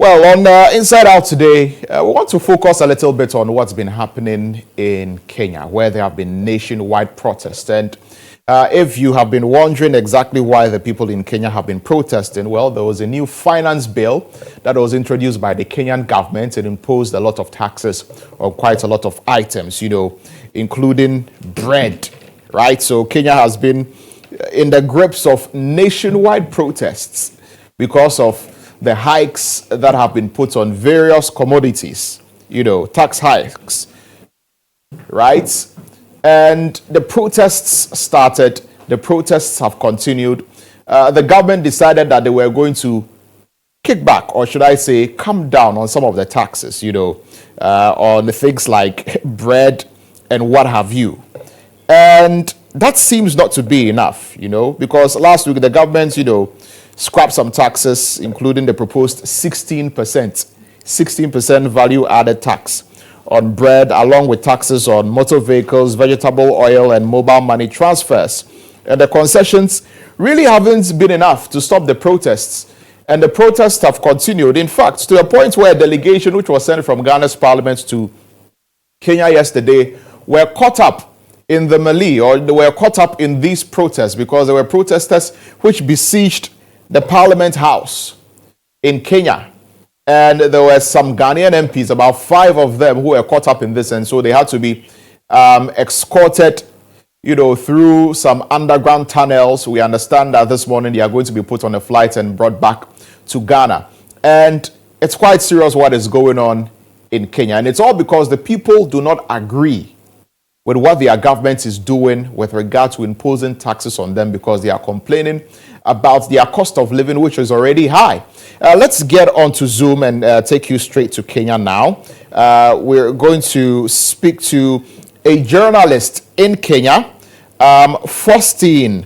Well, on Inside Out today, we want to focus a little bit on what's been happening in Kenya, where there have been nationwide protests. And if you have been wondering exactly why the people in Kenya have been protesting, well, there was a new finance bill that was introduced by the Kenyan government. It imposed a lot of taxes on quite a lot of items, including bread, right? So Kenya has been in the grips of nationwide protests because of the hikes that have been put on various commodities, tax hikes, right? And the protests started, the protests have continued. The government decided that they were going to kick back, or should I say, come down on some of the taxes, on things like bread and what have you. And that seems not to be enough, because last week the government, scrapped some taxes, including the proposed 16% value added tax on bread, along with taxes on motor vehicles, vegetable oil, and mobile money transfers. And the concessions really haven't been enough to stop the protests. And the protests have continued, in fact, to a point where a delegation which was sent from Ghana's parliament to Kenya yesterday were caught up in the melee, or they were caught up in these protests because there were protesters which besieged the Parliament House in Kenya. And there were some Ghanaian MPs, about 5 of them, who were caught up in this. And so they had to be escorted, through some underground tunnels. We understand that this morning they are going to be put on a flight and brought back to Ghana. And it's quite serious what is going on in Kenya. And it's all because the people do not agree with what their government is doing with regard to imposing taxes on them, because they are complaining about their cost of living, which is already high. Let's get onto Zoom and take you straight to Kenya now. We're going to speak to a journalist in Kenya. Faustin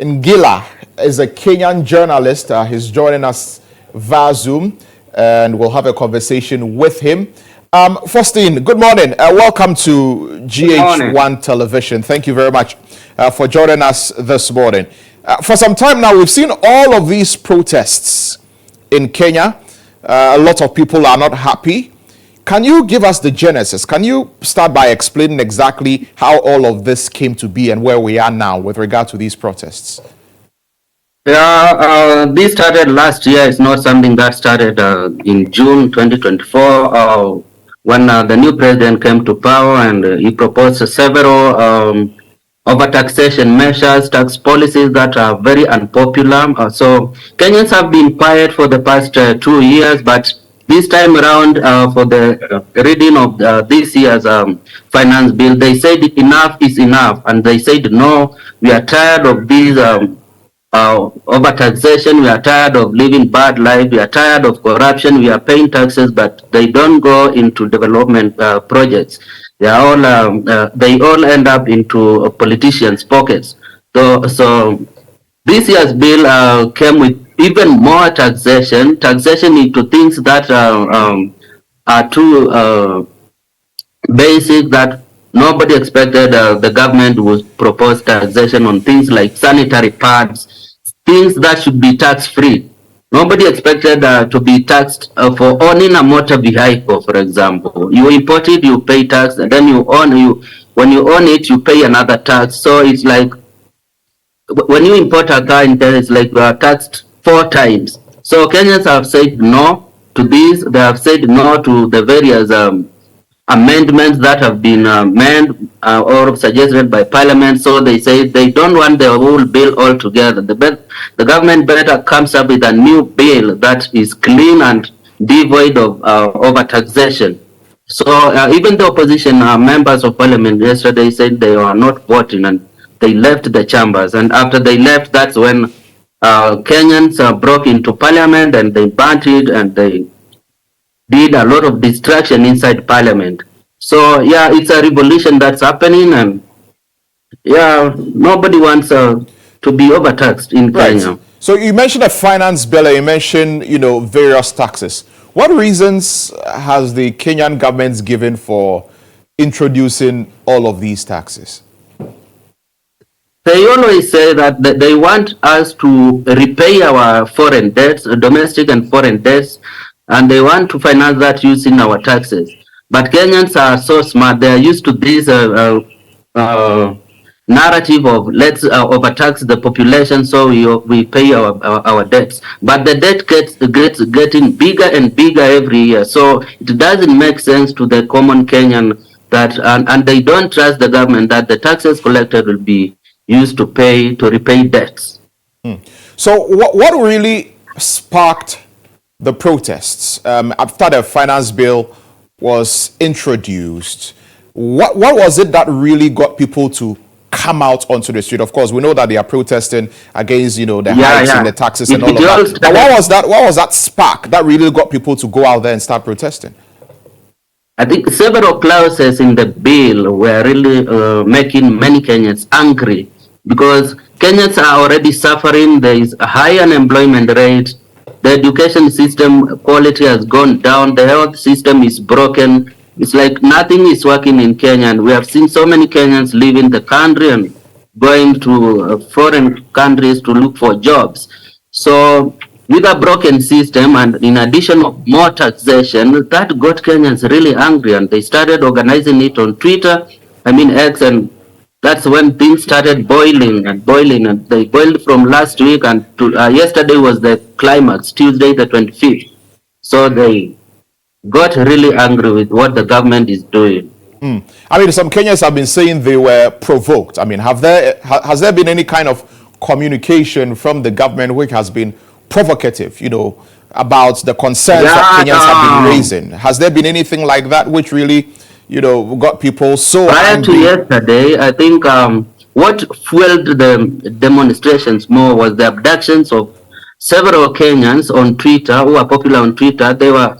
Ngila is a Kenyan journalist. He's joining us via Zoom, and we'll have a conversation with him. Faustin, good morning. Welcome to GHOne Television. Thank you very much for joining us this morning. For some time now, we've seen all of these protests in Kenya. A lot of people are not happy. Can you give us the genesis? Can you start by explaining exactly how all of this came to be and where we are now with regard to these protests? Yeah, this started last year. It's not something that started in June 2024 when the new president came to power, and he proposed several over-taxation measures, tax policies that are very unpopular. So Kenyans have been quiet for the past 2 years, but this time around, for the reading of this year's finance bill, they said enough is enough, and they said no, we are tired of these over-taxation, we are tired of living bad life, we are tired of corruption, we are paying taxes, but they don't go into development projects. They all end up into politicians' pockets. So this year's bill came with even more taxation into things that are too basic, that nobody expected. The government would propose taxation on things like sanitary pads, things that should be tax-free. Nobody expected to be taxed for owning a motor vehicle, for example. You import it, you pay tax, and then when you own it, you pay another tax. So it's like when you import a car, it's like you are taxed 4 times. So Kenyans have said no to this. They have said no to the various amendments that have been made or suggested by Parliament. So they say they don't want the whole bill altogether. The government better comes up with a new bill that is clean and devoid of over-taxation. So even the opposition members of Parliament yesterday said they were not voting, and they left the chambers. And after they left, that's when Kenyans broke into Parliament, and they burnt it, and they did a lot of destruction inside Parliament. So yeah, it's a revolution that's happening, and yeah, nobody wants to be overtaxed in Kenya. So you mentioned a finance bill, and you mentioned various taxes. What reasons has the Kenyan government given for introducing all of these taxes? They always say that they want us to repay our foreign debts, domestic and foreign debts, and they want to finance that using our taxes. But Kenyans are so smart; they are used to this narrative of let's overtax the population so we pay our debts. But the debt gets getting bigger and bigger every year. So it doesn't make sense to the common Kenyan that and they don't trust the government that the taxes collected will be used to repay debts. So what really sparked the protests after the finance bill was introduced? What was it that really got people to come out onto the street? Of course, we know that they are protesting against, the hikes and the taxes and all of that. But what was that spark that really got people to go out there and start protesting? I think several clauses in the bill were really making many Kenyans angry because Kenyans are already suffering. There is a high unemployment rate. The education system quality has gone down. The health system is broken. It's like nothing is working in Kenya. And we have seen so many Kenyans leaving the country and going to foreign countries to look for jobs. So with a broken system and in addition of more taxation, that got Kenyans really angry and they started organizing it on Twitter, X, and that's when things started boiling and they boiled from last week and yesterday was the climax, Tuesday the 25th. So they got really angry with what the government is doing. Some Kenyans have been saying they were provoked. Has there been any kind of communication from the government which has been provocative, about the concerns that Kenyans have been raising? Has there been anything like that which really, got people so prior angry? To yesterday, I think what fueled the demonstrations more was the abductions of several Kenyans on Twitter who are popular on Twitter. They were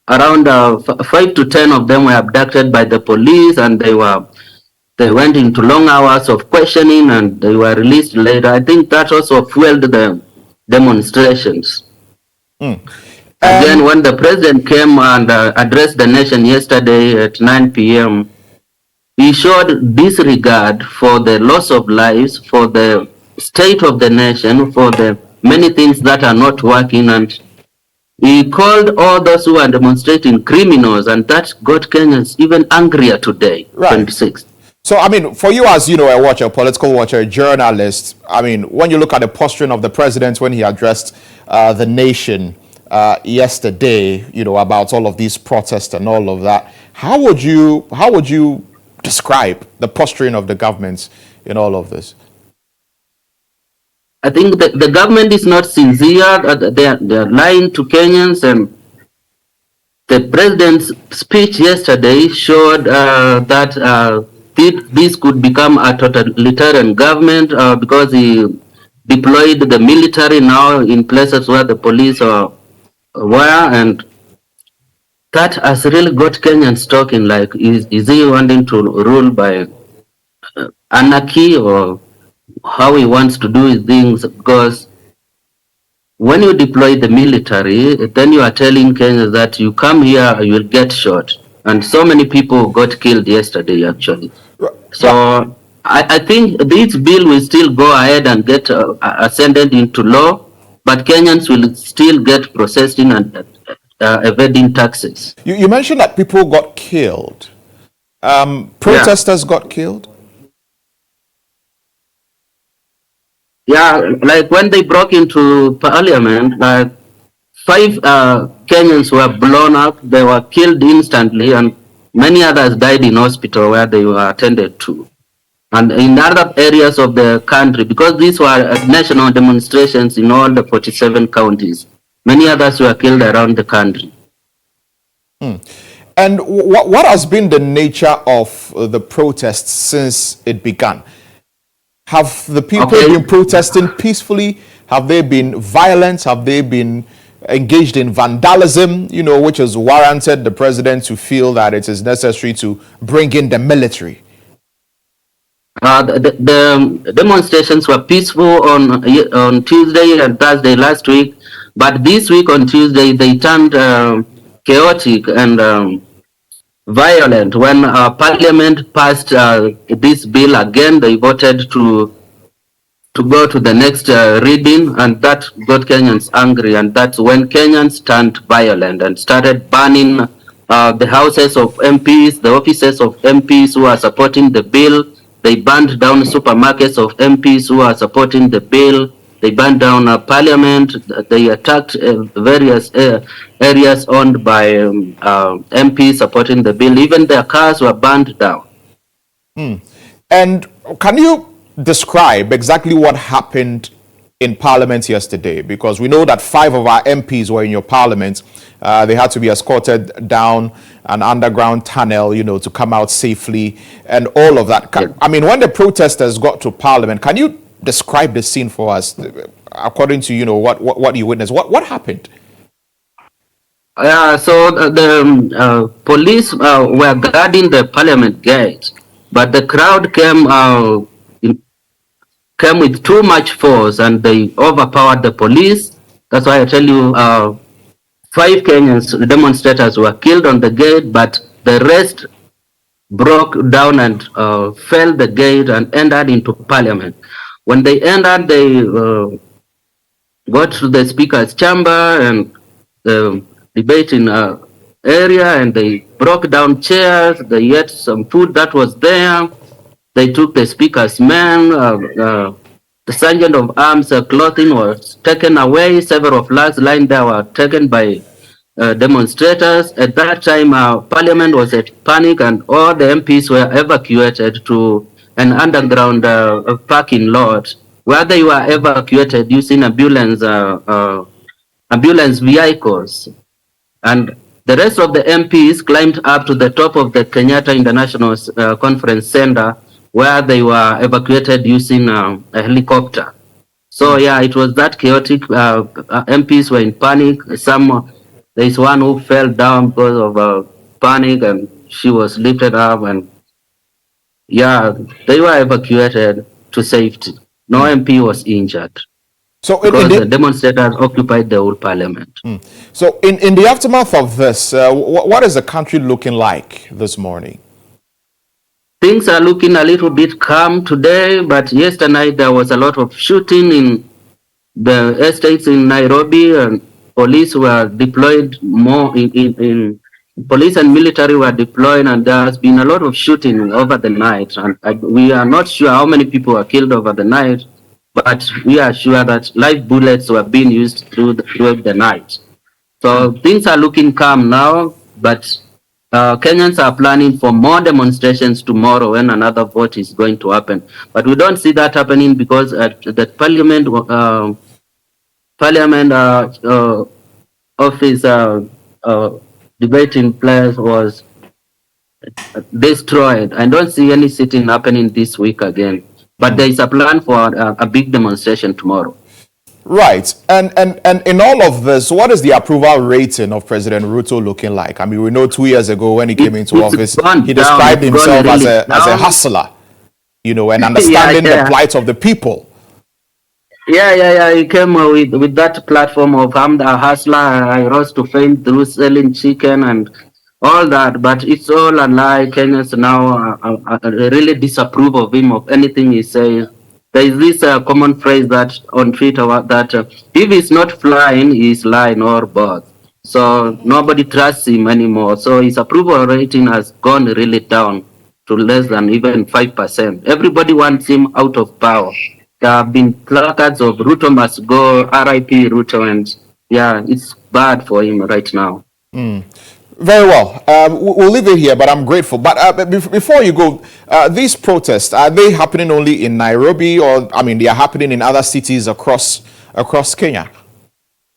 around 5 to 10 of them were abducted by the police, and they went into long hours of questioning, and they were released later. I think that also fueled the demonstrations. Again, when the president came and addressed the nation yesterday at 9 p.m., he showed disregard for the loss of lives, for the state of the nation, for the many things that are not working, and he called all those who are demonstrating criminals, and that got Kenyans even angrier today, right. 26. So, for you as, a watcher, a political watcher, a journalist, when you look at the posturing of the president when he addressed the nation yesterday, about all of these protests and all of that, how would you describe the posturing of the government in all of this? I think the government is not sincere. They are lying to Kenyans, and the president's speech yesterday showed that this could become a totalitarian government because he deployed the military now in places where the police were, and that has really got Kenyans talking like, is he wanting to rule by anarchy or how he wants to do his things? Because when you deploy the military, then you are telling Kenyans that you come here, you will get shot. And so many people got killed yesterday, actually. So I think this bill will still go ahead and get ascended into law, but Kenyans will still get processing and evading taxes. You mentioned that people got killed. Protesters got killed? Yeah, like when they broke into parliament, 5 Kenyans were blown up. They were killed instantly, and many others died in hospital where they were attended to. And in other areas of the country, because these were national demonstrations in all the 47 counties, many others were killed around the country. And what has been the nature of the protests since it began? Have the people been protesting peacefully? Have they been violent? Have they been engaged in vandalism, which has warranted the president to feel that it is necessary to bring in the military? The demonstrations were peaceful on Tuesday and Thursday last week, but this week on Tuesday they turned chaotic and violent when Parliament passed this bill again. They voted to to go to the next reading, and that got Kenyans angry, and that's when Kenyans turned violent and started burning the houses of MPs, the offices of MPs who are supporting the bill. They burned down supermarkets of MPs who are supporting the bill. They burned down parliament. They attacked various areas owned by MPs supporting the bill. Even their cars were burned down. And can you describe exactly what happened in Parliament yesterday? Because we know that 5 of our MPs were in your Parliament. They had to be escorted down an underground tunnel, to come out safely and all of that. I mean, when the protesters got to Parliament, can you describe the scene for us according to, what you witnessed? What happened? So the police were guarding the Parliament gate, but the crowd came with too much force and they overpowered the police. That's why I tell you, 5 Kenyans demonstrators were killed on the gate, but the rest broke down and fell the gate and entered into Parliament. When they entered, they got to the Speaker's chamber and the debating area, and they broke down chairs. They ate some food that was there. They took the Speaker's men. The sergeant of arms clothing was taken away. Several flags lying there were taken by demonstrators. At that time, Parliament was at panic, and all the MPs were evacuated to an underground parking lot, where they were evacuated using ambulance vehicles. And the rest of the MPs climbed up to the top of the Kenyatta International Conference Center, where they were evacuated using a helicopter. So yeah, it was that chaotic. MPs were in panic. There is one who fell down because of panic, and she was lifted up, and yeah, they were evacuated to safety. No MP was injured. So because the demonstrators occupied the whole Parliament. So in the aftermath of this, what is the country looking like this morning? Things are looking a little bit calm today, but yesterday night there was a lot of shooting in the estates in Nairobi, and police were deployed more in police and military were deployed, and there has been a lot of shooting over the night. And we are not sure how many people were killed over the night, but we are sure that live bullets were being used throughout the night. So things are looking calm now, but Kenyans are planning for more demonstrations tomorrow when another vote is going to happen. But we don't see that happening because the Parliament office debating place was destroyed. I don't see any sitting happening this week again. But there is a plan for a big demonstration tomorrow. Right. And in all of this, what is the approval rating of President Ruto looking like? I mean, we know 2 years ago when he came into office, he described himself as a hustler, and understanding the plight of the people. Yeah. He came with that platform of I'm a hustler. I rose to fame through selling chicken and all that, but it's all a lie. Kenyans now really disapprove of him, of anything he says. There is this common phrase that on Twitter that if he's not flying, he's lying or both. So nobody trusts him anymore. So his approval rating has gone really down to less than even 5%. Everybody wants him out of power. There have been placards of Ruto must go, RIP Ruto, and yeah, it's bad for him right now. Very well. We'll leave it here, but I'm grateful. But before you go, these protests, are they happening only in Nairobi, or, I mean, they are happening in other cities across Kenya?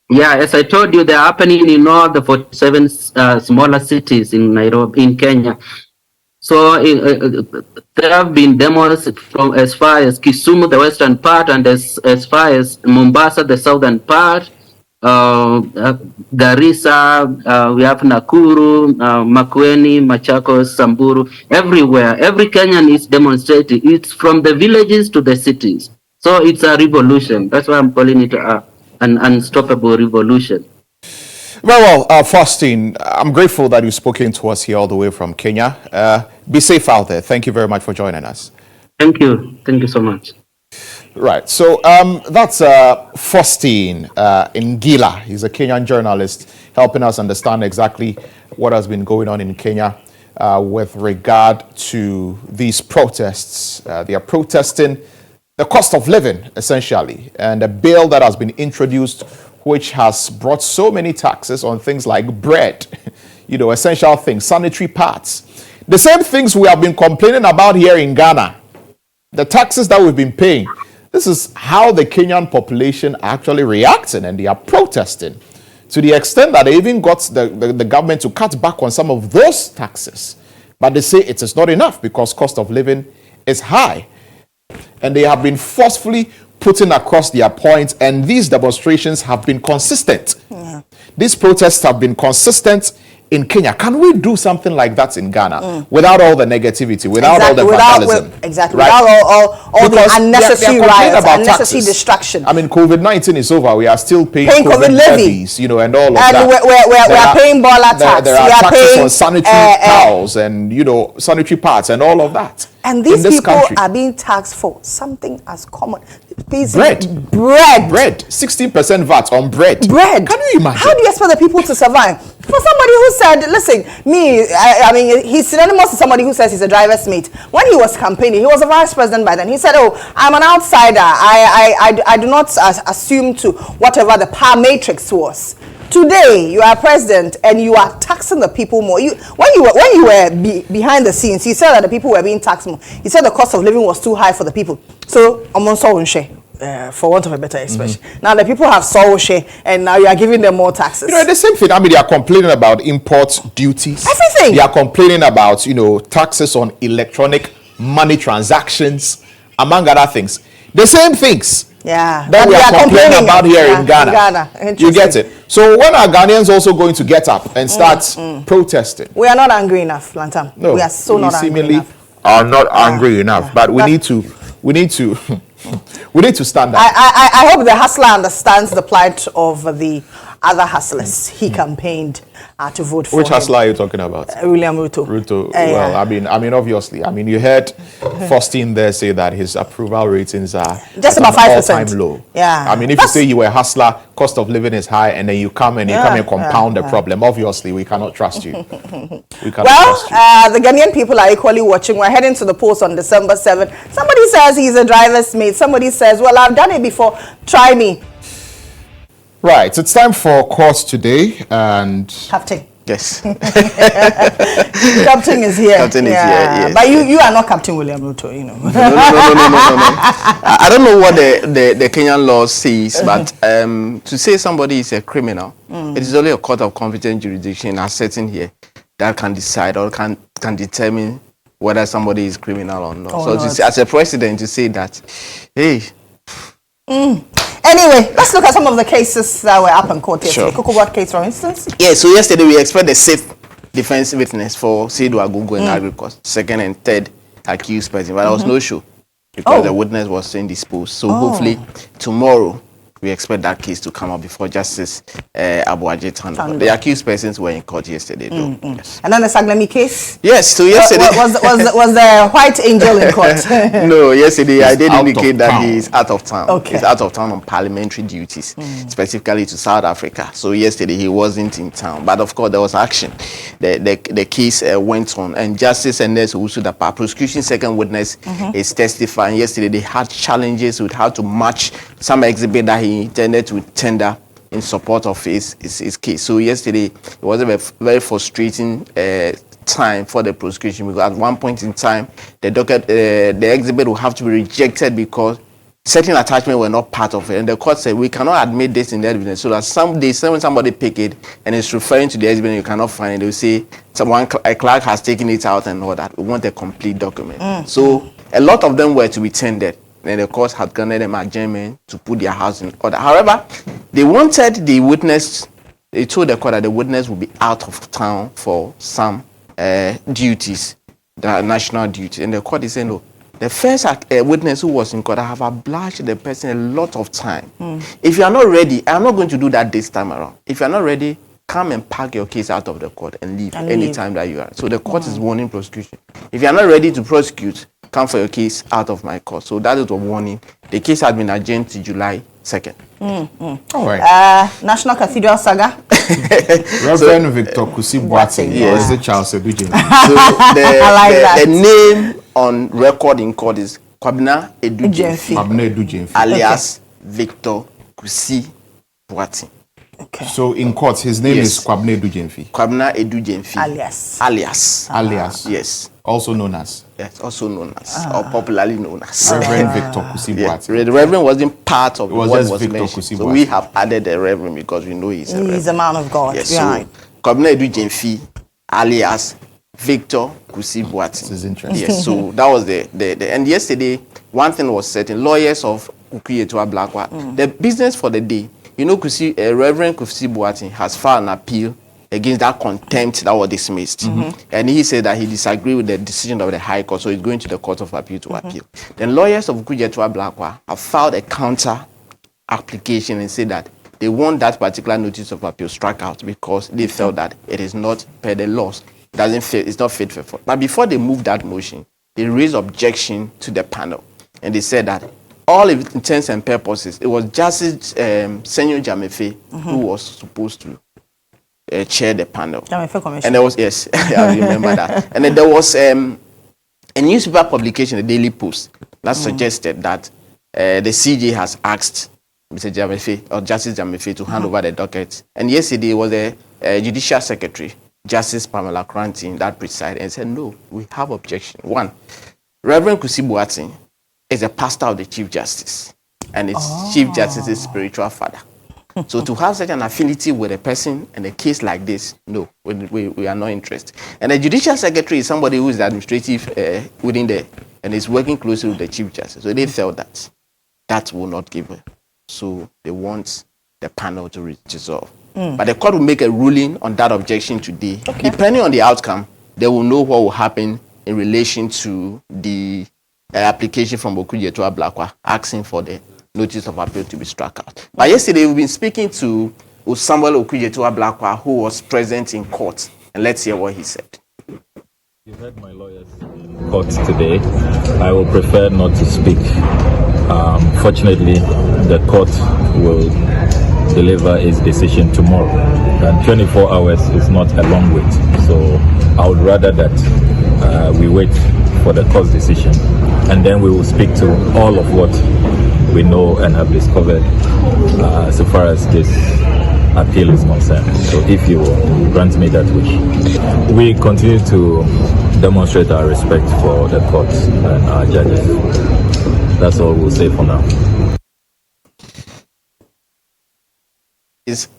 Yeah, as I told you, they're happening in all the 47 smaller cities in Nairobi, in Kenya. So there have been demos from as far as Kisumu, the western part, and as far as Mombasa, the southern part. Garissa, we have Nakuru, Makueni, Machakos, Samburu, everywhere. Every Kenyan is demonstrating. It's from the villages to the cities. So it's a revolution. That's why I'm calling it an unstoppable revolution. Well, Faustine, I'm grateful that you've spoken to us here all the way from Kenya. Be safe out there. Thank you very much for joining us. Thank you. Thank you so much. Right. So that's Faustine in Gila. He's a Kenyan journalist helping us understand exactly what has been going on in Kenya with regard to these protests. They are protesting the cost of living, essentially, and a bill that has been introduced which has brought so many taxes on things like bread, essential things, sanitary pads. The same things we have been complaining about here in Ghana, the taxes that we've been paying. This is how the Kenyan population are actually reacting, and they are protesting to the extent that they even got the government to cut back on some of those taxes. But they say it is not enough because cost of living is high. And they have been forcefully putting across their points, and these demonstrations have been consistent. Yeah. These protests have been consistent in Kenya. Can we do something like that in Ghana without all the negativity, without all the vandalism? Exactly, right? Without all the unnecessary riots, unnecessary taxes. Distraction. I mean, COVID-19 is over. We are still paying COVID levies, and all of and that. And we are paying baller tax. There are taxes on sanitary towels and, sanitary pads and all of that. And these people are being taxed for something as common. Bread. 16% VAT on bread. Bread. Can you imagine? How do you expect the people to survive? For somebody who said, listen, I mean, he's synonymous to somebody who says he's a driver's mate. When he was campaigning, he was a vice president by then. He said, oh, I'm an outsider. I do not assume to whatever the power matrix was. Today, you are president and you are taxing the people more. When you were behind the scenes, you said that the people were being taxed more. You said the cost of living was too high for the people. So, for want of a better expression. Now the people have soul share, and now you are giving them more taxes. The same thing. I mean, they are complaining about import duties. Everything. They are complaining about, taxes on electronic money transactions, among other things. The same things. Yeah, that we are complaining about here in Ghana. You get it? So when are Ghanaians also going to get up and start protesting? We are not angry enough, Lantam. No, we are so not angry enough. Are not angry enough, but we need to we need to stand up. I hope the hustler understands the plight of the other hustlers he campaigned to vote for. Which hustler are you talking about? William Ruto. Well, I mean, obviously, you heard Faustine there say that his approval ratings are just about 5%. All-time low. Yeah. I mean, if you say you were a hustler, cost of living is high, and then you come and compound the problem, obviously, we cannot trust you. The Ghanaian people are equally watching. We're heading to the polls on December 7th. Somebody says he's a driver's mate. Somebody says, well, I've done it before. Try me. Right, it's time for course today, and Captain. Yes. Captain is here. Captain is here, yes. But you are not Captain William Ruto, No. I don't know what the Kenyan law says, but to say somebody is a criminal, it is only a court of competent jurisdiction as sitting here that can decide or can determine whether somebody is criminal or not. As a president, to say that, hey. Anyway, let's look at some of the cases that were up in court yesterday. Sure. What case, for instance? Yeah, so yesterday we expect the safe defense witness for Seydou Agogo and Agricos, second and third accused person, but there was no show because the witness was indisposed. So hopefully tomorrow we expect that case to come up before Justice Abuaje Tando. The accused persons were in court yesterday, though. Yes. And then the Saglemi case? Yes, so yesterday... was the white angel in court? No, yesterday I did indicate that he is out of town. Okay. He's out of town on parliamentary duties, specifically to South Africa. So yesterday he wasn't in town. But of course there was action. The case went on. And Justice Enes Owusu, the prosecution second witness, is testifying. Yesterday they had challenges with how to match some exhibit that he intended to tender in support of his case. So yesterday it was a very frustrating time for the prosecution, because at one point in time the exhibit will have to be rejected because certain attachments were not part of it, and the court said we cannot admit this in the evidence. So that someday when somebody pick it and it's referring to the exhibit and you cannot find it, they will say a clerk has taken it out and all that. We want a complete document. So a lot of them were to be tendered, and the court had granted them adjournment to put their house in order. However, they wanted the witness, they told the court that the witness would be out of town for some duties, the national duty. And the court is saying, no, the first witness who was in court, I have obliged the person a lot of time. If you are not ready, I'm not going to do that this time around. If you are not ready, come and pack your case out of the court and leave anytime that you are. So the court is warning prosecution. If you are not ready to prosecute, come for your case out of my court. So that is a warning. The case had been adjourned to July 2nd. All right. National Cathedral Saga. Reverend Victor Kusi Boateng. Yes. Or is it Charles Edujin? So I like that. the name on record in court is Kwabena Edujemfi, Kwabena Edujemfi. alias Victor Kusi Boateng. Okay. So in court, his name Yes. is Kwabena Edujemfi. Kwabena Edujemfi. Alias. Alias. Yes. Also known as Yes, also known as, or popularly known as. Reverend Victor Kusi Yeah. Boateng. The Reverend wasn't part of was what just was Victor mentioned. Kusi So Boateng. we have added the Reverend because we know he's a Reverend. He's a man of God. Yes, Right. so Kwabena Edujemfi, alias Victor Kusi Boateng. This is interesting. Yes, so that was the and yesterday one thing was certain. Lawyers of Ukuyetwa Blakwa, the business for the day. You know, Reverend Kusi Boateng has filed an appeal against that contempt that was dismissed. And he said that he disagreed with the decision of the High Court, so he's going to the Court of Appeal to appeal. Then lawyers of Ukuyetwa Blakwa have filed a counter application and said that they want that particular notice of appeal struck out because they felt that it is not per the laws. It doesn't fit, it's not fit for. But before they moved that motion, they raised objection to the panel. And they said that all intents and purposes, it was Justice Senyo Jamefe who was supposed to chair the panel. Jamefe Commission. And there was, yes, I remember that. And then there was a newspaper publication, the Daily Post, that suggested that the CJ has asked Mr. Jamefe or Justice Jamefe to hand over the docket. And yesterday was a Judicial Secretary, Justice Pamela Crantin, that presided and said, no, we have objection. One, Reverend Kusi Boateng is a pastor of the Chief Justice, and it's Chief Justice's spiritual father. So to have such an affinity with a person and a case like this, no, we are not interested. And the Judicial Secretary is somebody who is administrative within there and is working closely with the Chief Justice. So they felt that that will not give it. So they want the panel to resolve. But the court will make a ruling on that objection today. Okay. Depending on the outcome, they will know what will happen in relation to the application from Ukuyetwa Blakwa asking for the notice of appeal to be struck out. But yesterday we've been speaking to Samuel Ukuyetwa Blakwa, who was present in court, and let's hear what he said. You heard my lawyers in court today. I will prefer not to speak. Fortunately, the court will deliver its decision tomorrow, and 24 hours is not a long wait. So I would rather that we wait for the court's decision, and then we will speak to all of what we know and have discovered so far as this appeal is concerned. So if you will grant me that wish. We continue to demonstrate our respect for the courts and our judges. That's all we'll say for now. Is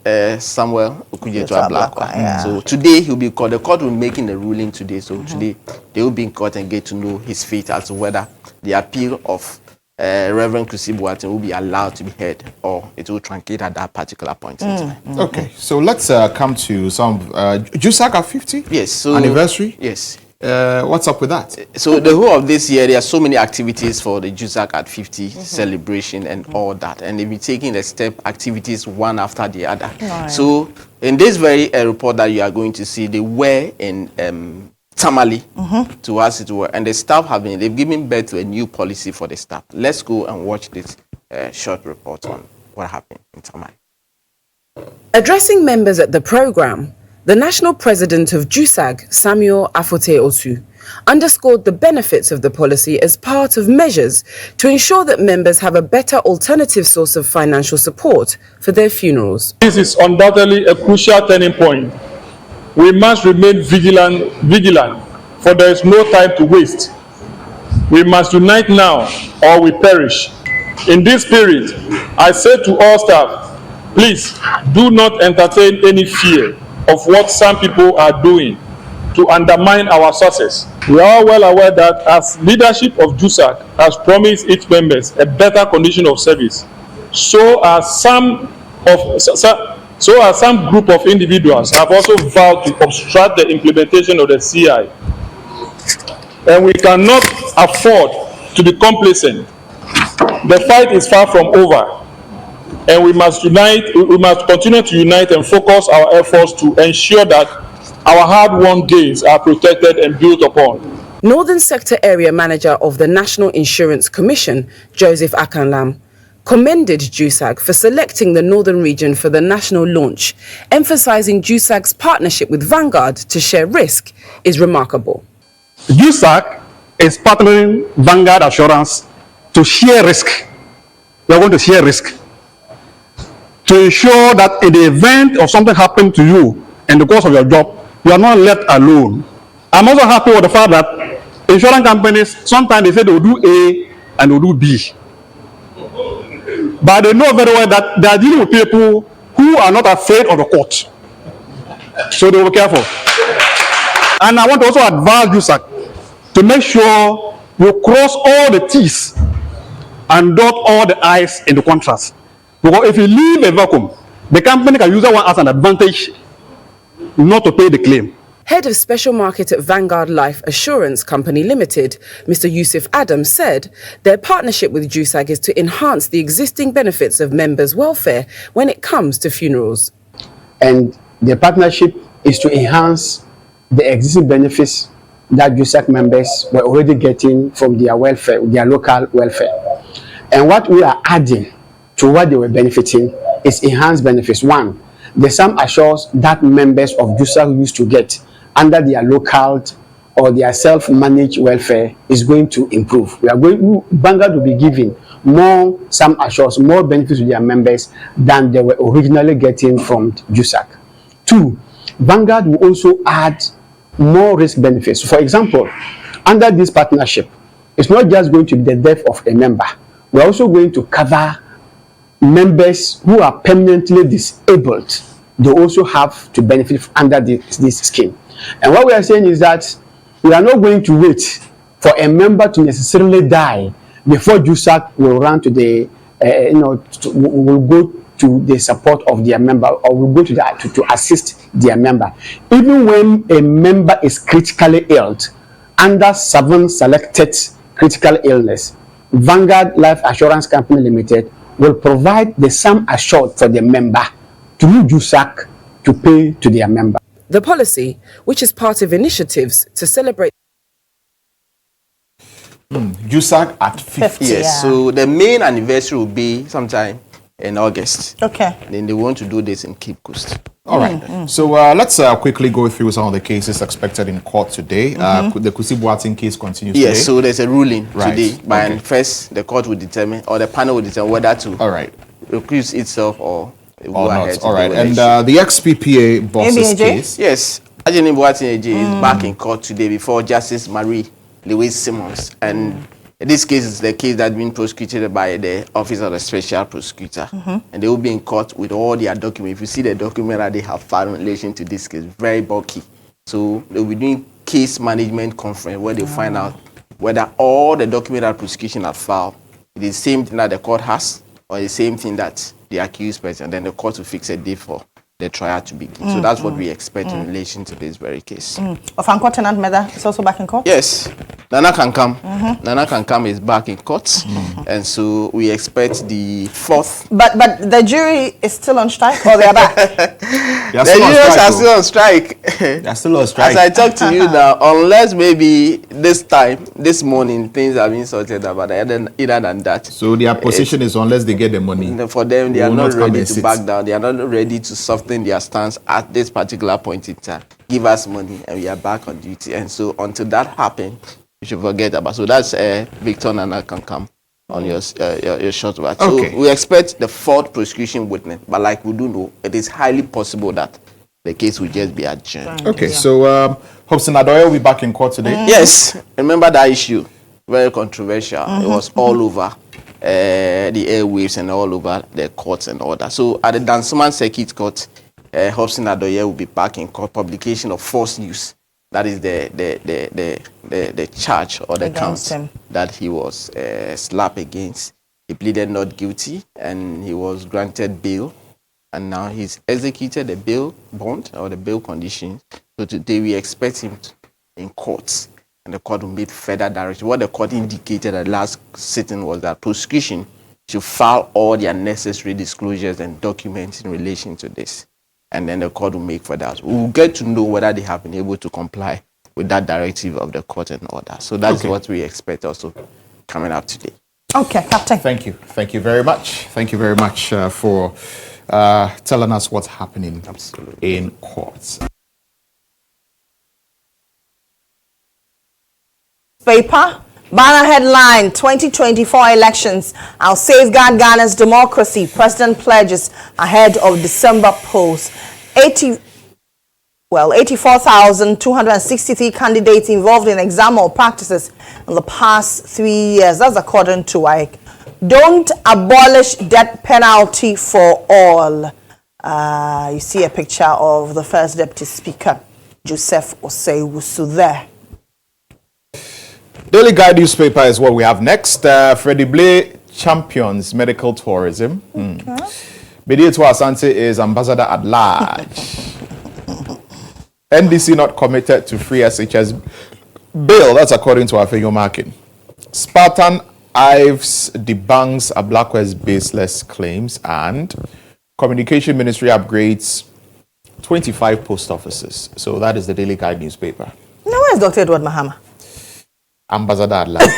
Samuel Ukuyetwa Blakwa. Yeah. So today he'll be called. The court will be making the ruling today. So today they will be in court and get to know his fate as to whether the appeal of Reverend Kusi Boateng will be allowed to be heard or it will truncate at that particular point in time. Okay, so let's come to some GHOne at 50. Yes. So anniversary. Yes. What's up with that? So the whole of this year, there are so many activities for the GHOne at 50 celebration and all that, and they'll be taking the step activities one after the other. So in this very report that you are going to see, they were in Tamale to as it were, and the staff they've given birth to a new policy for the staff. Let's go and watch this short report on what happened in Tamale. Addressing members at the program, the national president of GHOne, Samuel Afote Otu, underscored the benefits of the policy as part of measures to ensure that members have a better alternative source of financial support for their funerals. This is undoubtedly a crucial turning point. We must remain vigilant, for there is no time to waste. We must unite now or we perish. In this spirit, I say to all staff, please do not entertain any fear of what some people are doing to undermine our success. We are all well aware that as leadership of GHOne has promised its members a better condition of service, so are some group of individuals have also vowed to obstruct the implementation of the CI. And we cannot afford to be complacent. The fight is far from over. And we must continue to unite and focus our efforts to ensure that our hard-won gains are protected and built upon. Northern Sector Area Manager of the National Insurance Commission, Joseph Akanlam, commended GHOne for selecting the Northern region for the national launch, emphasizing GHOne's partnership with Vanguard to share risk is remarkable. GHOne is partnering Vanguard Assurance to share risk. We are going to share risk to ensure that in the event of something happening to you in the course of your job, you are not left alone. I'm also happy with the fact that insurance companies, sometimes they say they will do A and they will do B. But they know very well that they are dealing with people who are not afraid of the court. So they will be careful. And I want to also advise GHOne to make sure you cross all the T's and dot all the I's in the contracts. Because if you leave a vacuum, the company can use that one as an advantage not to pay the claim. Head of Special Market at Vanguard Life Assurance Company Limited, Mr. Yusuf Adam, said their partnership with GHOne is to enhance the existing benefits of members' welfare when it comes to funerals. And the partnership is to enhance the existing benefits that GHOne members were already getting from their welfare, their local welfare. And what we are adding to what they were benefiting is enhanced benefits. One, the sum assures that members of GHOne used to get under their local or their self-managed welfare is going to improve. Vanguard will be giving more sum assures, more benefits to their members than they were originally getting from GHOne. Two, Vanguard will also add more risk benefits. For example, under this partnership, it's not just going to be the death of a member. We're also going to cover members who are permanently disabled. They also have to benefit under this scheme. And what we are saying is that we are not going to wait for a member to necessarily die before GHOne will run to the, will go to the support of their member, or will go to assist their member. Even when a member is critically ill, under 7 selected critical illness, Vanguard Life Assurance Company Limited will provide the sum assured for the member through GHOne to pay to their member. The policy, which is part of initiatives to celebrate GHOne at 50. Yes, yeah. so the main anniversary will be sometime in August. Okay. Then they want to do this in Cape Coast. All right. So let's quickly go through some of the cases expected in court today. The Kusi Boateng case continues today. Yes, so there's a ruling today. Okay. And first, the court will determine, or the panel will determine whether to recuse itself or go ahead. All right. And the ex-PPA boss's ABAJ? case. Yes, Ajeni Boateng AJ is back in court today before Justice Marie Louise Simmons. And this case is the case that's been prosecuted by the Office of the Special Prosecutor. And they will be in court with all their documents. If you see the document that they have filed in relation to this case, very bulky. So they will be doing case management conference where they find out whether all the document that prosecution have filed is the same thing that the court has or the same thing that the accused person. Then the court will fix a date for the trial to begin. So that's what we expect in relation to this very case. Papanko Tenant Meda is also back in court? Yes, Nana Kankam. Nana Kankam is back in court. And so we expect the 4th. But the jury is still on strike, or they are back? The jurors are still on strike. They're still on strike. As I talk to you now, unless maybe this morning, things have been sorted out, but other than that. So their position is unless they get the money. For them, they are will not not come ready and to sit. back down. They are not ready to soften their stance at this particular point in time. Give us money and we are back on duty. And so until that happens, you should forget about. So that's Victor Nana Kankam on your short watch. Okay. So we expect the 4th prosecution witness, but like we do know, it is highly possible that the case will just be adjourned. Okay, so Hobson Adoye will be back in court today. Yes, remember that issue, very controversial. It was all over the airwaves and all over the courts and all that. So at the Dansoman Circuit Court, Hobson Adoye will be back in court. Publication of false news. That is the charge or the Against count him. that he was slapped against. He pleaded not guilty and he was granted bail. And now he's executed the bail bond or the bail conditions. So today we expect him in court. And the court will make further direction. What the court indicated at last sitting was that prosecution should file all their necessary disclosures and documents in relation to this. And then the court will make further. We'll get to know whether they have been able to comply with that directive of the court and order. So that's what we expect also coming up today. Okay, Captain. Thank you. Thank you very much. Thank you very much for telling us what's happening in courts. Paper. Banner headline, 2024 elections. I'll safeguard Ghana's democracy. President pledges ahead of December polls. 84,263 candidates involved in exam malpractices in the past 3 years. That's according to WAEC. Don't abolish death penalty for all. You see a picture of the first deputy speaker, Joseph Osei-Wusu there. Daily Guide newspaper is what we have next. Freddie Blay champions medical tourism. Mediator Asante is ambassador at large. NDC not committed to free SHS bail. That's according to Afenyo Markin. Spartan Ives debunks a Blackwest baseless claims, and Communication Ministry upgrades 25 post offices. So that is the Daily Guide newspaper. Now, where's Dr. Edward Mahama? Ambassador at large.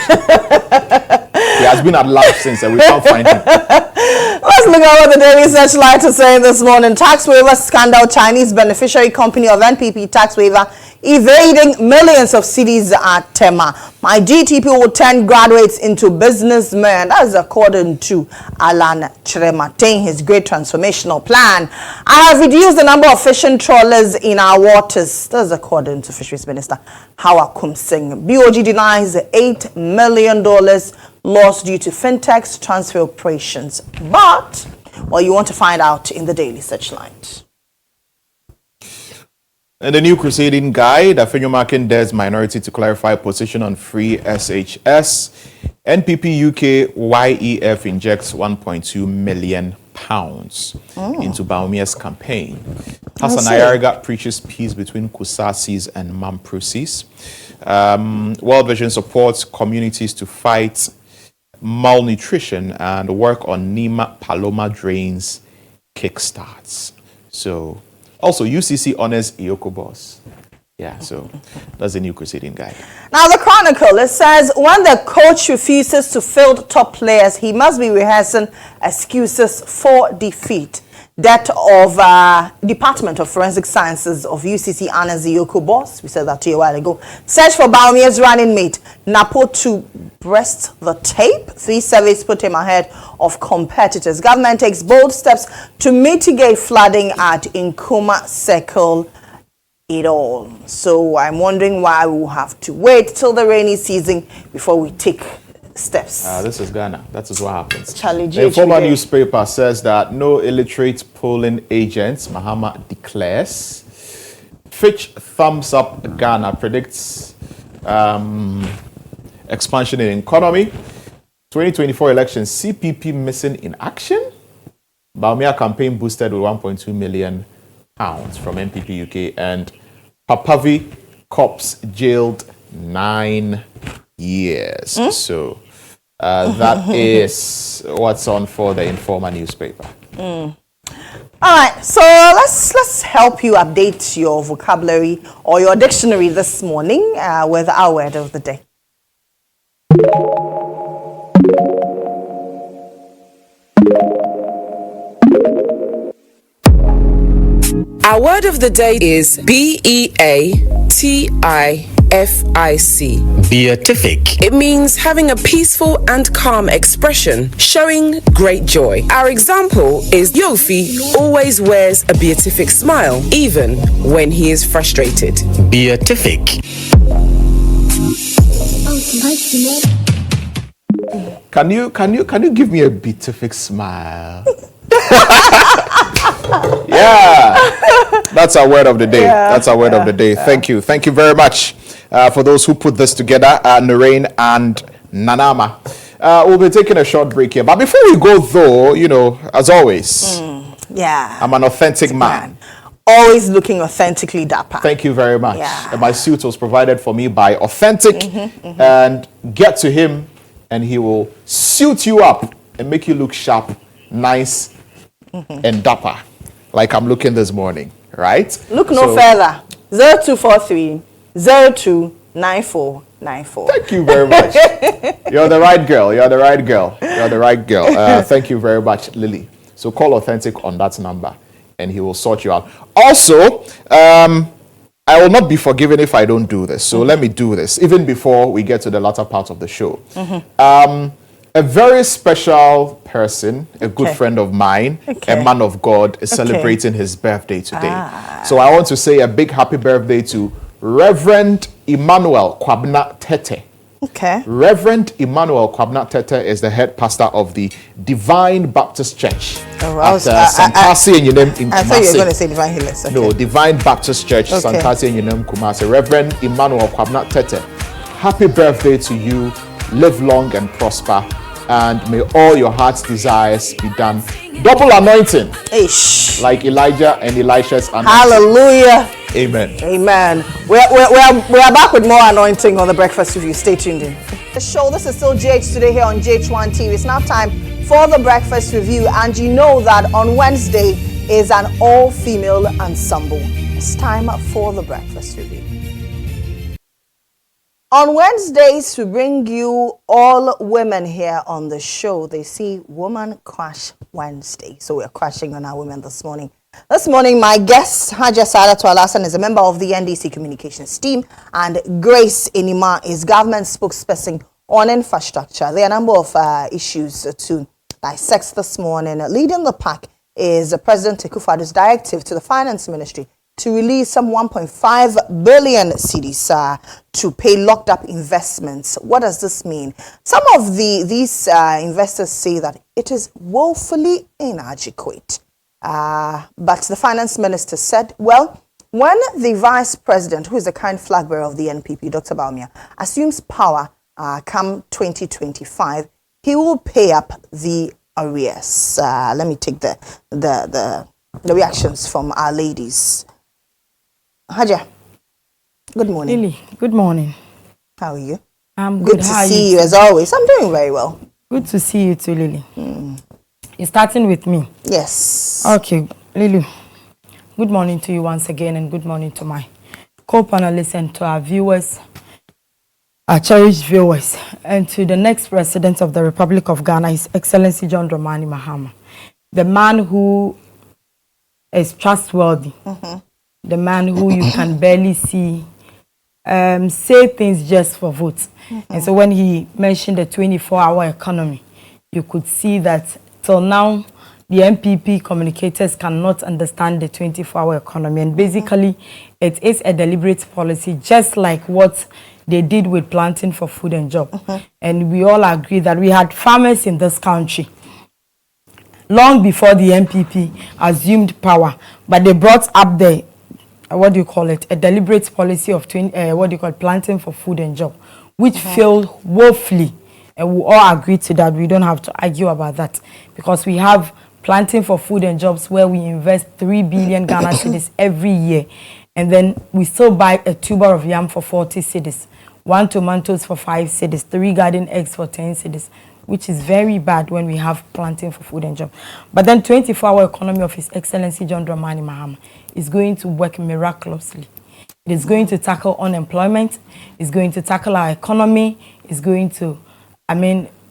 He has been at large since, and we can't find him. Let's look at what the Daily Searchlight is saying this morning. Tax waiver scandal. Chinese beneficiary company of NPP tax waiver evading millions of cedis at Tema. My GTP will turn graduates into businessmen. That is according to Alan Chirematin, his great transformational plan. I have reduced the number of fishing trawlers in our waters. That is according to Fisheries Minister Hawa Kumsing. BOG denies $8 million loss due to fintech's transfer operations. But, well, you want to find out in the Daily Searchlight. And the new crusading guide, Afenyo Markin dares minority to clarify position on free SHS. NPP UK YEF injects £1.2 million into Baumia's campaign. Hassan Ayariga preaches peace between Kusasis and Mamprosis. World Vision supports communities to fight malnutrition and work on Nima Paloma drains kickstarts. So, also UCC honors Iyoko boss. Yeah, so that's the new crusading guide. Now, the Chronicle, it says, when the coach refuses to field top players, he must be rehearsing excuses for defeat. That of Department of Forensic Sciences of UCC honors Iyoko boss. We said that to you a while ago. Search for Baumia's running mate, Napo, to breast the tape. 3 surveys put him ahead of competitors. Government takes bold steps to mitigate flooding at Nkrumah Circle. It all. So I'm wondering why we'll have to wait till the rainy season before we take steps. This is Ghana. That is what happens. Charlie, the Informer newspaper says that no illiterate polling agents, Mahama declares. Fitch thumbs up Ghana, predicts expansion in economy. 2024 elections, CPP missing in action. Baumia campaign boosted with £1.2 million from NPP UK, and Papavi cops jailed 9 years. So that is what's on for the Informer newspaper. All right, so let's help you update your vocabulary or your dictionary this morning with our word of the day. Our word of the day is BEATIFIC. Beatific. It means having a peaceful and calm expression, showing great joy. Our example is Yofi always wears a beatific smile, even when he is frustrated. Beatific. Can you give me a beatific smile? Yeah, that's our word of the day. That's our word of the day. Thank you very much for those who put this together, Noreen and Nanama. We'll be taking a short break here, but before we go, though, you know, as always, I'm an authentic man. Always looking authentically dapper. Thank you very much. Yeah. My suit was provided for me by Authentic, and get to him, and he will suit you up and make you look sharp, nice, and dapper, like I'm looking this morning, right? Look no further. 0243 029494. Thank you very much. You're the right girl. You're the right girl. You're the right girl. Thank you very much, Lily. So call Authentic on that number, and he will sort you out. Also, I will not be forgiven if I don't do this. So let me do this, even before we get to the latter part of the show. A very special person, a good friend of mine, a man of God, is celebrating his birthday today. So I want to say a big happy birthday to Reverend Emmanuel Kwabna Tete. Reverend Emmanuel Kwabna Tete is the head pastor of the Divine Baptist Church at Santasi and Yunem in Kumasi. I thought you were going to say Divine Healers. No, Divine Baptist Church, Santasi and Yunem Kumasi. Reverend Emmanuel Kwabna Tete, happy birthday to you. Live long and prosper, and may all your heart's desires be done. Double anointing, like Elijah and Elisha's anointing. Hallelujah. Amen. Amen. We are back with more anointing on the Breakfast Review. Stay tuned in. The show, this is still GH Today here on GHOne TV. It's now time for the Breakfast Review, and you know that on Wednesday is an all-female ensemble. It's time for the Breakfast Review. On Wednesdays, we bring you all women here on the show. They see Woman Crash Wednesday. So we're crashing on our women this morning. This morning, my guest, Haja Sadatu Alasan, is a member of the NDC Communications team, and Grace Enima is government spokesperson on infrastructure. There are a number of issues to dissect this morning. Leading the pack is President Akufo-Addo's directive to the Finance Ministry to release some 1.5 billion cedis to pay locked up investments. What does this mean? Some of these investors say that it is woefully inadequate. But the finance minister said, well, when the vice president, who is the kind flag bearer of the NPP, Dr. Baumia, assumes power come 2025, he will pay up the arrears. Let me take the reactions from our ladies. Haja, good morning. Lily, good morning. How are you? I'm good. Good to see you as always. I'm doing very well. Good to see you too, Lily. You're starting with me? Yes. Okay, Lily. Good morning to you once again, and good morning to my co-panelists and to our viewers, our cherished viewers, and to the next president of the Republic of Ghana, His Excellency John Dramani Mahama, the man who is trustworthy, the man who you can barely see say things just for votes. And so when he mentioned the 24-hour economy, you could see that till now the MPP communicators cannot understand the 24-hour economy. And basically, it is a deliberate policy, just like what they did with planting for food and job. And we all agree that we had farmers in this country long before the MPP assumed power, but they brought up the a deliberate policy of planting for food and job, which failed woefully. And we all agree to that. We don't have to argue about that, because we have planting for food and jobs where we invest 3 billion Ghana cedis every year, and then we still buy a tuber of yam for 40 cedis, 1 tomatoes for 5 cedis, 3 garden eggs for 10 cedis, which is very bad when we have planting for food and job. But then 24-hour economy of His Excellency John Dramani Mahama is going to work miraculously. It is going to tackle unemployment. It's going to tackle our economy. It's going to,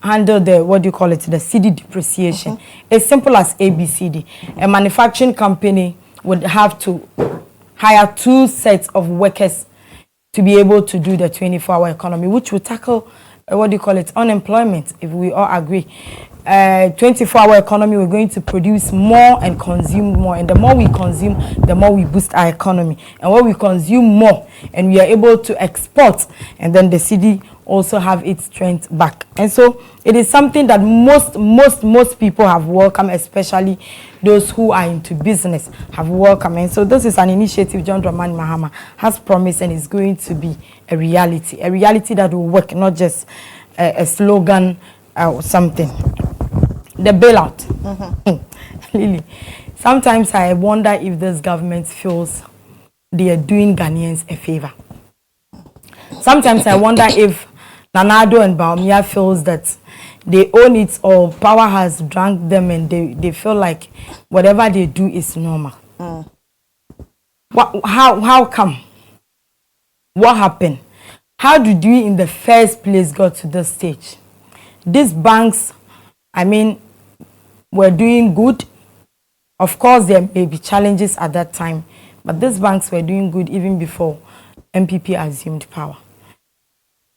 handle the CD depreciation. As simple as ABCD. A manufacturing company would have to hire 2 sets of workers to be able to do the 24-hour economy, which will tackle unemployment, if we all agree. 24-hour economy, we're going to produce more and consume more, and the more we consume, the more we boost our economy. And when we consume more and we are able to export, and then the city also have its strength back. And so it is something that most people have welcomed, especially those who are into business have welcomed. And so this is an initiative John Dramani Mahama has promised, and is going to be a reality that will work, not just a slogan or something. The bailout. Lily, sometimes I wonder if this government feels they are doing Ghanaians a favor. Sometimes I wonder if Nanado and Baumia feels that they own it, or power has drunk them, and they feel like whatever they do is normal. How come? what happened? How did we in the first place got to this stage? These banks, I mean, were doing good. Of course, there may be challenges at that time, but these banks were doing good even before MPP assumed power.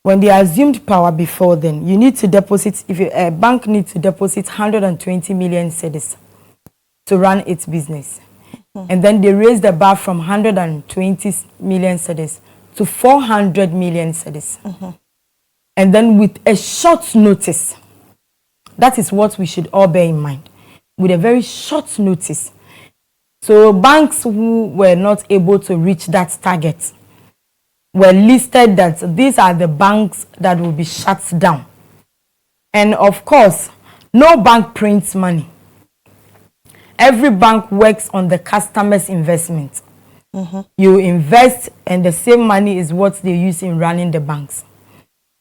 When they assumed power before then, you need to deposit, if a bank needs to deposit 120 million cedis to run its business. And then they raised the bar from 120 million cedis to 400 million cedis. And then with a short notice, that is what we should all bear in mind. With a very short notice. So banks who were not able to reach that target were listed that these are the banks that will be shut down. And of course, no bank prints money. Every bank works on the customer's investment. You invest and the same money is what they use in running the banks.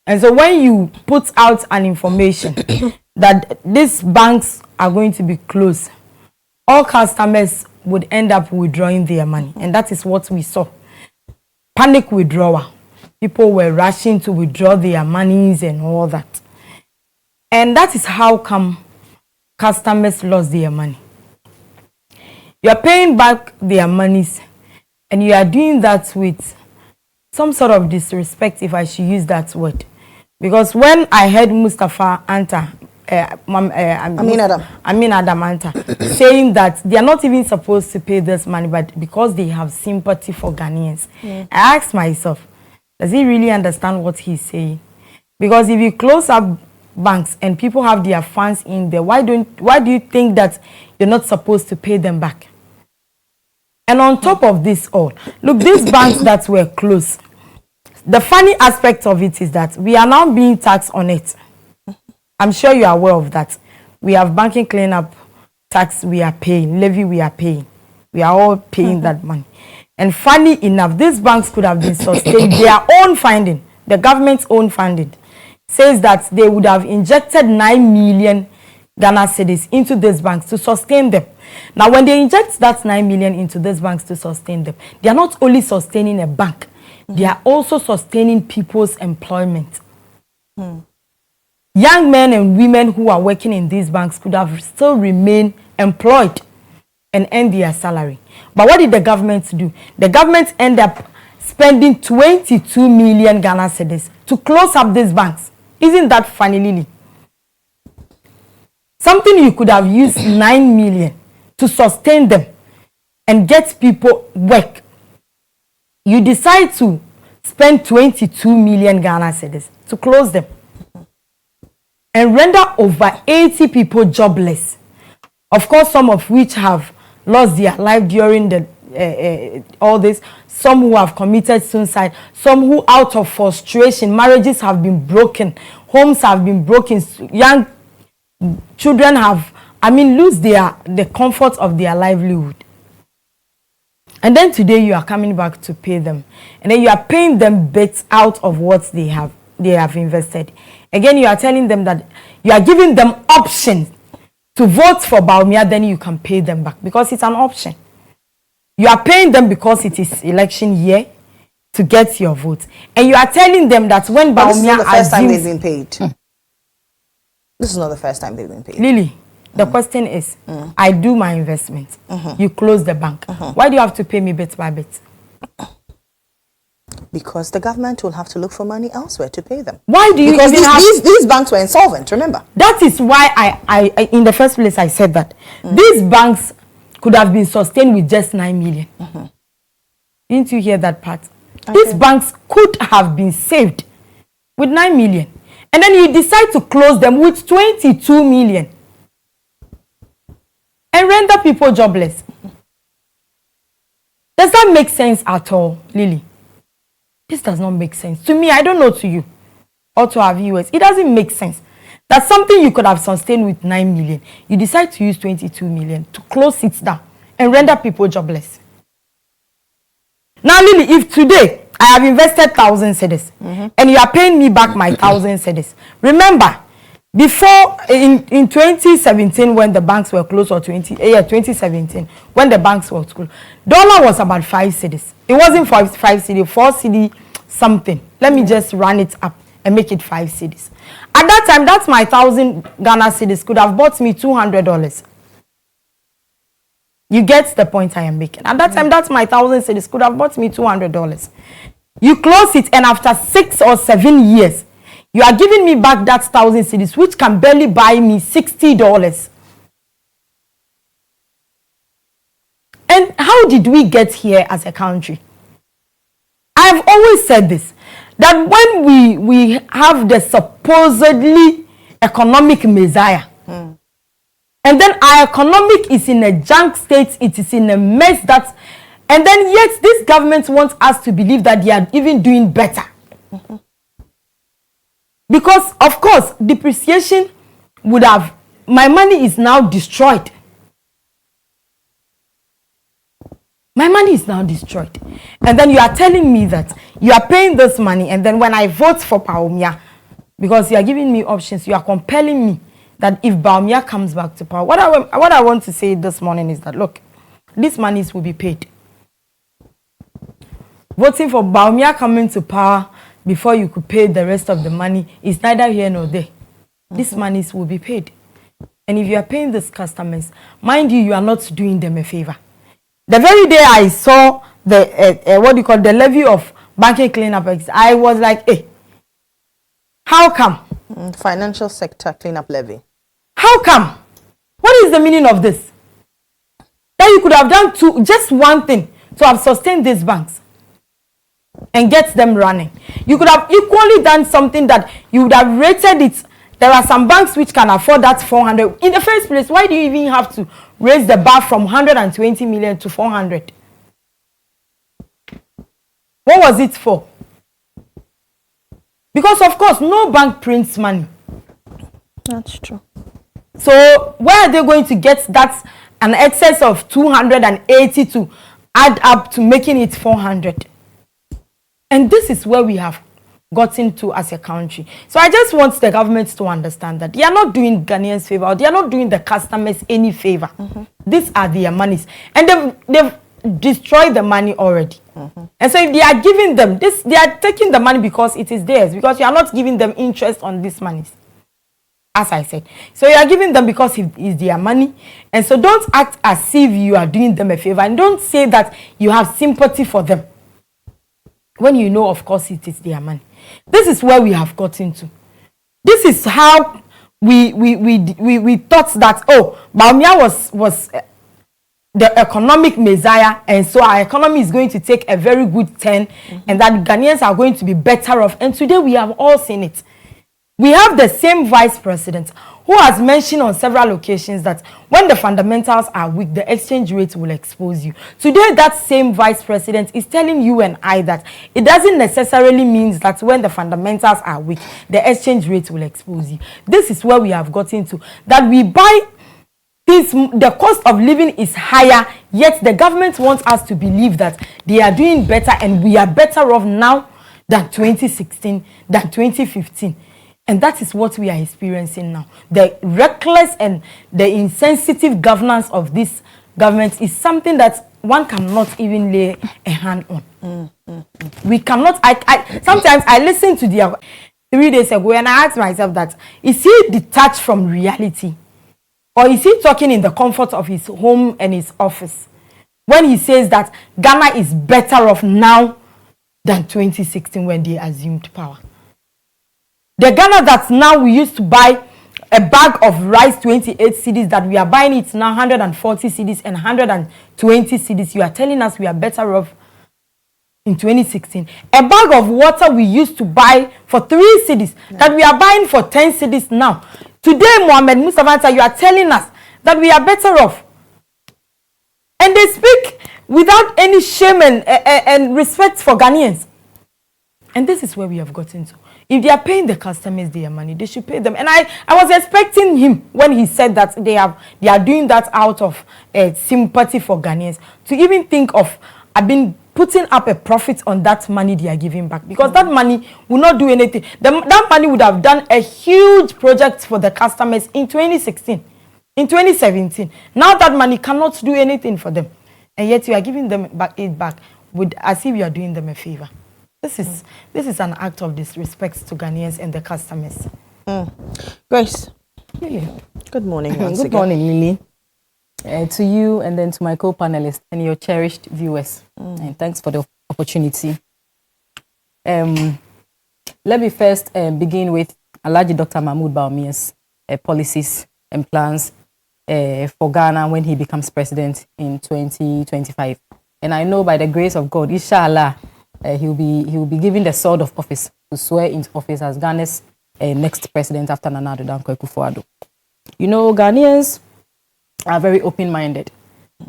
And so when you put out an information that these banks are going to be closed, all customers would end up withdrawing their money. And that is what we saw. Panic withdrawal. People were rushing to withdraw their monies and all that. And that is how come customers lost their money. You are paying back their monies and you are doing that with some sort of disrespect, if I should use that word. Because when I heard Mustafa Anta, Amin Adam Anta, saying that they are not even supposed to pay this money, but because they have sympathy for Ghanaians, I asked myself, does he really understand what he's saying? Because if you close up banks and people have their funds in there, why do you think that you're not supposed to pay them back? And on top of this all, look, these banks that were closed, the funny aspect of it is that we are now being taxed on it. I'm sure you are aware of that. We have banking cleanup tax we are paying, levy we are paying. We are all paying that money. And funny enough, these banks could have been sustained. Their own finding, the government's own funding, says that they would have injected 9 million Ghana cedis into these banks to sustain them. Now, when they inject that 9 million into these banks to sustain them, they are not only sustaining a bank, they are also sustaining people's employment. Young men and women who are working in these banks could have still remained employed and earn their salary. But what did the government do? The government ended up spending 22 million Ghana cedis to close up these banks. Isn't that funny, Lily? Something you could have used 9 million to sustain them and get people work. You decide to spend 22 million Ghana cedis to close them and render over 80 people jobless. Of course, some of which have lost their life during the all this. Some who have committed suicide. Some who, out of frustration, marriages have been broken, homes have been broken. Young children have, lose the comfort of their livelihood. And then today you are coming back to pay them, and then you are paying them bits out of what they have invested. Again, you are telling them that you are giving them options to vote for Baumia, then you can pay them back because it's an option. You are paying them because it is election year to get your vote, and you are telling them that when Baumia this is not the first time they've been paid. This is not the first time they've been paid. Lily, the question is, I do my investment. You close the bank. Why do you have to pay me bit by bit? Because the government will have to look for money elsewhere to pay them. Why do you? Because these banks were insolvent, remember? That is why I in the first place I said that these banks could have been sustained with just 9 million. Didn't you hear that part? Okay. These banks could have been saved with 9 million. And then you decide to close them with 22 million. And render people jobless. Does that make sense at all, Lily? This does not make sense. To me, I don't know to you or to our viewers. It doesn't make sense. That's something you could have sustained with 9 million. You decide to use 22 million to close it down and render people jobless. Now, Lily, if today I have invested 1,000 cedis and you are paying me back my 1,000 cedis, remember, before in 2017 when the banks were closed, or 2017 when the banks were closed, dollar was about 5 cedis. It wasn't 5 cedi, 4 cedi something. Let me just run it up and make it 5 cedis. At that time, that's my 1,000 Ghana cedis could have bought me $200. You get the point I am making. At that time, that's my 1,000 cedis could have bought me $200. You close it, and after 6 or 7 years, you are giving me back that 1,000 cedis, which can barely buy me $60. And how did we get here as a country? I've always said this, that when we have the supposedly economic messiah, and then our economic is in a junk state, it is in a mess that, and then yet this government wants us to believe that they are even doing better. Because of course, depreciation would have, my money is now destroyed. My money is now destroyed. And then you are telling me that you are paying this money, and then when I vote for Bawumia, because you are giving me options, you are compelling me that if Bawumia comes back to power, what I want to say this morning is that, look, these monies will be paid. Voting for Bawumia coming to power before you could pay the rest of the money is neither here nor there. These monies will be paid. And if you are paying these customers, mind you, you are not doing them a favor. The very day I saw the the levy of banking cleanup, I was like, hey, how come? Financial sector cleanup levy. How come? What is the meaning of this? That you could have done just one thing to have sustained these banks and get them running. You could have equally done something that you would have rated it. There are some banks which can afford that 400. In the first place, why do you even have to raise the bar from 120 million to 400? What was it for? Because of course, no bank prints money. That's true. So where are they going to get that an excess of 280 to add up to making it 400? And this is where we have gotten to as a country. So I just want the government to understand that they are not doing Ghanaians favor, or they are not doing the customers any favor. These are their monies, and they've destroyed the money already. And so if they are giving them this, they are taking the money because it is theirs, because you are not giving them interest on these monies, as I said. So you are giving them because it is their money. And so don't act as if you are doing them a favor, and don't say that you have sympathy for them when you know, of course, it is their money. This is where we have gotten to. This is how we thought that, oh, Bawumia was the economic messiah, and so our economy is going to take a very good turn, and that Ghanaians are going to be better off. And today we have all seen it. We have the same vice president who has mentioned on several occasions that when the fundamentals are weak, the exchange rate will expose you. Today, that same vice president is telling you and I that it doesn't necessarily mean that when the fundamentals are weak, the exchange rate will expose you. This is where we have gotten to, that we buy things, the cost of living is higher, yet the government wants us to believe that they are doing better and we are better off now than 2016, than 2015. And that is what we are experiencing now. The reckless and the insensitive governance of this government is something that one cannot even lay a hand on. We cannot. Sometimes I listen to the 3 days ago and I asked myself that, is he detached from reality? Or is he talking in the comfort of his home and his office when he says that Ghana is better off now than 2016 when they assumed power? The Ghana that now we used to buy a bag of rice 28 cedis, that we are buying it now 140 cedis and 120 cedis. You are telling us we are better off in 2016. A bag of water we used to buy for 3 cedis, that we are buying for 10 cedis now. Today, Mohammed, Mustafa, you are telling us that we are better off. And they speak without any shame and respect for Ghanaians. And this is where we have gotten to. If they are paying the customers their money, they should pay them. And I was expecting him, when he said that they are doing that out of sympathy for Ghanaians, to even think of putting up a profit on that money they are giving back. Because that money will not do anything. That money would have done a huge project for the customers in 2016, in 2017. Now that money cannot do anything for them. And yet you are giving them it back as if you are doing them a favor. This is an act of disrespect to Ghanaians and the customers. Grace. Lily. Good morning. Once Good again. morning, Lily. To you and then to my co-panelists and your cherished viewers. And thanks for the opportunity. Let me first begin with Alhaji Dr. Mahmoud Bawumia's policies and plans for Ghana when he becomes president in 2025. And I know by the grace of God, inshallah, he will be given the sword of office to swear into office as Ghana's next president after Nana Addo Dankwa Akufo-Addo. You know, Ghanaians are very open-minded.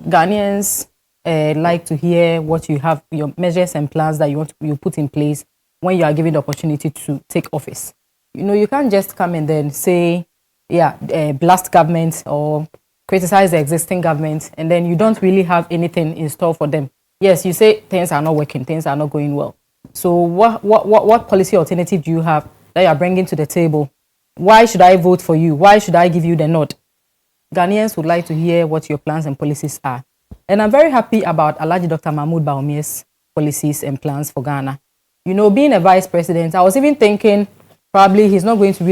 Ghanaians like to hear what you have, your measures and plans that you put in place when you are given the opportunity to take office. You know, you can't just come and then say, blast government or criticize the existing government, and then you don't really have anything in store for them. Yes, you say things are not working, things are not going well. So what policy alternative do you have that you are bringing to the table? Why should I vote for you? Why should I give you the nod? Ghanaians would like to hear what your plans and policies are. And I'm very happy about Alhaji Dr. Mahmoud Bawumia's policies and plans for Ghana. You know, being a vice president, I was even thinking probably he's not going to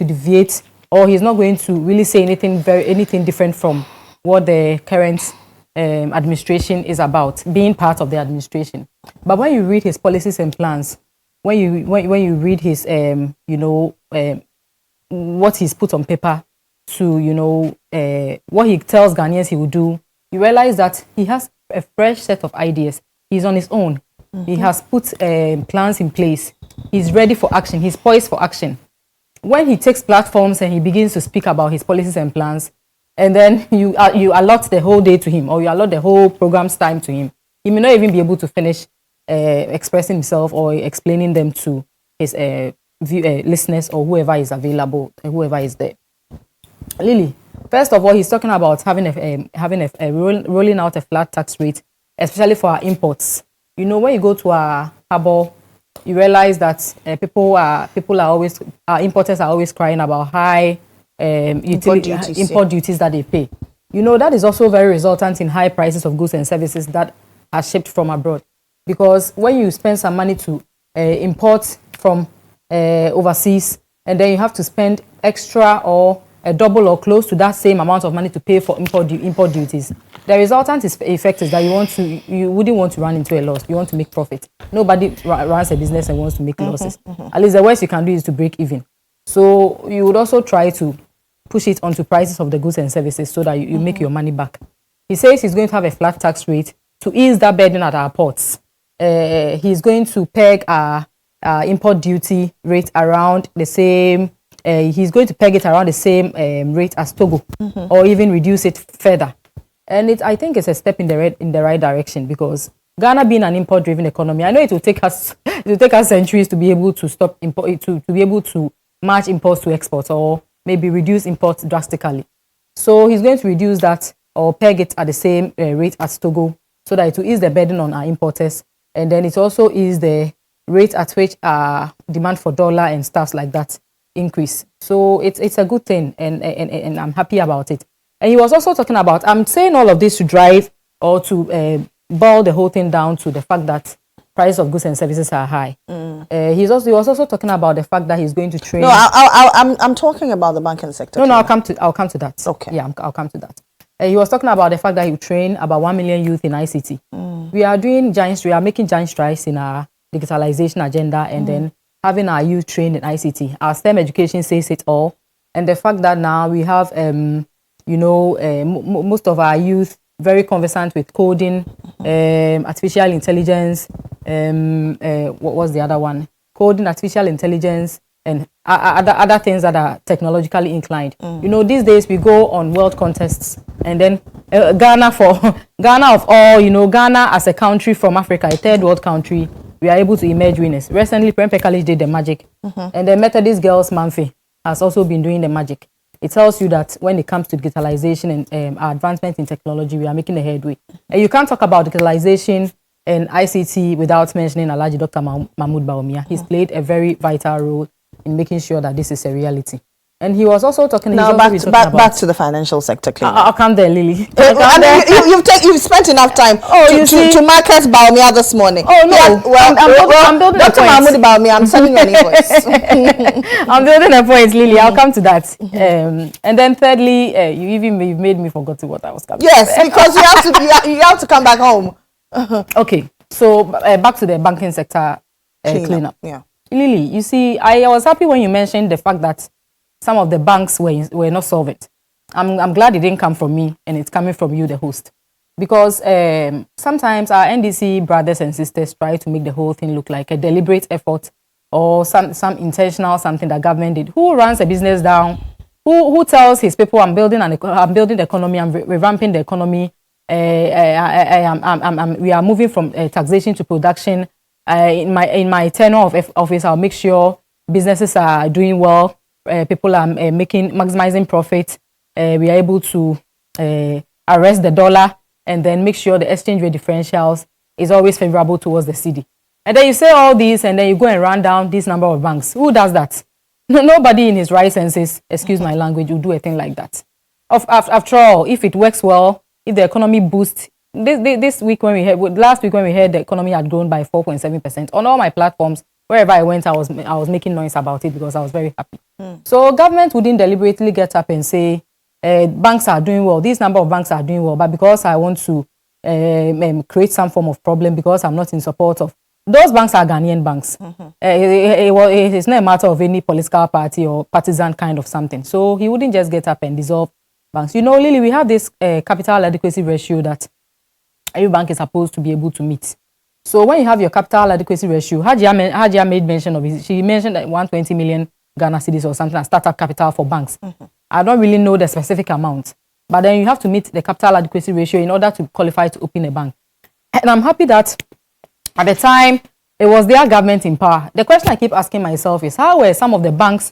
deviate, or he's not going to really say anything different from what the current administration is about, being part of the administration. But when you read his policies and plans, when you read his what he's put on paper to what he tells Ghanaians he will do, you realize that he has a fresh set of ideas. He's on his own. He has put plans in place. He's ready for action. He's poised for action. When he takes platforms and he begins to speak about his policies and plans, and then you allot the whole day to him, or you allot the whole program's time to him, he may not even be able to finish expressing himself or explaining them to his listeners or whoever is available, whoever is there. Lily, first of all, he's talking about rolling out a flat tax rate, especially for our imports. You know, when you go to our harbor, you realize that importers are always crying about high import duties that they pay. You know, that is also very resultant in high prices of goods and services that are shipped from abroad. Because when you spend some money to import from overseas, and then you have to spend extra or a double or close to that same amount of money to pay for import duties, the resultant effect is that you wouldn't want to run into a loss. You want to make profit. Nobody runs a business and wants to make losses. At least the worst you can do is to break even. So you would also try to push it onto prices of the goods and services so that you make your money back. He says he's going to have a flat tax rate to ease that burden at our ports. He's going to peg our import duty rate around the same. He's going to peg it around the same rate as Togo, or even reduce it further. And I think it's a step in the right direction, because Ghana being an import-driven economy, I know it will take us centuries to be able to stop import, to be able to match imports to exports, or maybe reduce imports drastically. So he's going to reduce that or peg it at the same rate as Togo, so that it will ease the burden on our importers, and then it also ease the rate at which demand for dollar and stuff like that increase. So it's a good thing, and I'm happy about it. And he was also talking about, I'm saying all of this to drive or to boil the whole thing down to the fact that prices of goods and services are high. He was also talking about the fact that he's going to train. No, I'm talking about the banking sector. No, I'll come to that. Okay. Yeah, I'll come to that. He was talking about the fact that he will train about 1 million youth in ICT. We are making giant strides in our digitalization agenda, and then having our youth trained in ICT. Our STEM education says it all. And the fact that now we have, most of our youth very conversant with coding, artificial intelligence, what was the other one? Coding, artificial intelligence, and other things that are technologically inclined. You know, these days we go on world contests, and then Ghana of all, Ghana as a country from Africa, a third world country, we are able to emerge winners. Recently, Prempeh College did the magic, and the Methodist Girls Manfi has also been doing the magic. It tells you that when it comes to digitalization and our advancement in technology, we are making a headway. And you can't talk about digitalization and ICT without mentioning Alhaji Dr. Mahmoud Bawumia. He's played a very vital role in making sure that this is a reality. And he was also talking. Now back to the financial sector cleanup. I'll come there, Lily. You've spent enough time to market Baumia this morning. Oh no, yeah, I'm building Dr. Mahmoud Baumia, I'm sending you an invoice. I'm building a point, Lily. I'll come to that. And then thirdly, you've made me forget what I was coming. Yes, because you have to come back home. Okay, so back to the banking sector cleanup. Yeah, Lily, you see, I was happy when you mentioned the fact that some of the banks were not solvent. I'm glad it didn't come from me and it's coming from you, the host. Because sometimes our NDC brothers and sisters try to make the whole thing look like a deliberate effort or some intentional something that government did. Who runs a business down? Who tells his people, I'm building the economy, I'm revamping the economy, we are moving from taxation to production. In my tenure of office, I'll make sure businesses are doing well. People are maximizing profit. We are able to arrest the dollar and then make sure the exchange rate differentials is always favorable towards the cedi. And then you say all this and then you go and run down this number of banks. Who does that? Nobody in his right senses, excuse my language, will do a thing like that. After all, if it works well, if the economy boosts, last week when we heard the economy had grown by 4.7% on all my platforms, wherever I went, I was making noise about it because I was very happy. So government wouldn't deliberately get up and say, banks are doing well, this number of banks are doing well, but because I want to create some form of problem because I'm not in support of, those banks are Ghanaian banks. It's not a matter of any political party or partisan kind of something. So he wouldn't just get up and dissolve banks. You know, Lily, we have this capital adequacy ratio that every bank is supposed to be able to meet. So when you have your capital adequacy ratio, Hajia made mention of it. She mentioned that 120 million Ghana cedis or something as startup capital for banks. I don't really know the specific amount, but then you have to meet the capital adequacy ratio in order to qualify to open a bank. And I'm happy that at the time it was their government in power. The question I keep asking myself is, how were some of the banks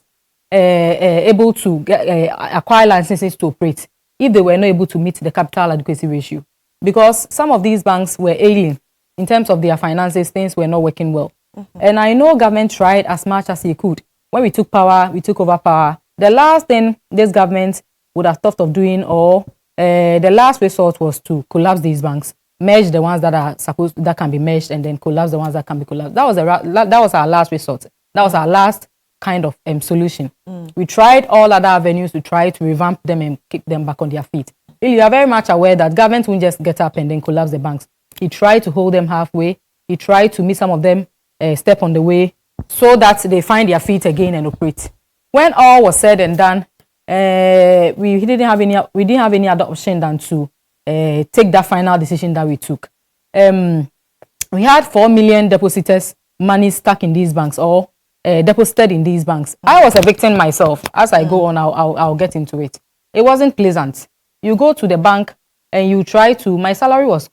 able to acquire licenses to operate if they were not able to meet the capital adequacy ratio? Because some of these banks were ailing in terms of their finances, things were not working well. And I know government tried as much as he could. When we took power, we took over power. The last thing this government would have thought of doing, or the last resort, was to collapse these banks, merge the ones that can be merged, and then collapse the ones that can be collapsed. That was our last resort. That was our last kind of solution. We tried all other avenues to try to revamp them and keep them back on their feet. You are very much aware that government won't just get up and then collapse the banks. He tried to hold them halfway. He tried to meet some of them step on the way so that they find their feet again and operate. When all was said and done, we didn't have any other option than to take that final decision that we took. We had 4 million depositors' money stuck in these banks or deposited in these banks. I was a victim myself. As I go on, I'll get into it. It wasn't pleasant. You go to the bank and you try to. My salary was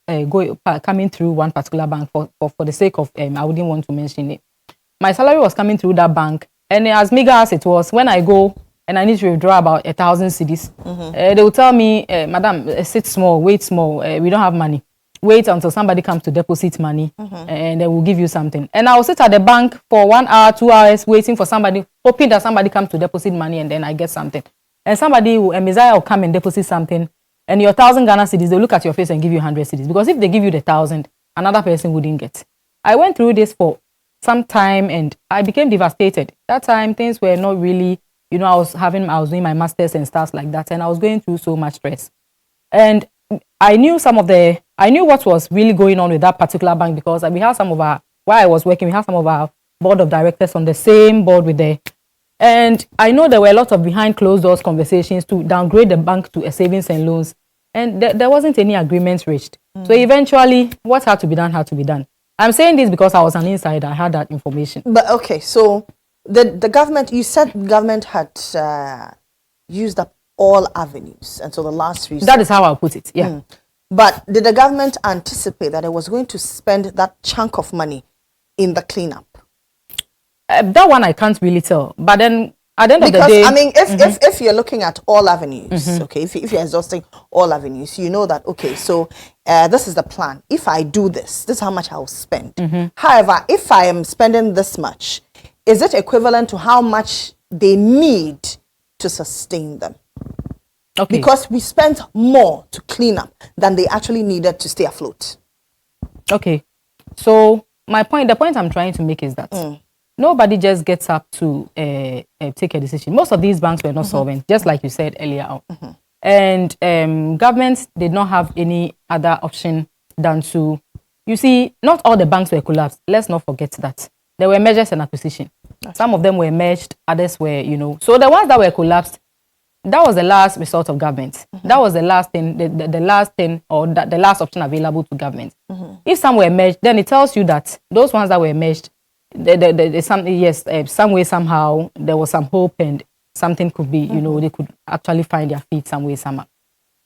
coming through one particular bank for the sake of I wouldn't want to mention it. My salary was coming through that bank, and as meager as it was, when I go and I need to withdraw about 1,000 cedis, they will tell me, "Madam, sit small, wait small. We don't have money. Wait until somebody comes to deposit money, and they will give you something." And I will sit at the bank for 1 hour, 2 hours, waiting for somebody, hoping that somebody comes to deposit money, and then I get something. And a Messiah will come and deposit something, and your 1,000 Ghana cedis, they'll look at your face and give you 100 cedis. Because if they give you the 1,000, another person wouldn't get. I went through this for some time and I became devastated. That time, things were not really, I was doing my masters and stuff like that, and I was going through so much stress. And I knew what was really going on with that particular bank because we had while I was working, we had some of our board of directors on the same board with the. And I know there were a lot of behind closed doors conversations to downgrade the bank to a savings and loans. And there wasn't any agreement reached. So eventually, what had to be done had to be done. I'm saying this because I was an insider. I had that information. But okay, so the government, you said government had used up all avenues until the last resort. That is how I'll put it, yeah. But did the government anticipate that it was going to spend that chunk of money in the cleanup? That one I can't really tell. But then at the end of the day, I mean, if you're looking at all avenues, okay, if you're exhausting all avenues, you know that, okay, so this is the plan. If I do this is how much I'll spend. However, if I am spending this much, is it equivalent to how much they need to sustain them. Okay. Because we spent more to clean up than they actually needed to stay afloat. Okay. So the point I'm trying to make is that nobody just gets up to take a decision. Most of these banks were not solvent, just like you said earlier on. And governments did not have any other option than to, you see, not all the banks were collapsed. Let's not forget that. There were mergers and acquisition. Some of them were merged, others were, So the ones that were collapsed, that was the last resort of government. That was the last thing, the last thing, or the last option available to government. If some were merged, then it tells you that those ones that were merged, some way, somehow, there was some hope and something could be, they could actually find their feet some way, somehow.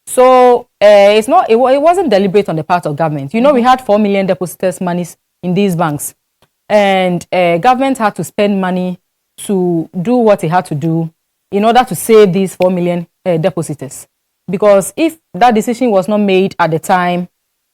So it wasn't deliberate on the part of government. We had 4 million depositors' monies in these banks, and government had to spend money to do what it had to do in order to save these 4 million depositors. Because if that decision was not made at the time,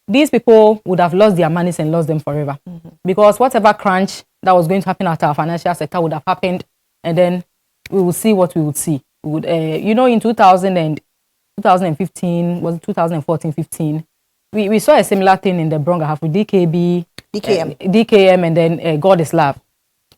these people would have lost their monies and lost them forever. Because whatever crunch that was going to happen at our financial sector would have happened, and then we would see what we would see. We would, in 2015, was 2014-15, we saw a similar thing in the Bronga half with DKM, and then God is Love.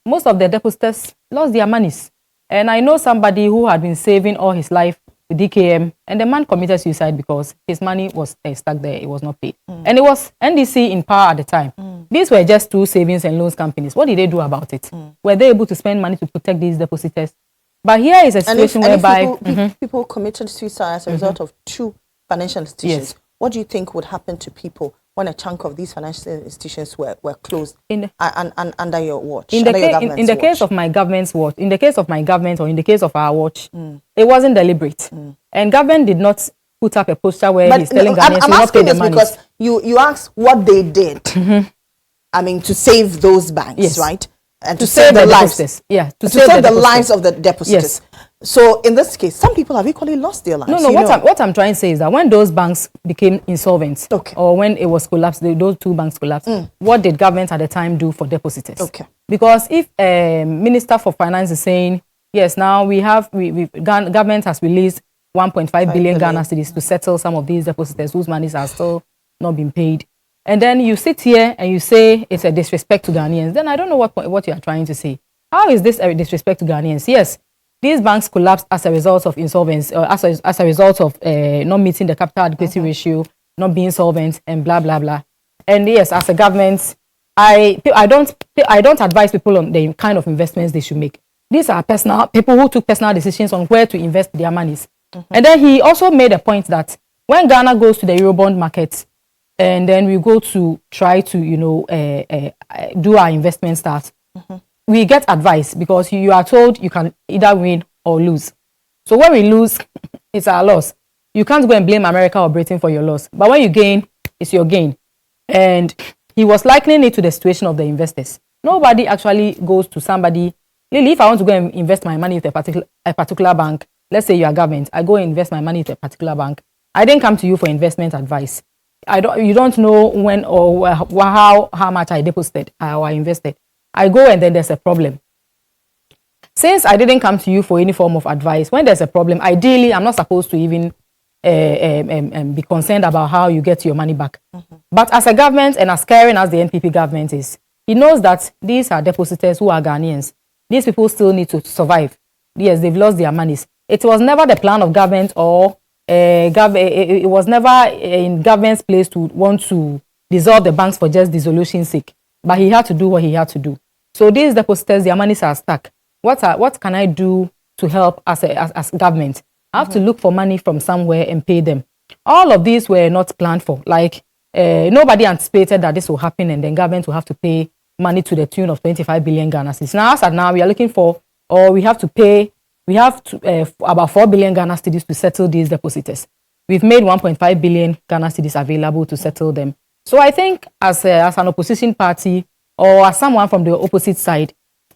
Most of the depositors lost their monies. And I know somebody who had been saving all his life with DKM, and the man committed suicide because his money was stuck there. It was not paid. And it was NDC in power at the time. These were just two savings and loans companies. What did they do about it? Were they able to spend money to protect these depositors? But here is a situation whereby if people committed suicide as a result of two financial institutions, what do you think would happen to people when a chunk of these financial institutions were closed and under your watch? In the case of my government's watch, in the case of my government or in the case of our watch, it wasn't deliberate. And government did not put up a poster where he's telling Ghanaians to not pay the money. Because you asked what they did, I mean, to save those banks, right? And to save the lives. Yeah, to save the lives of the depositors. So in this case, some people have equally lost their lives. No, what I'm trying to say is that when those banks became insolvent, or when it was collapsed, those two banks collapsed, what did government at the time do for depositors? Because if Minister for Finance is saying, yes, now government has released 1.5 billion Ghana cedis to settle some of these depositors whose monies are still not being paid, and then you sit here and you say it's a disrespect to Ghanaians, then I don't know what you are trying to say. How is this a disrespect to Ghanaians? Yes, these banks collapsed as a result of insolvency, as a result of not meeting the capital adequacy ratio, not being solvent, and blah blah blah. And yes, as a government, I don't advise people on the kind of investments they should make. These are people who took personal decisions on where to invest their monies. And then he also made a point that when Ghana goes to the Eurobond market, and then we go to try to do our investment start, we get advice because you are told you can either win or lose. So when we lose, it's our loss. You can't go and blame America or Britain for your loss. But when you gain, it's your gain. And he was likening it to the situation of the investors. Nobody actually goes to somebody. Really, if I want to go and invest my money with a particular bank, let's say you are government, I go and invest my money with a particular bank. I didn't come to you for investment advice. You don't know when or how much I deposited or I invested. I go and then there's a problem. Since I didn't come to you for any form of advice, when there's a problem, ideally, I'm not supposed to even be concerned about how you get your money back. But as a government and as caring as the NPP government is, he knows that these are depositors who are Ghanaians. These people still need to survive. Yes, they've lost their monies. It was never the plan of government or it was never in government's place to want to dissolve the banks for just dissolution's sake. But he had to do what he had to do. So these depositors, their monies are stuck. What can I do to help as government? I have to look for money from somewhere and pay them. All of these were not planned for. Like nobody anticipated that this will happen, and then government will have to pay money to the tune of 25 billion Ghana cedis. Now, as at now, we are looking for, or we have to pay. We have about 4 billion Ghana cedis to settle these depositors. We've made 1.5 billion Ghana cedis available to settle them. So I think as an opposition party or as someone from the opposite side,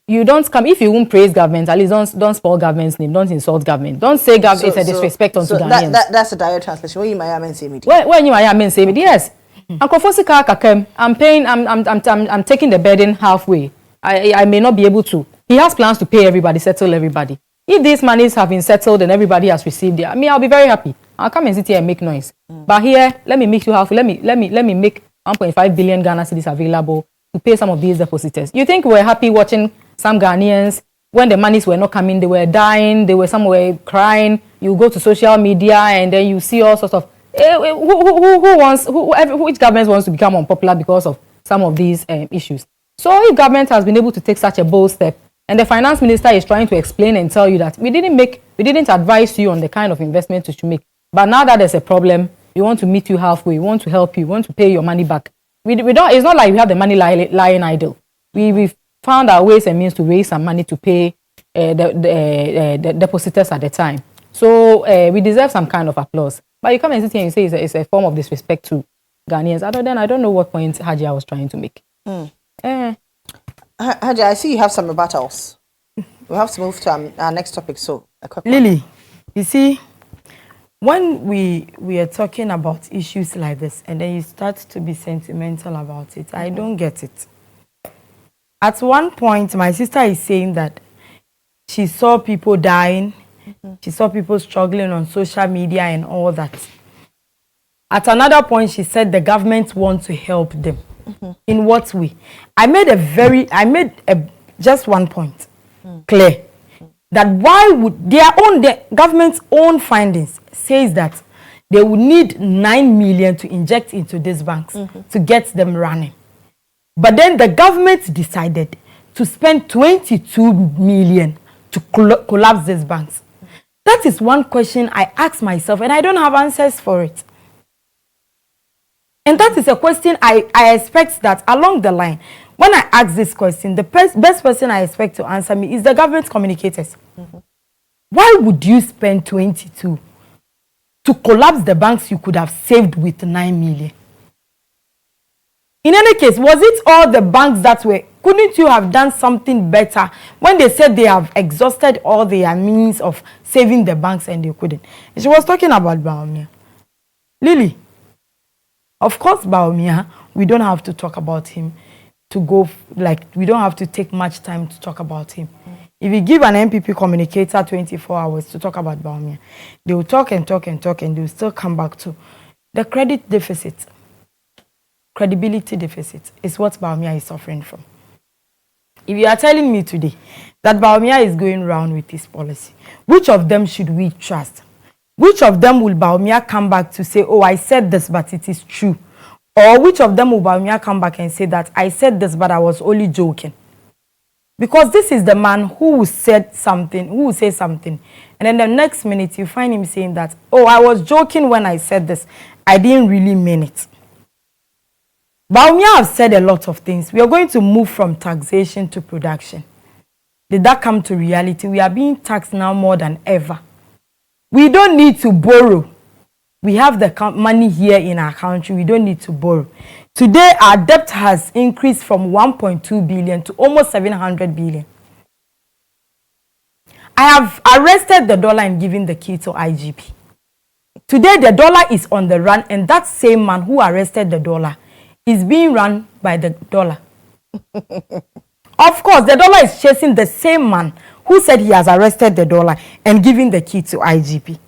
you don't come, if you won't praise government, at least don't spoil government's name, don't insult government. Don't say government it's a disrespect onto Ghanaians. That's a direct translation. When you might say me. When you might say me, yes. I'm paying, I'm taking the burden halfway. I may not be able to. He has plans to pay everybody, settle everybody. If these monies have been settled and everybody has received it, I mean, I'll be very happy. I'll come and sit here and make noise. But here, let me make you half. Let me make 1.5 billion Ghana cedis available to pay some of these depositors. You think we're happy watching some Ghanaians when the monies were not coming? They were dying. Some were crying. You go to social media and then you see all sorts of which government wants to become unpopular because of some of these issues. So if government has been able to take such a bold step, and the finance minister is trying to explain and tell you that we didn't advise you on the kind of investment you should make, but now that there's a problem, we want to meet you halfway, we want to help you, we want to pay your money back. We don't. It's not like we have the money lying idle. We found our ways and means to raise some money to pay the depositors at the time. So we deserve some kind of applause. But you come and sit here and you say it's a form of disrespect to Ghanaians. Other than I don't know what point Hajia was trying to make. Hajia, I see you have some rebuttals. We have to move to our next topic. So, Lily, you see, when we are talking about issues like this, and then you start to be sentimental about it, I don't get it. At one point, my sister is saying that she saw people dying, she saw people struggling on social media and all that. At another point, she said the government wants to help them. In what way? I made just one point clear, that why would the government's own findings says that they would need 9 million to inject into these banks to get them running. But then the government decided to spend 22 million to collapse these banks. That is one question I ask myself, and I don't have answers for it. And that is a question I expect that along the line, when I ask this question, the best person I expect to answer me is the government communicators. Why would you spend 22 to collapse the banks you could have saved with 9 million? In any case, was it all the banks that were? Couldn't you have done something better when they said they have exhausted all their means of saving the banks and they couldn't? And she was talking about Baumia. Lily, of course, Baumia, we don't have to talk about him we don't have to take much time to talk about him. If you give an MPP communicator 24 hours to talk about Baumia, they will talk and talk and talk, and they will still come back to the credit deficit. Credibility deficit is what Baumia is suffering from. If you are telling me today that Baumia is going round with this policy, which of them should we trust? Which of them will Baumia come back to say, oh, I said this, but it is true? Or which of them will Baumia come back and say that I said this, but I was only joking? Because this is the man who said something, who will say something, and then the next minute you find him saying that, oh, I was joking when I said this. I didn't really mean it. Baumia have said a lot of things. We are going to move from taxation to production. Did that come to reality? We are being taxed now more than ever. We don't need to borrow. We have the money here in our country. We don't need to borrow. Today, our debt has increased from 1.2 billion to almost 700 billion. I have arrested the dollar and given the key to IGP. Today, the dollar is on the run, and that same man who arrested the dollar is being run by the dollar. Of course, the dollar is chasing the same man who said he has arrested the dollar and given the key to IGP.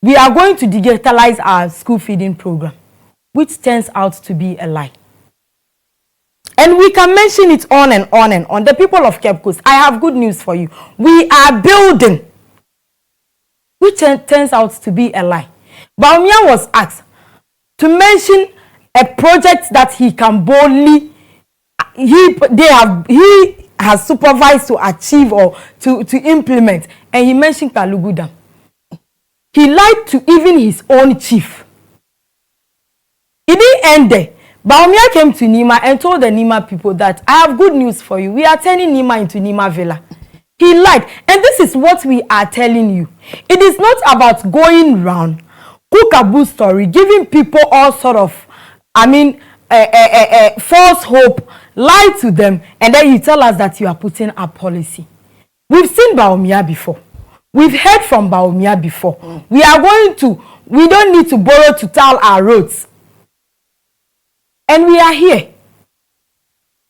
We are going to digitalize our school feeding program, which turns out to be a lie. And we can mention it on and on and on. The people of Cape Coast, I have good news for you. We are building, which turns out to be a lie. Baumia was asked to mention a project that he can boldly, he has supervised to achieve or to implement, and he mentioned Kalugu Dam. He lied to even his own chief. It didn't end there. Baumia came to Nima and told the Nima people that I have good news for you. We are turning Nima into Nima Villa. He lied. And this is what we are telling you. It is not about going round, cook-a-boo story, giving people all sort of, false hope, lie to them, and then you tell us that you are putting a policy. We've seen Baumia before. We've heard from Baumia before. We don't need to borrow to tile our roads. And we are here.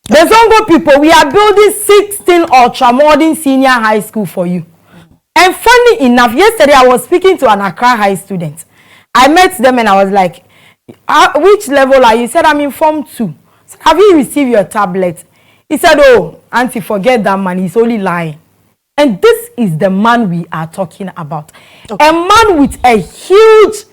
The Zongo people, we are building 16 ultra-modern senior high school for you. And funny enough, yesterday I was speaking to an Accra High student. I met them and I was like, which level are you? He said, I'm in Form 2. So, have you received your tablet? He said, oh, auntie, forget that man. He's only lying. And this is the man we are talking about. Okay. A man with a huge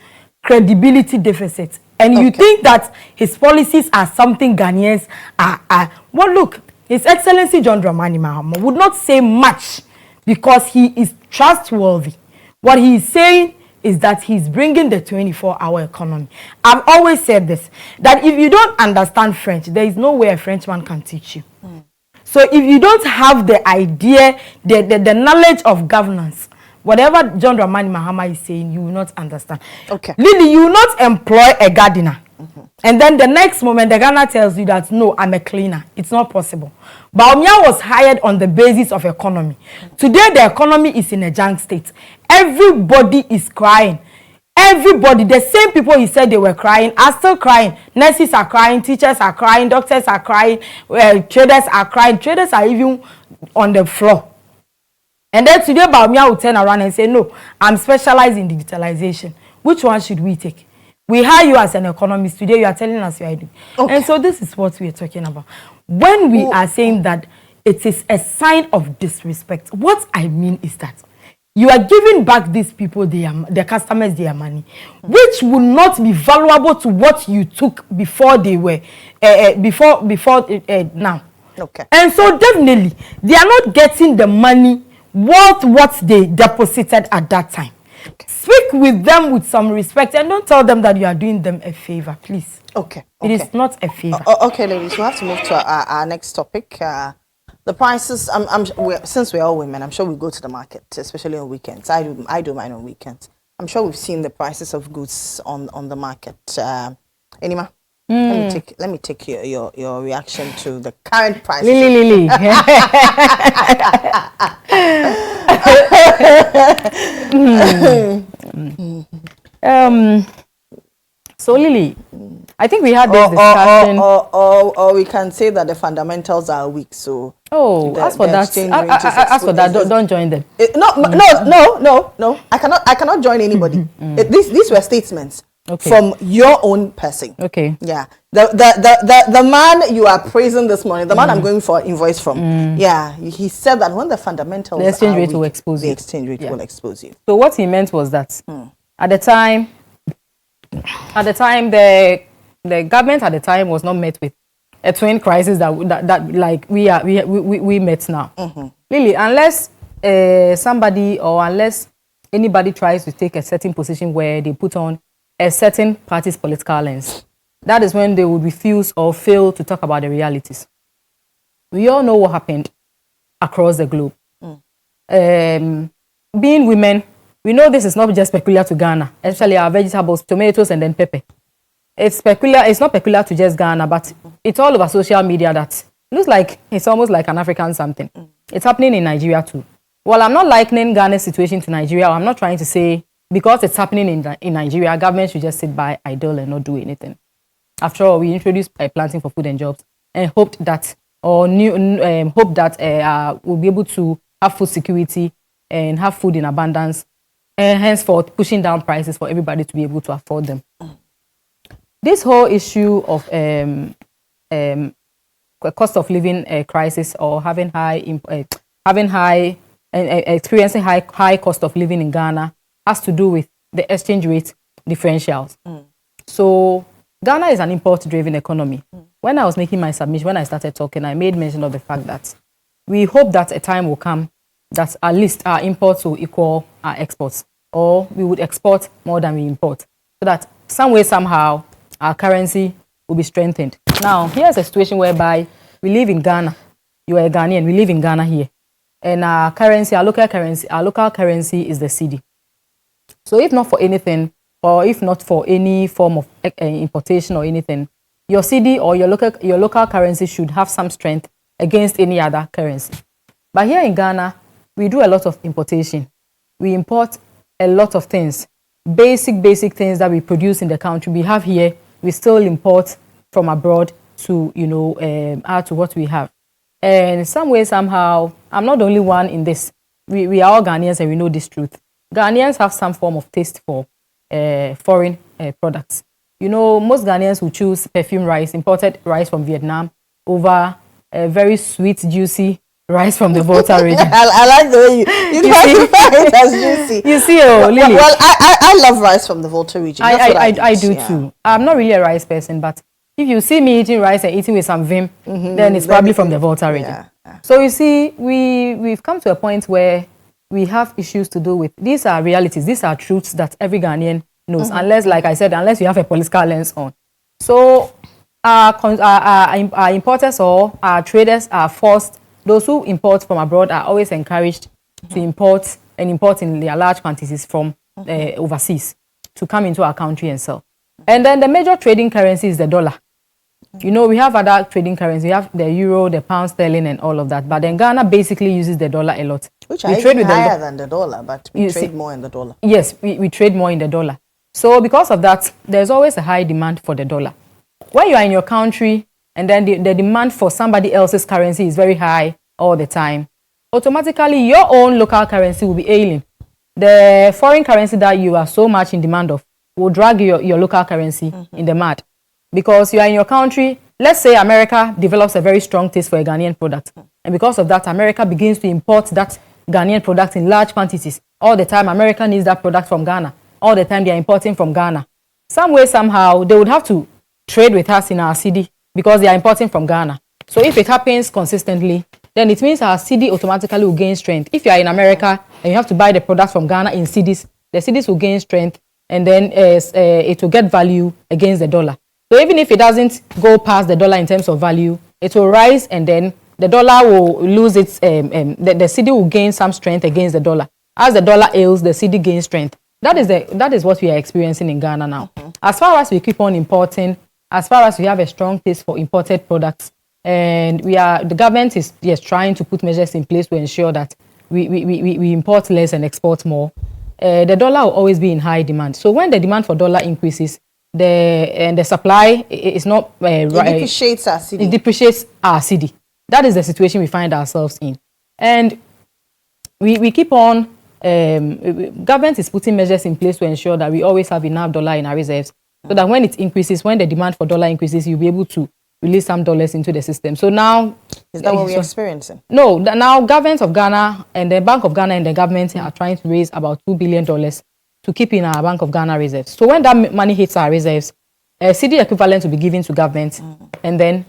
credibility deficit. And you think that his policies are something Ghanaians are. Well, look, His Excellency John Dramani Mahama would not say much because he is trustworthy. What he is saying is that he's bringing the 24-hour economy. I've always said this, that if you don't understand French, there is no way a Frenchman can teach you. So if you don't have the idea, the knowledge of governance, whatever John Dramani Mahama is saying, you will not understand. Okay. Lily, you will not employ a gardener. And then the next moment, the gardener tells you that, no, I'm a cleaner. It's not possible. Baumia was hired on the basis of economy. Today, the economy is in a junk state. Everybody is crying. Everybody, the same people he said they were crying, are still crying. Nurses are crying, teachers are crying, doctors are crying, traders are crying. Traders are even on the floor. And then today, Baumia will turn around and say, no, I'm specialized in digitalization. Which one should we take? We hire you as an economist. Today, you are telling us you are doing. Okay. And so this is what we are talking about. When we are saying that it is a sign of disrespect, what I mean is that you are giving back these people, the customers, their money, which will not be valuable to what you took before they were, now. Okay. And so definitely, they are not getting the money worth what they deposited at that time. Okay. Speak with them with some respect and don't tell them that you are doing them a favor, please. Okay. It is not a favor. Okay, ladies, we have to move to our next topic. The prices, since we're all women, I'm sure we go to the market, especially on weekends. I do mine on weekends. I'm sure we've seen the prices of goods on the market. Enima, let me take your reaction to the current prices. Lily. So Lily, I think we had this discussion. Or we can say that the fundamentals are weak. So as for that, don't join them. No. I cannot join anybody. These were statements. Okay. From your own person. Okay. Yeah. The man you are praising this morning, the man I'm going for invoice from. Yeah. He said that when the fundamentals, the exchange rate will expose you. The exchange rate will expose you. So what he meant was that at the time the government at the time was not met with a twin crisis that like we met now. Really, unless somebody or unless anybody tries to take a certain position where they put on a certain party's political lens, that is when they would refuse or fail to talk about the realities. We all know what happened across the globe. Being women, we know this is not just peculiar to Ghana, especially our vegetables, tomatoes, and then pepper. It's not peculiar to just Ghana, but it's all over social media that looks like it's almost like an African something. It's happening in Nigeria too. Well, I'm not likening Ghana's situation to Nigeria. I'm not trying to say because it's happening in Nigeria, government should just sit by idle and not do anything. After all, we introduced planting for food and jobs and hoped that we'll be able to have food security and have food in abundance, and henceforth pushing down prices for everybody to be able to afford them. This whole issue of cost of living crisis or experiencing high cost of living in Ghana has to do with the exchange rate differentials. So Ghana is an import-driven economy. When I was making my submission, when I started talking, I made mention of the fact that we hope that a time will come that at least our imports will equal our exports, or we would export more than we import, so that some way, somehow, our currency will be strengthened. Now, here's a situation whereby we live in Ghana. You are a Ghanaian, we live in Ghana here. And our local currency is the cedi. So if not for anything, or if not for any form of importation or anything, your cedi or your local currency should have some strength against any other currency. But here in Ghana, we do a lot of importation. We import a lot of things, basic things that we produce in the country. We have here, we still import from abroad to add to what we have. And some way, somehow, I'm not the only one in this. we are all Ghanaians and we know this truth. Ghanaians have some form of taste for foreign products. You know, most Ghanaians will choose perfume rice, imported rice from Vietnam, over a very sweet, juicy rice from the Volta region. I like the way you classify it as juicy. You see, Lily. Well, I love rice from the Volta region. I do too. I'm not really a rice person, but if you see me eating rice and eating with some vim, then it's probably from the Volta region. Yeah. So you see, we've come to a point where we have issues to do with. These are realities. These are truths that every Ghanaian knows. Unless, like I said, unless you have a political lens on. So our importers or our traders are forced. Those who import from abroad are always encouraged to import in their large quantities from overseas to come into our country and sell. And then the major trading currency is the dollar. You know, we have other trading currencies. We have the euro, the pound sterling, and all of that. But then Ghana basically uses the dollar a lot. Which are even higher than the dollar, but we trade more in the dollar. Yes, we trade more in the dollar. So because of that, there's always a high demand for the dollar. When you are in your country, and then the demand for somebody else's currency is very high all the time, automatically your own local currency will be ailing. The foreign currency that you are so much in demand of will drag your local currency in the mud. Because you are in your country, let's say America develops a very strong taste for a Ghanaian product. And because of that, America begins to import that Ghanaian product in large quantities. All the time, America needs that product from Ghana. All the time, they are importing from Ghana. Some way, somehow, they would have to trade with us in our cedi because they are importing from Ghana. So if it happens consistently, then it means our cedi automatically will gain strength. If you are in America and you have to buy the product from Ghana in cedis, the cedis will gain strength and then it will get value against the dollar. So even if it doesn't go past the dollar in terms of value, it will rise and then the dollar will lose its, the cedi will gain some strength against the dollar. As the dollar ails, the cedi gains strength. That is what we are experiencing in Ghana now. As far as we keep on importing, as far as we have a strong taste for imported products, and the government is trying to put measures in place to ensure that we import less and export more, the dollar will always be in high demand. So when the demand for dollar increases, the supply is not it depreciates our cedi. It depreciates our cedi. That is the situation we find ourselves in, and we keep on. Government is putting measures in place to ensure that we always have enough dollar in our reserves, so that when it increases, when the demand for dollar increases, you'll be able to release some dollars into the system. So now, is that what we're experiencing? No, now government of Ghana and the Bank of Ghana and the government are trying to raise about $2 billion to keep in our Bank of Ghana reserves. So when that money hits our reserves, cedi equivalent will be given to government, and then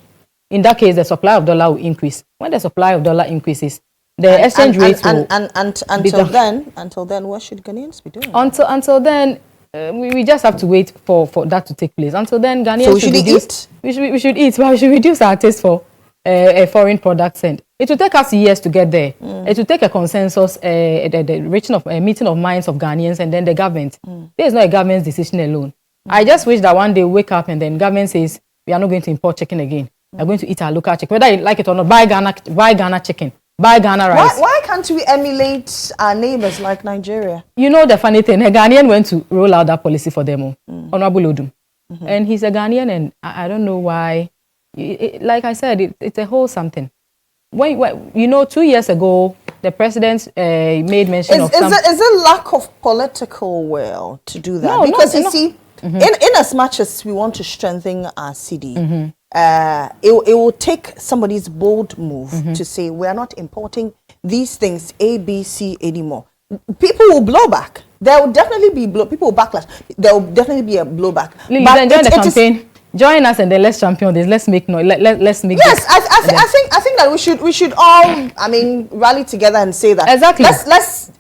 in that case, the supply of dollar will increase. When the supply of dollar increases, the exchange rate will until then, what should Ghanaians be doing? Until then, we just have to wait for that to take place. Until then, Ghanaians should reduce. We should eat, but we should reduce our taste for foreign products, and it will take us years to get there. It will take a consensus, the reaching of a meeting of minds of Ghanaians and then the government. There is not a government's decision alone. I just wish that one day we wake up and then government says we are not going to import chicken again. We are going to eat our local chicken, whether you like it or not. Buy Ghana chicken. Buy Ghana rice. Why can't we emulate our neighbors like Nigeria? You know the funny thing, a Ghanaian went to roll out that policy for them, Honorable Odum. And he's a Ghanaian, and I don't know why. Like I said, it's a whole something. When 2 years ago, the president made mention of some... Is it lack of political will to do that? No, because you see, in as much as we want to strengthen our cedi, it will take somebody's bold move to say we are not importing these things A, B, C anymore. People will blow back. There will definitely be people will backlash. There will definitely be a blowback. Lily, then join the campaign. Join us and then let's champion this. Let's make noise. Let's make. Yes, I think that we should all rally together and say that exactly. Let's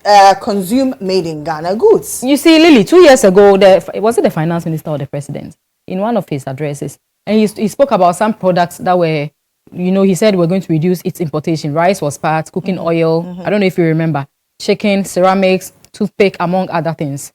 consume made in Ghana goods. You see, Lily, 2 years ago, was it the finance minister or the president in one of his addresses, and he spoke about some products that were, he said we're going to reduce its importation. Rice was part, cooking oil. I don't know if you remember, chicken, ceramics, toothpick, among other things.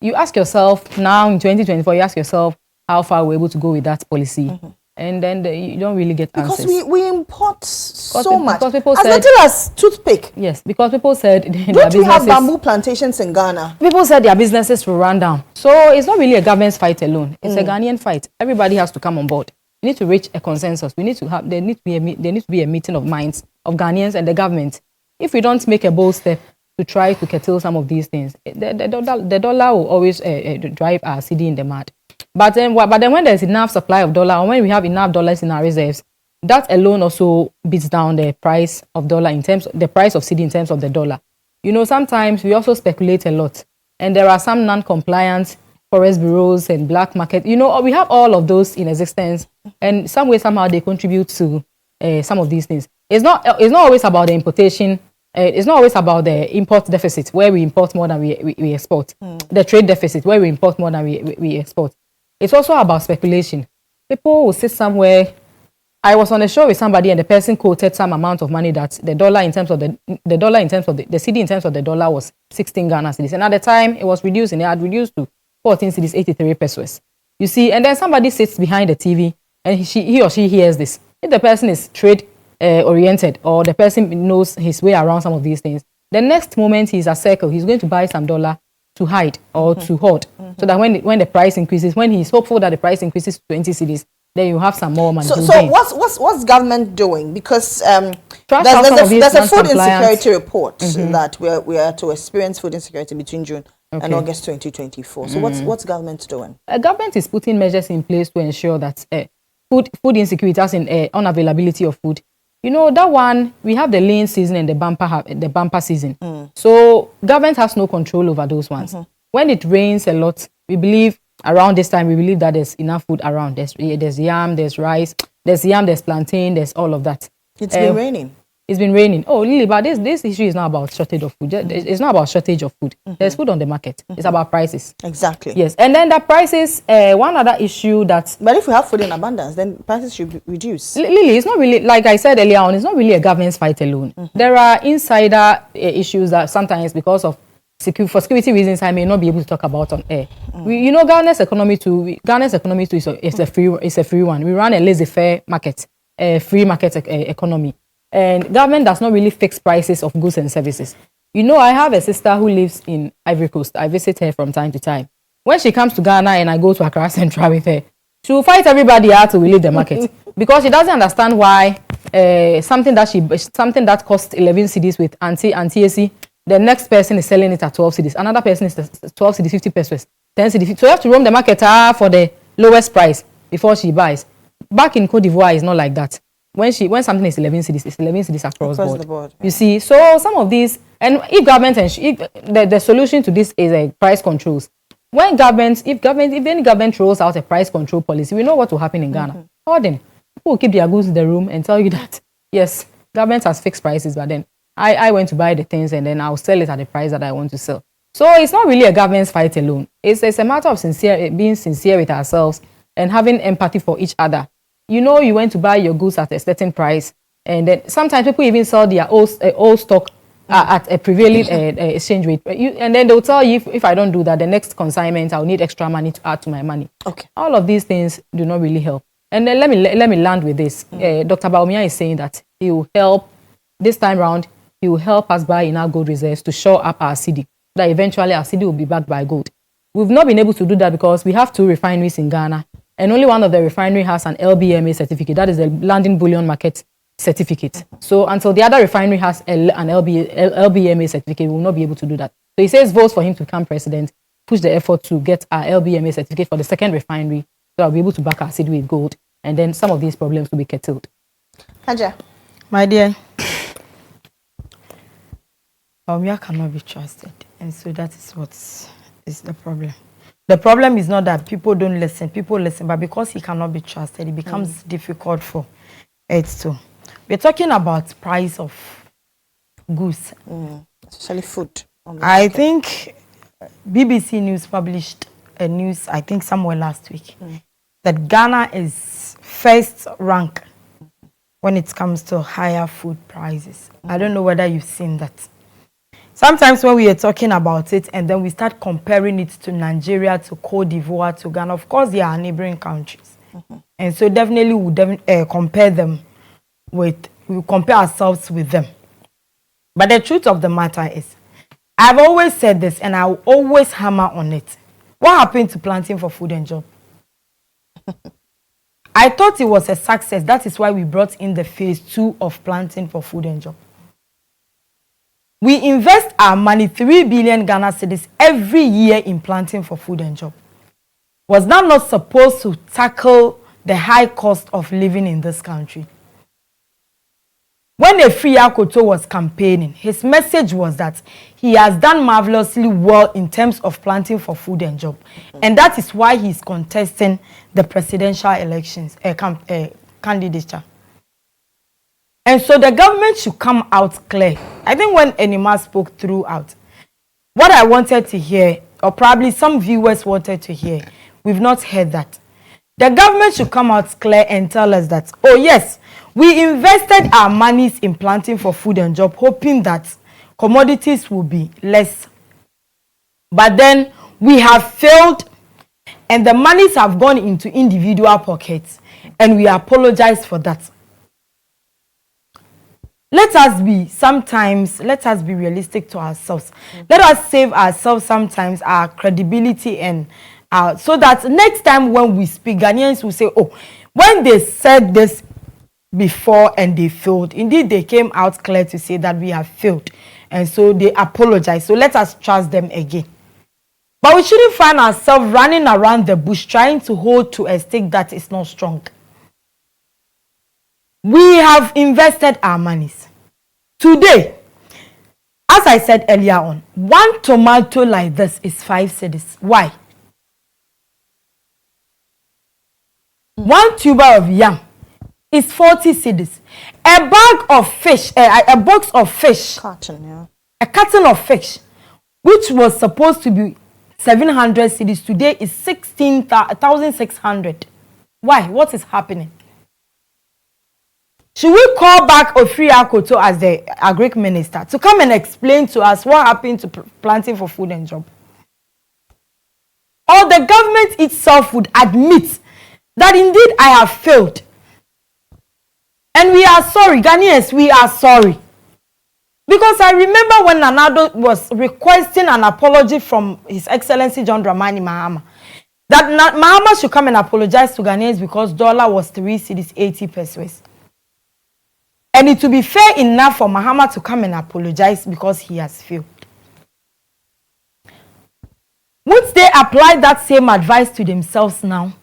You ask yourself now in 2024. You ask yourself, how far we're able to go with that policy, and then you don't really get answers. Because we import so much. Because people as said, little as toothpick. Yes, because people said don't we have bamboo plantations in Ghana? People said their businesses will run down. So it's not really a government's fight alone. It's a Ghanaian fight. Everybody has to come on board. We need to reach a consensus. There needs to be a meeting of minds of Ghanaians and the government. if we don't make a bold step to try to curtail some of these things, the dollar will always drive our cedi in the mud. But then when there's enough supply of dollar, or when we have enough dollars in our reserves, that alone also beats down the price of dollar in terms of the price of cedi in terms of the dollar. You know, sometimes we also speculate a lot, and there are some non-compliant forest bureaus and black market. You know, we have all of those in existence, and some way somehow they contribute to some of these things. It's not always about the importation. It's not always about the import deficit where we import more than we export. The trade deficit where we import more than we export. It's also about speculation. People will sit somewhere. I was on a show with somebody and the person quoted some amount of money that the dollar in terms of the cedi in terms of the dollar was 16 Ghana cedis. And at the time it was reduced, and it had reduced to 14 cedis, 83 pesos. You see, and then somebody sits behind the TV and he or she hears this. If the person is trade oriented, or the person knows his way around some of these things, the next moment he's a circle, he's going to buy some dollar to hide or to hoard, so that when the price increases, when he's hopeful that the price increases to 20 cedis, then you have some more money. So what's government doing? Because there's a food insecurity report that we are to experience food insecurity between June and August 2024. So what's government doing? Government is putting measures in place to ensure that food insecurity, as in unavailability of food. You know, that one, we have the lean season and the bumper season. So government has no control over those ones. When it rains a lot, we believe around this time, we believe that there's enough food around. There's yam, there's rice, there's yam, there's plantain, there's all of that. It's been raining. It's been raining. Oh, Lily, but this issue is not about shortage of food. It's not about shortage of food. There's food on the market. It's about prices. Exactly. Yes. And then the prices, one other issue that... But if we have food in abundance, then prices should be reduced. Lily, it's not really, like I said earlier on, it's not really a government's fight alone. There are insider issues that sometimes, because of for security reasons, I may not be able to talk about on air. You know, Ghana's economy too is a free one. We run a laissez-faire market, a free market economy. And government does not really fix prices of goods and services. You know, I have a sister who lives in Ivory Coast. I visit her from time to time. When she comes to Ghana and I go to Accra Central with her, she will fight everybody out to leave the market because she doesn't understand why something that costs 11 cedis with anti-AC, the next person is selling it at 12 cedis. Another person is 12 cedis, 50 pesos, 10 cedis. So you have to roam the market for the lowest price before she buys. Back in Cote d'Ivoire, it's not like that. When something is 11 cedis, it's 11 cedis across the board. You see, so some of these, and if government the solution to this is price controls. If any government rolls out a price control policy, we know what will happen in Ghana. People will keep their goods in the room and tell you that yes, government has fixed prices, but then I went to buy the things and then I'll sell it at the price that I want to sell. So it's not really a government's fight alone. It's a matter of being sincere with ourselves and having empathy for each other. You know, you went to buy your goods at a certain price, and then sometimes people even sell their old stock at a prevailing exchange rate. And then they'll tell you, if I don't do that, the next consignment, I'll need extra money to add to my money. Okay. All of these things do not really help. And then let me land with this. Dr. Baumia is saying that he will help, this time round, he will help us buy enough gold reserves to shore up our cedi, that eventually our cedi will be backed by gold. We've not been able to do that because we have 2 refineries in Ghana, and only one of the refinery has an LBMA certificate. That is the London Bullion Market certificate. So until the other refinery has an LBMA certificate, we will not be able to do that. So he says vote for him to become president, push the effort to get our LBMA certificate for the second refinery, so I'll be able to back our cedi with gold, and then some of these problems will be curtailed. Haja. My dear, Omia cannot be trusted, and so that is what is the problem. The problem is not that people don't listen, people listen, but because he cannot be trusted, it becomes difficult for it to. We're talking about price of goods. Especially food. I think BBC News published a news, I think somewhere last week, that Ghana is first rank when it comes to higher food prices. I don't know whether you've seen that. Sometimes when we are talking about it and then we start comparing it to Nigeria, to Cote d'Ivoire, to Ghana, of course they are neighboring countries. And so definitely we'll compare them with, we'll compare ourselves with them. But the truth of the matter is, I've always said this and I'll always hammer on it. What happened to planting for food and job? I thought it was a success. That is why we brought in the phase 2 of planting for food and job. We invest our money, 3 billion Ghana cedis every year in planting for food and job. Was that not supposed to tackle the high cost of living in this country? When Efri Akoto was campaigning, his message was that he has done marvelously well in terms of planting for food and job. And that is why he's contesting the presidential elections, candidature. And so the government should come out clear. I think when Enima spoke throughout, what I wanted to hear, or probably some viewers wanted to hear, we've not heard that. The government should come out clear and tell us that, oh yes, we invested our monies in planting for food and job, hoping that commodities will be less. But then we have failed, and the monies have gone into individual pockets, and we apologize for that. Let us be realistic to ourselves. Let us save ourselves sometimes our credibility and so that next time when we speak, Ghanaians will say, oh, when they said this before and they failed, indeed they came out clear to say that we have failed. And so they apologize. So let us trust them again. But we shouldn't find ourselves running around the bush trying to hold to a stake that is not strong. We have invested our monies. Today, as I said earlier on, 1 tomato like this is 5 cedis. Why? 1 tuber of yam is 40 cedis. A bag of fish, a box of fish, a carton of fish, which was supposed to be 700 cedis, today is 16,600. Why? What is happening? Should we call back Efri Akoto as the agric minister to come and explain to us what happened to planting for food and job? Or the government itself would admit that indeed I have failed. And we are sorry, Ghanaians, we are sorry. Because I remember when Nanado was requesting an apology from His Excellency John Dramani Mahama, that Mahama should come and apologize to Ghanaians because dollar was 3 cedis 80 pesos. And it will be fair enough for Mahama to come and apologize because he has failed. Would they apply that same advice to themselves now?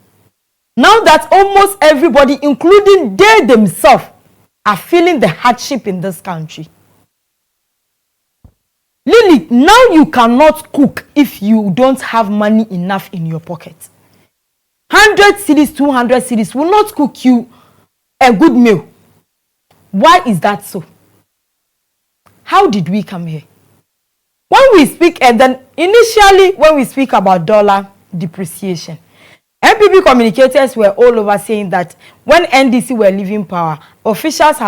Now that almost everybody, including they themselves, are feeling the hardship in this country. Lily, now you cannot cook if you don't have money enough in your pocket. 100 cedis, 200 cedis will not cook you a good meal. Why is that so? How did we come here? When we speak, and then initially when we speak about dollar depreciation, MPP communicators were all over saying that when NDC were leaving power, officials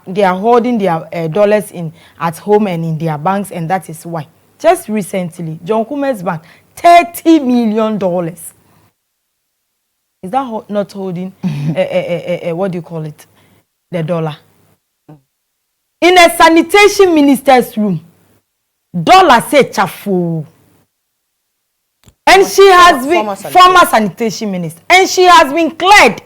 they are holding their dollars at home and in their banks, and that is why. Just recently, John Kume's bank, $30 million. Is that not holding what do you call it? The dollar. In a sanitation minister's room, dollar say chafu. And she has been former sanitation minister, and she has been cleared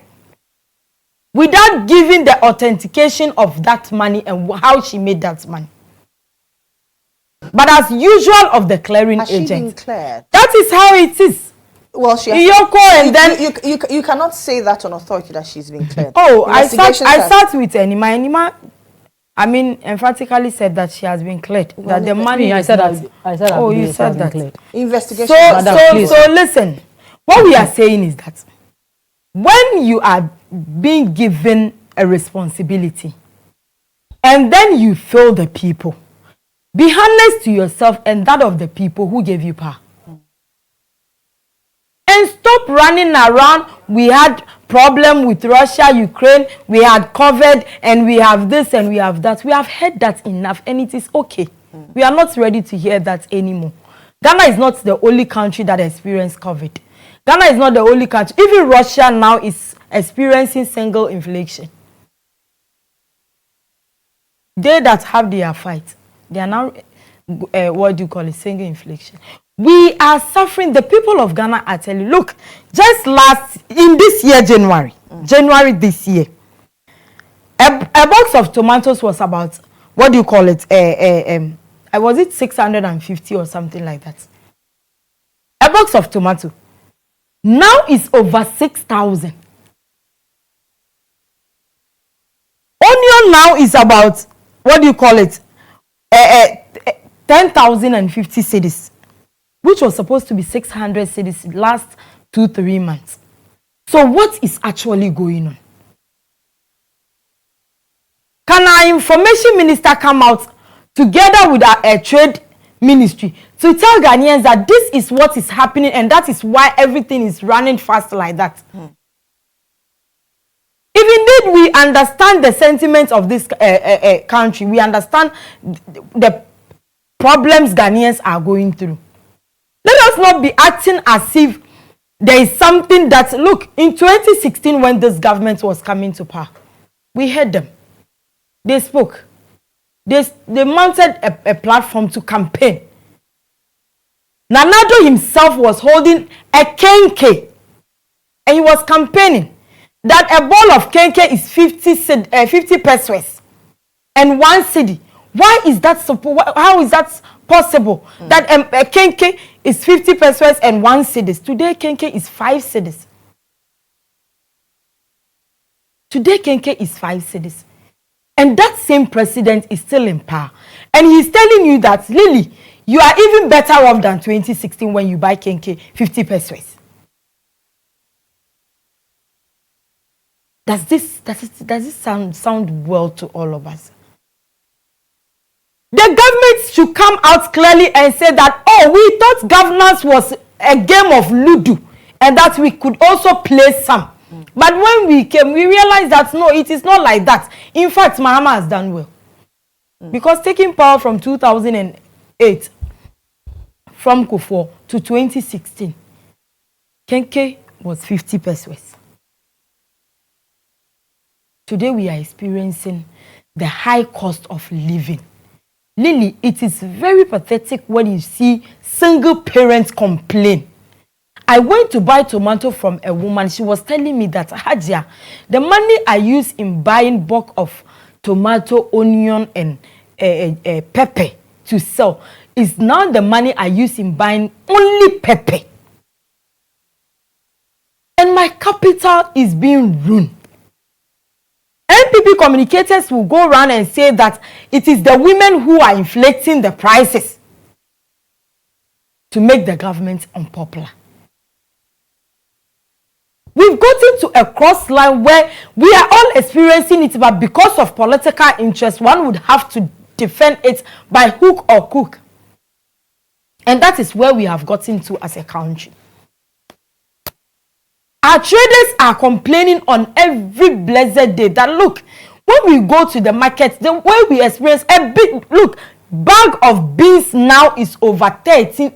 without giving the authentication of that money and how she made that money. But as usual of the clearing agent, that is how it is. Well, she has, and then you cannot say that on authority that she's been cleared. Oh, I sat with Enima. Enima, I mean, emphatically said that she has been cleared. Well, that the money I said that. Oh, you said that. Cleared. Investigation. So listen. What we are saying is that when you are being given a responsibility, and then you fail the people, be honest to yourself and that of the people who gave you power. And stop running around. We had problem with Russia, Ukraine. We had COVID, and we have this and we have that. We have heard that enough, and it is okay. We are not ready to hear that anymore. Ghana is not the only country that experienced COVID. Ghana is not the only country. Even Russia now is experiencing single inflation. They that have their fight, they are now, what do you call it, single inflation. We are suffering. The people of Ghana are telling you, look, just in this year, January this year, a box of tomatoes was about, what do you call it, was it 650 or something like that. A box of tomato now is over 6,000. Onion now is about, what do you call it? 10,050 cedis, which was supposed to be 600 cedis last 2-3 months. So what is actually going on? Can our information minister come out together with our trade ministry to tell Ghanaians that this is what is happening and that is why everything is running fast like that? If indeed we understand the sentiments of this country, we understand the problems Ghanaians are going through, let us not be acting as if there is something that, look, in 2016 when this government was coming to power, we heard them. They spoke. They mounted a platform to campaign. Nanado himself was holding a kenke and he was campaigning that a ball of kenke is 50 pesos and 1 cedi. Why is that how is that possible? That a kenke is 50 pesos and 1 cedis. Today kenke is 5 cedis. Today kenke is 5 cedis. And that same president is still in power. And he's telling you that, Lily, you are even better off than 2016 when you buy kenke 50 pesos. Does this sound well to all of us? The government should come out clearly and say that, oh, we thought governance was a game of Ludo and that we could also play some. But when we came, we realized that no, it is not like that. In fact, Mahama has done well. Because taking power from 2008, from Kufuor to 2016, kenke was 50 pesos. Today we are experiencing the high cost of living. Lily, it is very pathetic when you see single parents complain. I went to buy tomato from a woman. She was telling me that, Hajia, the money I use in buying bulk of tomato, onion, and pepper to sell is now the money I use in buying only pepper. And my capital is being ruined. NPP communicators will go around and say that it is the women who are inflating the prices to make the government unpopular. We've gotten to a cross line where we are all experiencing it, but because of political interest, one would have to defend it by hook or crook. And that is where we have gotten to as a country. Our traders are complaining on every blessed day that, look, when we go to the market, the way we experience a big, look, bag of beans now is over 13.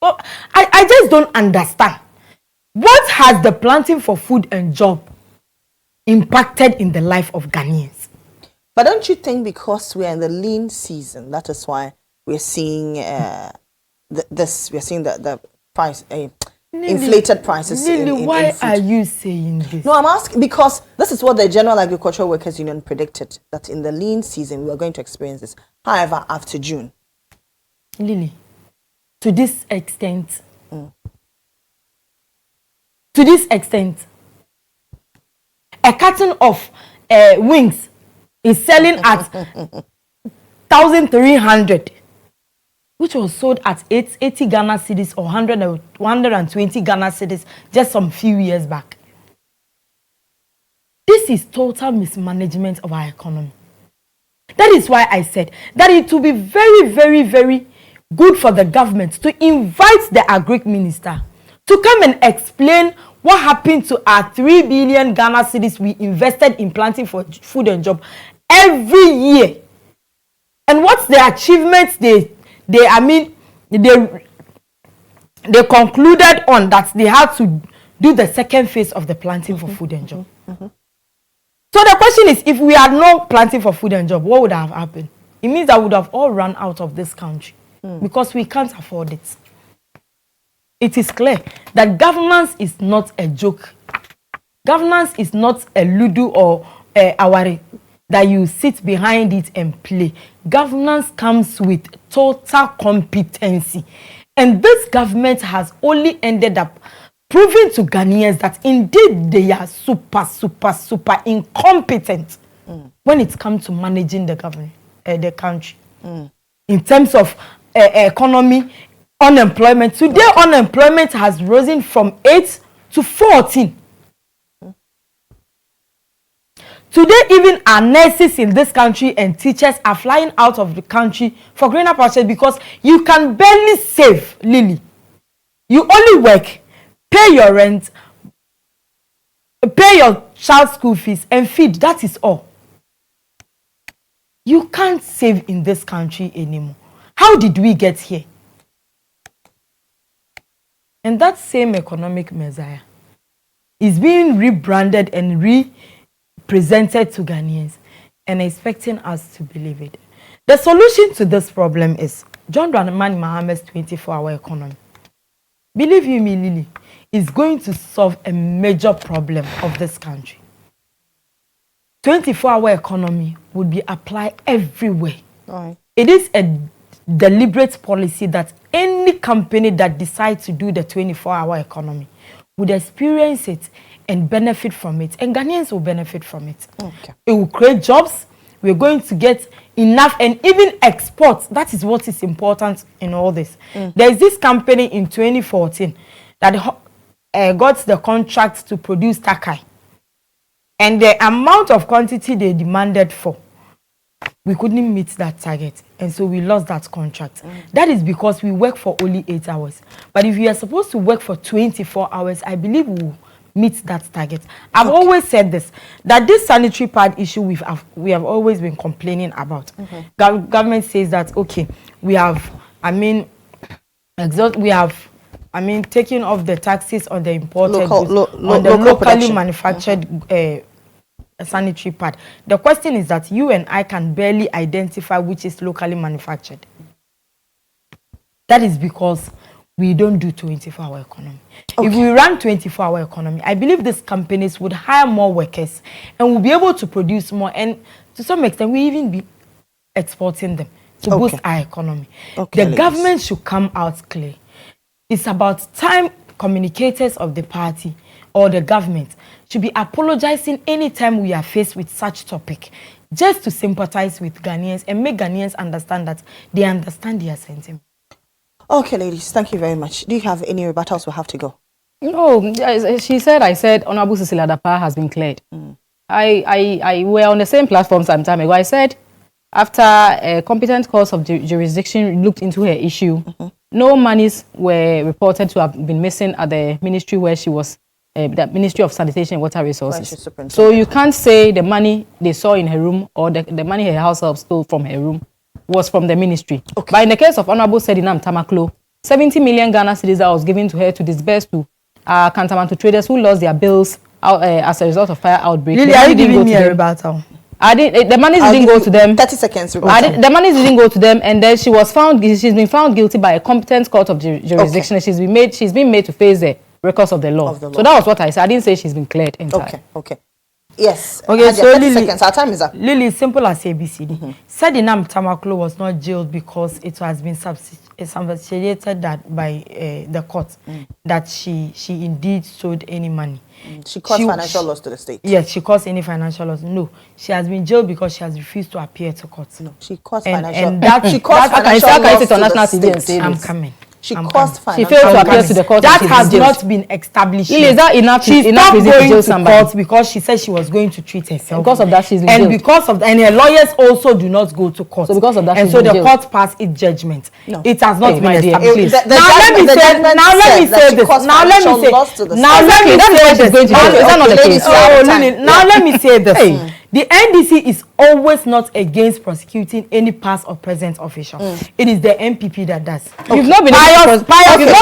I just don't understand. What has the planting for food and job impacted in the life of Ghanaians? But don't you think because we are in the lean season, that is why we're seeing the price, inflated prices? Lily, why are you saying this? No, I'm asking because this is what the General Agricultural Workers Union predicted, that in the lean season we are going to experience this. However, after June. Lily, to this extent, a carton of wings is selling at 1,300, which was sold at 80 Ghana cedis or 120 Ghana cedis just some few years back. This is total mismanagement of our economy. That is why I said that it will be very, very, very good for the government to invite the agric minister to come and explain what happened to our 3 billion Ghana cedis we invested in planting for food and job every year. And what's the achievements they concluded on that they had to do the second phase of the planting for food and job. So the question is, if we had no planting for food and job, what would have happened? It means that we would have all run out of this country because we can't afford it. It is clear that governance is not a joke. Governance is not a ludo or a awari. that you sit behind it and play. Governance comes with total competency. And this government has only ended up proving to Ghanaians that indeed they are super incompetent when it comes to managing the government, the country. In terms of economy, unemployment. Today, unemployment has risen from 8 to 14. Today, even our nurses in this country and teachers are flying out of the country for greener pastures because you can barely save, Lily. You only work, pay your rent, pay your child's school fees, and feed. That is all. You can't save in this country anymore. How did we get here? And that same economic messiah is being rebranded and presented to Ghanaians and expecting us to believe it. The solution to this problem is John Dramani Mohammed's 24-hour economy. Believe you me, Lily, is going to solve a major problem of this country. 24-hour economy would be applied everywhere. Right. It is a deliberate policy that any company that decides to do the 24-hour economy would experience it and benefit from it, and Ghanaians will benefit from it. Okay. It will create jobs. We're going to get enough and even export. That is what is important in all this. There is this company in 2014 that got the contract to produce takai, and the amount of quantity they demanded for, we couldn't meet that target, and so we lost that contract. That is because we work for only 8 hours. But if we are supposed to work for 24 hours, I believe we will meet that target. I've always said this, that this sanitary pad issue we have always been complaining about. Government says that, okay, we have, taking off the taxes on the imported goods, on the locally manufactured sanitary pad. The question is that you and I can barely identify which is locally manufactured. That is because we don't do 24-hour economy. If we run 24-hour economy, I believe these companies would hire more workers and will be able to produce more, and to some extent we even be exporting them to boost our economy. The government should come out clear. It's about time communicators of the party or the government should be apologizing anytime we are faced with such topic, just to sympathize with Ghanaians and make Ghanaians understand that they understand their sentiment. Okay, ladies, thank you very much. Do you have any rebuttals? We have to go. No, I said, Honorable Cecilia Dapa has been cleared. I were on the same platform some time ago. I said, after a competent court of jurisdiction looked into her issue, no monies were reported to have been missing at the ministry where she was, the Ministry of Sanitation and Water Resources. So you can't say the money they saw in her room or the money her house help stole from her room was from the ministry. But in the case of Honorable Sedinam Tamaklo, 70 million Ghana cedis that was given to her to disburse to Kantamanto traders who lost their bills as a result of fire outbreak. Lily, are you giving me a rebuttal? The money didn't go to them. 30 seconds. The money didn't go to them, and then she's been found guilty by a competent court of jurisdiction. She's been made to face the records of the law. So that was what I said. I didn't say she's been cleared entirely. Okay. Yes. Okay, so 30 seconds. Our time is up. Lily, simple as ABCD. Sedinam Tamaklo was not jailed because it has been substantiated that by the court that she indeed sold any money. She caused financial loss to the state. Yes, she caused any financial loss. No, she has been jailed because she has refused to appear to court. No, she caused financial. And she caused financial loss to the state. I'm coming. She caused financial. She failed to appear to the court. That has not been established. Is that enough? She's enough not going to somebody? court because she said she was going to treat herself. Because of that, she's been jailed. And her lawyers also do not go to court. So because of that, and so the court passed its judgment. No. It has not been established. Now let me say this. Now let me say this. Now let me say this. The NDC is always not against prosecuting any past or present official. It is the MPP that does. You've not been able to prosecute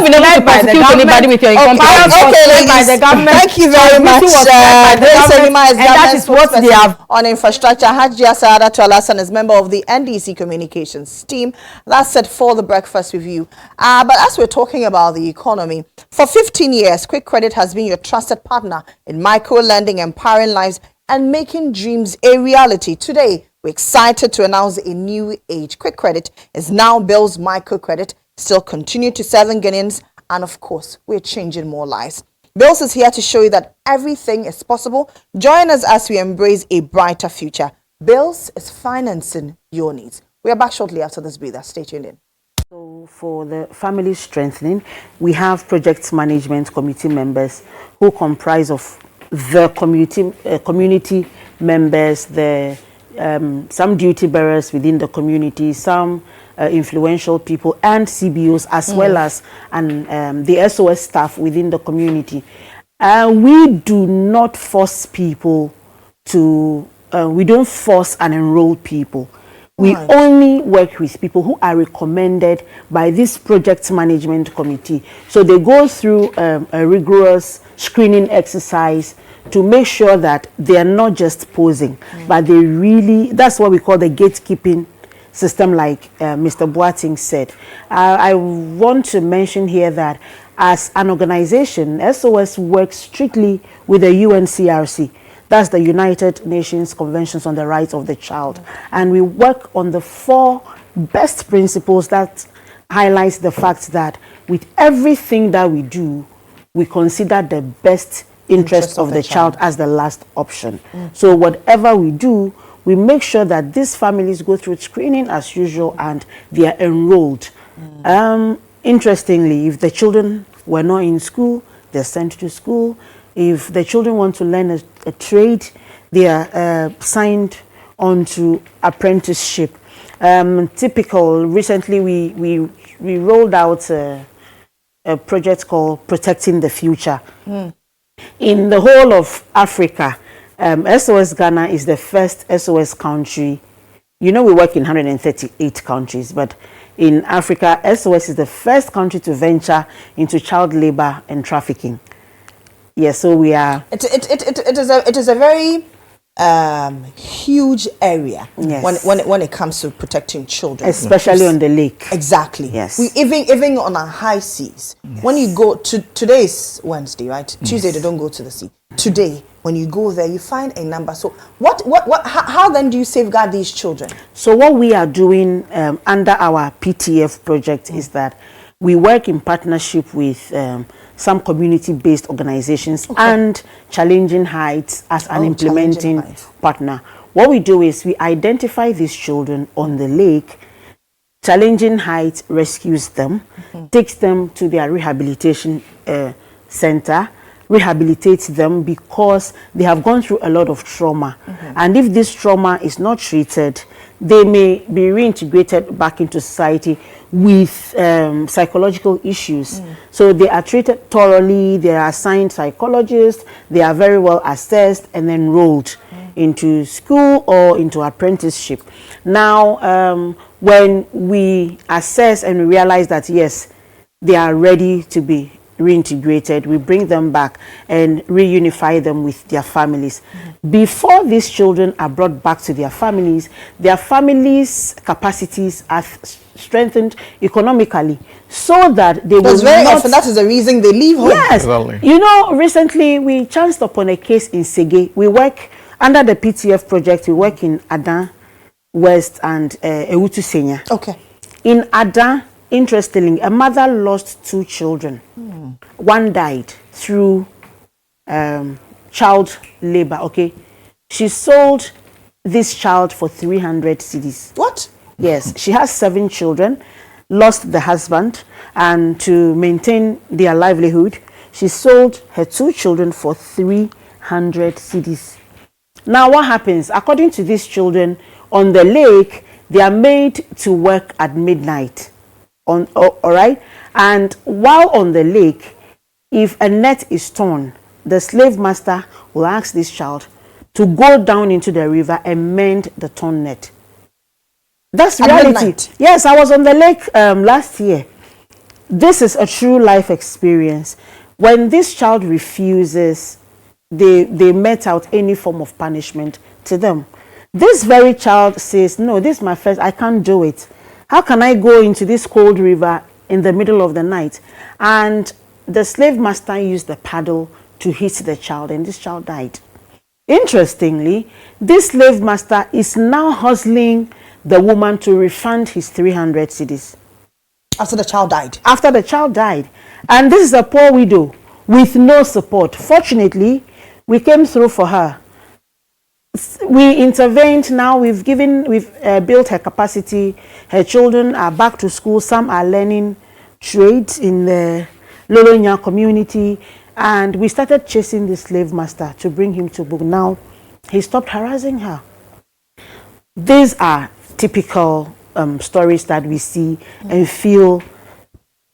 anybody with your incompetence. Thank you very much. And that is what they have on infrastructure. Hajia Saada Tolasan is member of the NDC communications team. That's it for the breakfast review. But as we're talking about the economy, for 15 years, Quick Credit has been your trusted partner in micro lending, empowering lives and making dreams a reality. Today, we're excited to announce a new age. Quick Credit is now Bill's microcredit, still continue to serving Ghanaians, and of course, we're changing more lives. Bills is here to show you that everything is possible. Join us as we embrace a brighter future. Bills is financing your needs. We are back shortly after this breather. Stay tuned in. So for the family strengthening, we have project management committee members who comprise of the community members, the some duty bearers within the community, some influential people and CBOs, as well as the SOS staff within the community. We do not force people to, we don't force and enroll people. We only work with people who are recommended by this project management committee. So they go through a rigorous screening exercise to make sure that they are not just posing, but they really, that's what we call the gatekeeping system, like Mr. Boateng said. I want to mention here that as an organization, SOS works strictly with the UNCRC. That's the United Nations Conventions on the Rights of the Child. And we work on the 4 best principles that highlights the fact that with everything that we do, we consider the best interest of the child as the last option. So whatever we do, we make sure that these families go through screening as usual and they are enrolled. Interestingly, if the children were not in school, they're sent to school. If the children want to learn a trade, they are signed on to apprenticeship. Typical, recently we rolled out a project called Protecting the Future. In the whole of Africa, SOS Ghana is the first SOS country. You know, we work in 138 countries, but in Africa, SOS is the first country to venture into child labor and trafficking. Yes, so we are. It is a very huge area when it comes to protecting children, especially on the lake. Exactly. Yes. We even on our high seas. Yes. When you go to today's Wednesday, right? Tuesday they don't go to the sea. Today, when you go there, you find a number. So how then do you safeguard these children? So what we are doing under our PTF project is that we work in partnership with some community-based organizations and Challenging Heights as an implementing partner. What we do is we identify these children on the lake. Challenging Heights rescues them, takes them to their rehabilitation center, rehabilitates them because they have gone through a lot of trauma. And if this trauma is not treated, they may be reintegrated back into society with psychological issues. So they are treated thoroughly, they are assigned psychologists, they are very well assessed and enrolled into school or into apprenticeship. Now, when we assess and we realize that, yes, they are ready to be reintegrated, we bring them back and reunify them with their families. Before these children are brought back to their families capacities are strengthened economically so that they will not... very often that is the reason they leave home. Yes. Exactly. You know, recently we chanced upon a case in Sege. We work under the PTF project, we work in Adan West and Ewutu Senya. Okay. In Adan, interestingly, a mother lost 2 children. One died through child labor. Okay, she sold this child for 300 cedis. What? Yes, she has 7 children, lost the husband, and to maintain their livelihood, she sold her 2 children for 300 cedis. Now, what happens? According to these children, on the lake, they are made to work at midnight. All right, and while on the lake, if a net is torn, the slave master will ask this child to go down into the river and mend the torn net. That's reality. Yes, I was on the lake last year. This is a true life experience. When this child refuses, they met out any form of punishment to them. This very child says, no, this is my first, I can't do it. How can I go into this cold river in the middle of the night? And the slave master used the paddle to hit the child, and this child died. Interestingly, this slave master is now hustling the woman to refund his 300 cedis. After the child died? After the child died. And this is a poor widow with no support. Fortunately, we came through for her. We intervened. Now we've built her capacity. Her children are back to school. Some are learning trades in the Lolonya community. And we started chasing the slave master to bring him to book. Now, he stopped harassing her. These are typical stories that we see and feel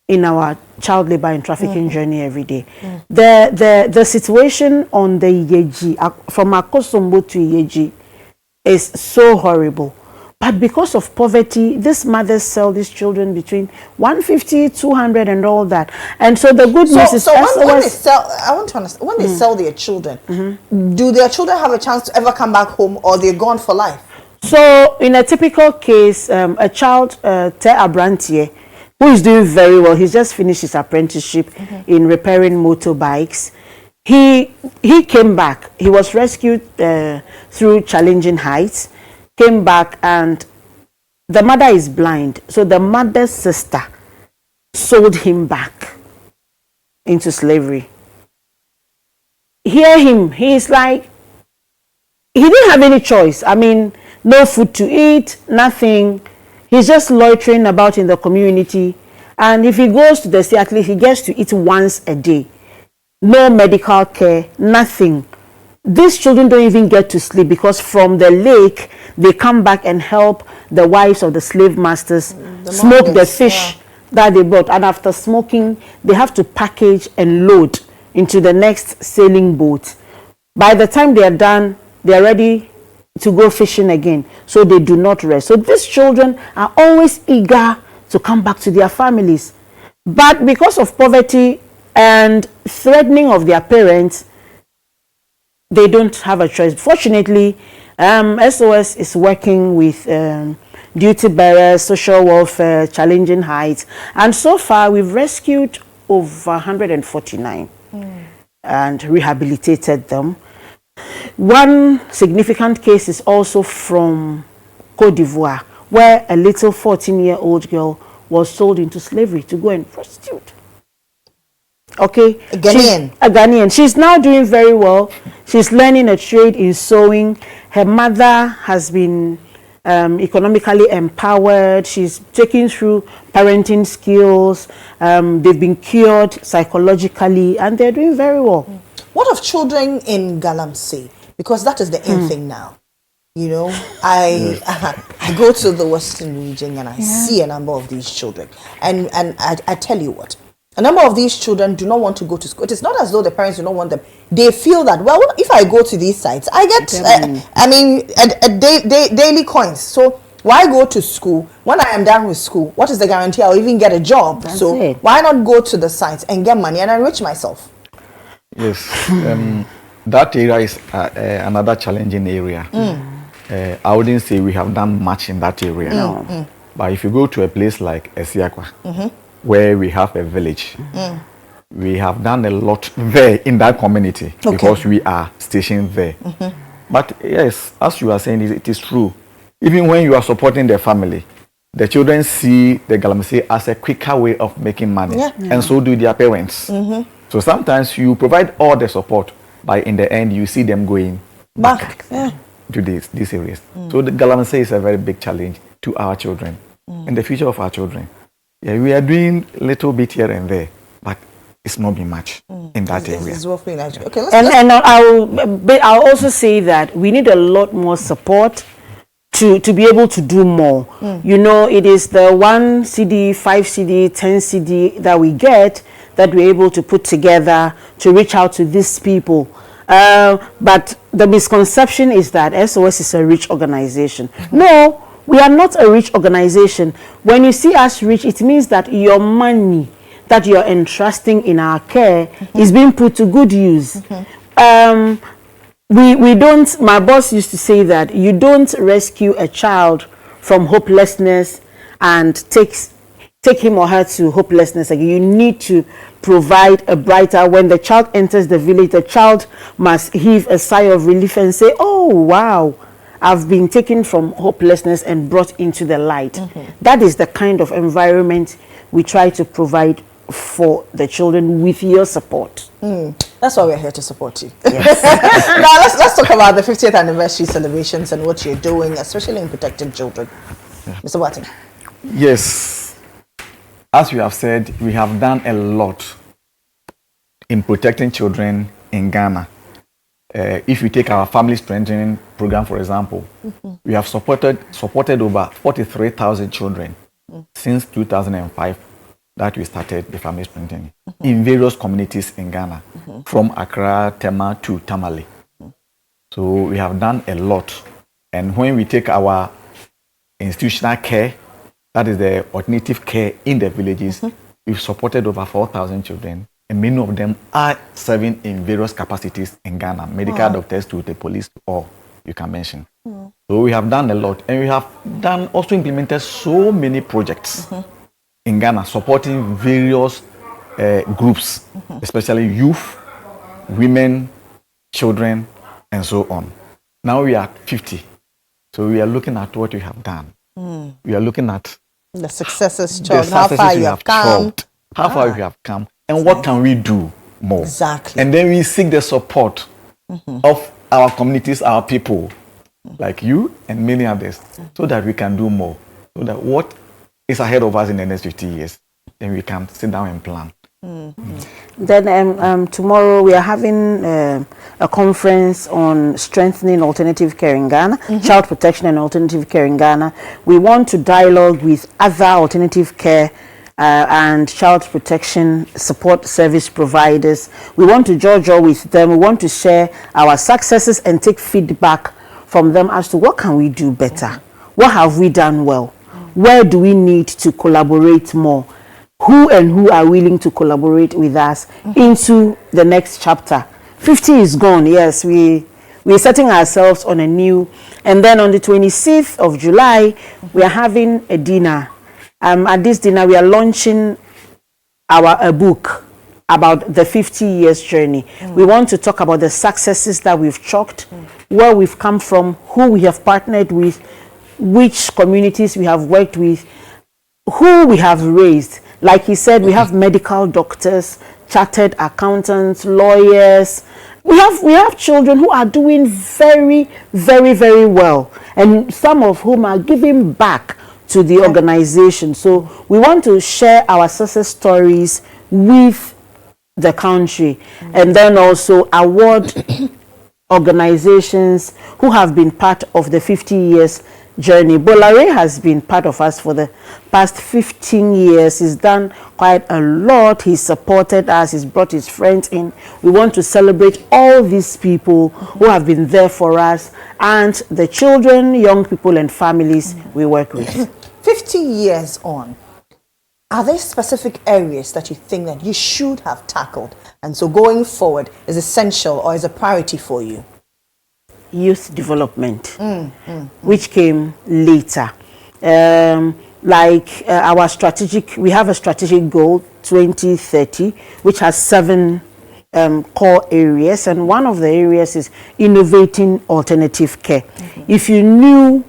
in our child labor and trafficking journey every day. The situation on the Iyeji, from Akosombo to Iyeji, is so horrible. But because of poverty, these mothers sell these children between 150, 200 and all that. And so the good news is... So when they sell, I want to understand, when they sell their children, do their children have a chance to ever come back home, or they're gone for life? So in a typical case, a child, Te Abrantie, who is doing very well, he's just finished his apprenticeship in repairing motorbikes. He came back. He was rescued through challenging heights. Came back, and the mother is blind, so the mother's sister sold him back into slavery. Hear him, he's like, he didn't have any choice. I mean, no food to eat, nothing. He's just loitering about in the community, and if he goes to the sea, at least he gets to eat once a day. No medical care, nothing. These children don't even get to sleep, because from the lake, they come back and help the wives of the slave masters smoke the fish that they brought. And after smoking, they have to package and load into the next sailing boat. By the time they are done, they are ready to go fishing again. So they do not rest. So these children are always eager to come back to their families. But because of poverty and threatening of their parents, they don't have a choice. Fortunately, SOS is working with duty bearers, social welfare, challenging heights. And so far, we've rescued over 149 and rehabilitated them. One significant case is also from Côte d'Ivoire, where a little 14-year-old girl was sold into slavery to go and prostitute. Okay, a Ghanaian. She's now doing very well. She's learning a trade in sewing. Her mother has been economically empowered. She's taken through parenting skills. They've been cured psychologically, and they're doing very well. What of children in Galamsey? Because that is the in thing now. You know, I go to the Western region and I see a number of these children, and I tell you what. A number of these children do not want to go to school. It is not as though the parents do not want them. They feel that, well, if I go to these sites, I get, daily coins. So why go to school? When I am done with school, what is the guarantee I'll even get a job? Why not go to the sites and get money and enrich myself? Yes, that area is another challenging area. I wouldn't say we have done much in that area. But if you go to a place like Esiakwa, where we have a village, we have done a lot there in that community because we are stationed there. But yes, as you are saying, it is true. Even when you are supporting the family, the children see the Galamsey as a quicker way of making money, and so do their parents. So sometimes you provide all the support, but in the end, you see them going back to these areas. So the Galamsey is a very big challenge to our children and the future of our children. Yeah, we are doing a little bit here and there, but it's not been much in that area. Okay, I'll also say that we need a lot more support to be able to do more. You know, it is the 1 CD, 5 CD, 10 CD that we get that we're able to put together to reach out to these people. But the misconception is that SOS is a rich organization. No. We are not a rich organization. When you see us rich, it means that your money that you're entrusting in our care is being put to good use. We don't, my boss used to say that you don't rescue a child from hopelessness and takes take him or her to hopelessness again. You need to provide a brighter, when the child enters the village, the child must heave a sigh of relief and say, oh, wow, I've been taken from hopelessness and brought into the light. That is the kind of environment we try to provide for the children with your support. That's why we're here to support you. Yes. Now let's talk about the 50th anniversary celebrations and what you're doing, especially in protecting children. Mr. Watson. Yes. As you have said, we have done a lot in protecting children in Ghana. If you take our family strengthening program, for example, we have supported over 43,000 children since 2005 that we started the family strengthening in various communities in Ghana, from Accra, Tema to Tamale. So we have done a lot. And when we take our institutional care, that is the alternative care in the villages, we've supported over 4,000 children. And many of them are serving in various capacities in Ghana, medical doctors to the police, or you can mention. So we have done a lot, and we have also implemented so many projects in Ghana, supporting various groups, especially youth, women, children, and so on. Now we are at 50. So we are looking at what we have done. We are looking at the successes, how far you have come. How far we have come. And what can we do more? Exactly. And then we seek the support of our communities, our people, like you and many others, so that we can do more. So that what is ahead of us in the next 50 years, then we can sit down and plan. Then tomorrow we are having a conference on strengthening alternative care in Ghana, child protection and alternative care in Ghana. We want to dialogue with other alternative care and child protection support service providers. We want to judge with them. We want to share our successes and take feedback from them as to what can we do better? What have we done well? Where do we need to collaborate more? Who are willing to collaborate with us into the next chapter? 50 is gone. Yes, we're setting ourselves on a new. And then on the 26th of July, we are having a dinner. At this dinner, we are launching a book about the 50 years journey. We want to talk about the successes that we've chalked, where we've come from, who we have partnered with, which communities we have worked with, who we have raised. Like he said, we have medical doctors, chartered accountants, lawyers. We have children who are doing very, very, very well, and some of whom are giving back to the organization. So we want to share our success stories with the country, and then also award organizations who have been part of the 50 years journey. Bolare has been part of us for the past 15 years. He's done quite a lot. He's supported us. He's brought his friends in. We want to celebrate all these people who have been there for us, and the children, young people, and families we work with. 50 years on, are there specific areas that you think that you should have tackled, and so going forward is essential or is a priority for you? Youth development, which came later. We have a strategic goal 2030, which has 7 core areas, and one of the areas is innovating alternative care. If you knew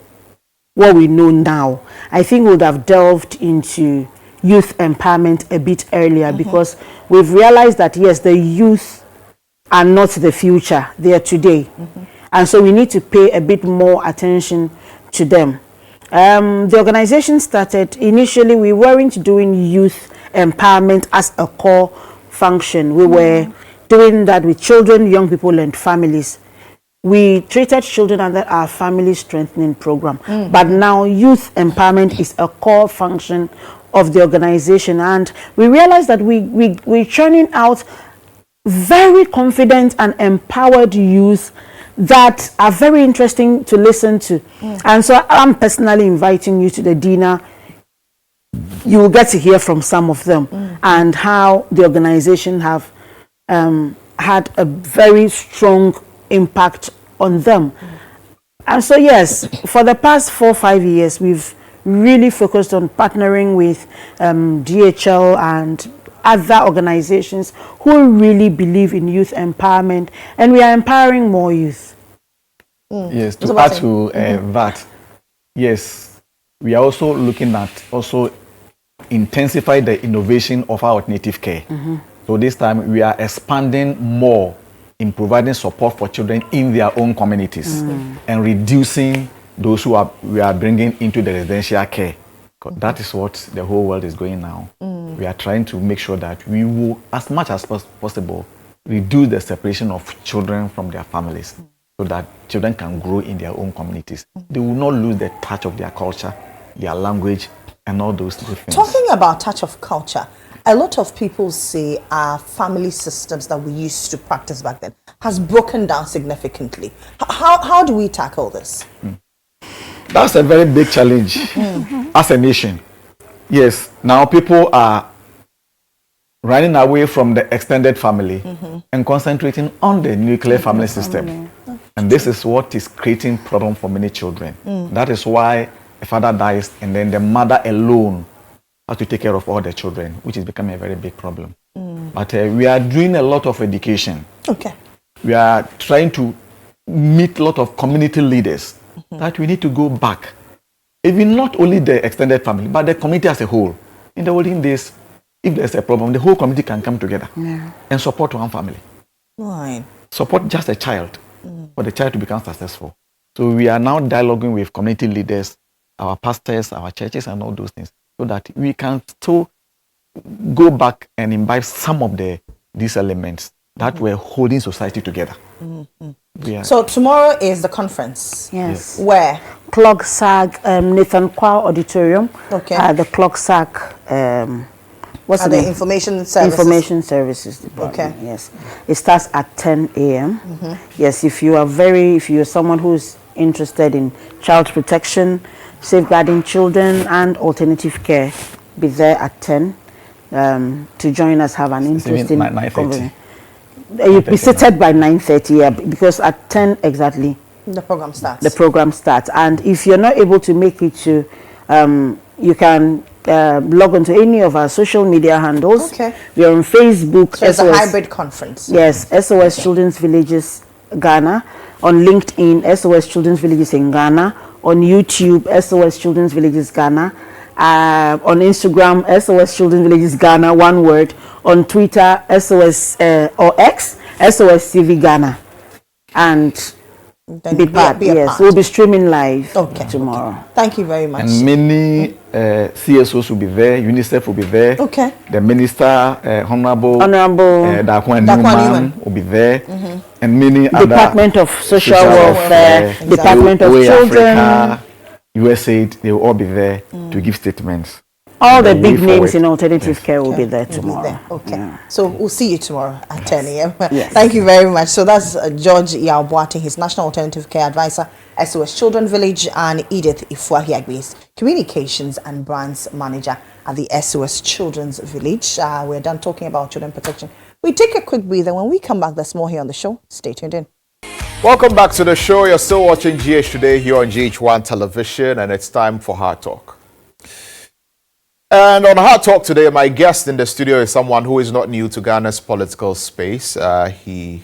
what we know now, I think we would have delved into youth empowerment a bit earlier, because we've realized that yes, the youth are not the future, they are today. And so we need to pay a bit more attention to them. The organization started, initially we weren't doing youth empowerment as a core function. We were doing that with children, young people, and families. We treated children under our family strengthening program. But now youth empowerment is a core function of the organization. And we realized that we're churning out very confident and empowered youth that are very interesting to listen to. And so I'm personally inviting you to the dinner. You will get to hear from some of them and how the organization have had a very strong impact on them. And so yes, for the past 4 or 5 years, we've really focused on partnering with DHL and other organizations who really believe in youth empowerment, and we are empowering more youth. Yes, to add to that, yes, we are also looking at intensify the innovation of our alternative care. So this time we are expanding more in providing support for children in their own communities and reducing those we are bringing into the residential care. That is what the whole world is going now. We are trying to make sure that we will, as much as possible, reduce the separation of children from their families so that children can grow in their own communities. They will not lose the touch of their culture, their language, and all those things. Talking about touch of culture, a lot of people say our family systems that we used to practice back then has broken down significantly. How do we tackle this? That's a very big challenge as a nation. Yes, now people are running away from the extended family and concentrating on the nuclear family system. And this is what is creating problem for many children. That is why a father dies and then the mother alone has to take care of all the children, which is becoming a very big problem. But we are doing a lot of education. Okay. We are trying to meet a lot of community leaders that we need to go back. Even not only the extended family, but the community as a whole. In the olden days, if there's a problem, the whole community can come together and support one family. Right. Support just a child for the child to become successful. So we are now dialoguing with community leaders, our pastors, our churches, and all those things, so that we can still go back and imbibe some of these elements that were holding society together. So tomorrow is the conference. Yes. Where? Clogsag Nathan Kwao Auditorium. Okay. The Clogsag what's the name? Information Services. Information Services Department. Okay. Yes. It starts at 10 a.m. Yes, if you're someone who's interested in child protection, safeguarding children, and alternative care, be there at 10 to join us, have an interesting conversation. You'll be seated by 9:30, because at 10 exactly the program starts. And if you're not able to make it to, you can log on to any of our social media handles. Okay. We are on Facebook. So it's a hybrid conference. Yes, SOS Children's Villages Ghana. On LinkedIn, SOS Children's Villages in Ghana. On YouTube, SOS Children's Villages Ghana. On Instagram, SOS Children's Villages Ghana, one word. On Twitter, SOS or X, SOS CV Ghana. And then be part. Yes, we'll be streaming live tomorrow. Okay. Thank you very much. And many CSOs will be there, UNICEF will be there. Okay. The Minister, Honorable GHOne Newman will be there. And many Department other of Social Welfare, Department of Children, Africa, USAID, they will all be there to give statements. All the big names in alternative care will be there tomorrow. Be there. Okay. Yeah. So we'll see you tomorrow at 10 a.m. Yes. Thank you very much. So that's George Yalboati, his National Alternative Care Advisor, SOS Children Village, and Edith Ifuahiagbis, Communications and Brands Manager at the SOS Children's Village. We're done talking about children protection. We take a quick breather. When we come back, there's more here on the show. Stay tuned in. Welcome back to the show. You're still watching GH Today here on GH1 Television, and it's time for Hard Talk. And on Hard Talk today, my guest in the studio is someone who is not new to Ghana's political space. He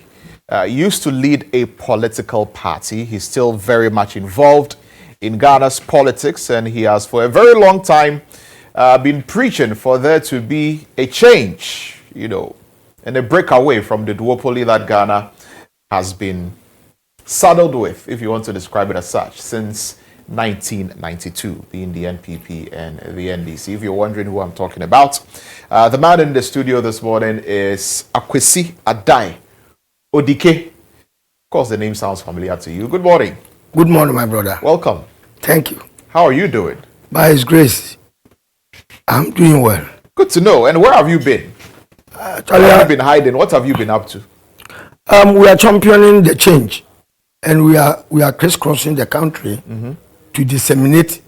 used to lead a political party. He's still very much involved in Ghana's politics, and he has for a very long time been preaching for there to be a change, and a breakaway from the duopoly that Ghana has been saddled with, if you want to describe it as such, since 1992, being the NPP and the NDC. If you're wondering who I'm talking about, the man in the studio this morning is Akwesi Adai Odike. Of course, the name sounds familiar to you. Good morning. Good morning, my brother. Welcome. Thank you. How are you doing? By His grace, I'm doing well. Good to know. And where have you been? Where have you been hiding? What have you been up to? We are championing the change, and we are crisscrossing the country to disseminate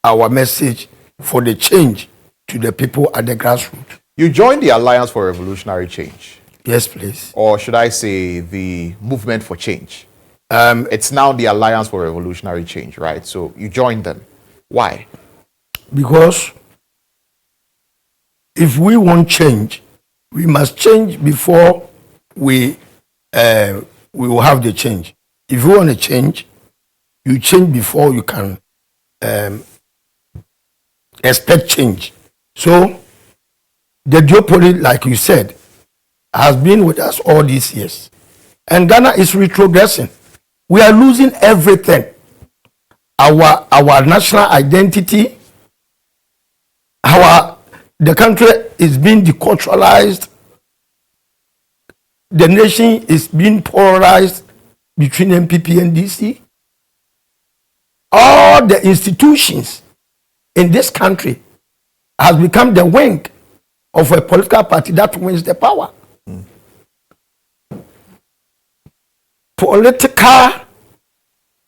our message for the change to the people at the grassroots. You joined the Alliance for Revolutionary Change. Yes, please. Or should I say the Movement for Change? It's now the Alliance for Revolutionary Change, right? So you joined them. Why? Because if we want change, we must change before we will have the change. If you want to change, you change before you can expect change. So the duopoly, like you said, has been with us all these years. And Ghana is retrogressing. We are losing everything. Our national identity, the country is being deculturalized. The nation is being polarized between MPP and DC. All the institutions in this country has become the wing of a political party that wins the power. Political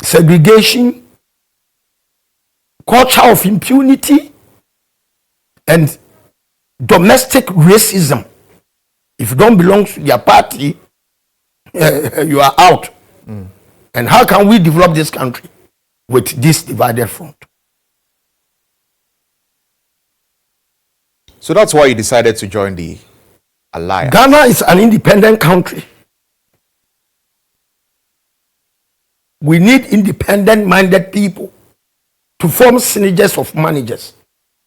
segregation, culture of impunity, and domestic racism. If you don't belong to their party, you are out. And how can we develop this country with this divided front? So that's why you decided to join the alliance. Ghana is an independent country. We need independent-minded people to form synergies of managers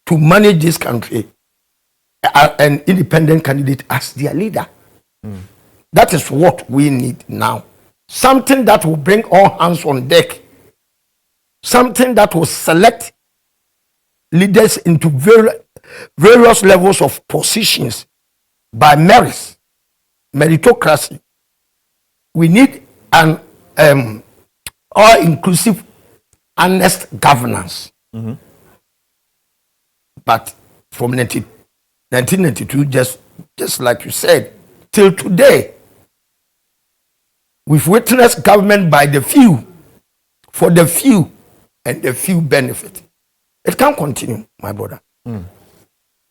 to manage this country. An independent candidate as their leader. That is what we need now. Something that will bring all hands on deck. Something that will select leaders into various levels of positions by meritocracy. We need an all-inclusive, honest governance. But from 1992, just like you said, till today, we've witnessed government by the few, for the few, and the few benefit. It can't continue, my brother.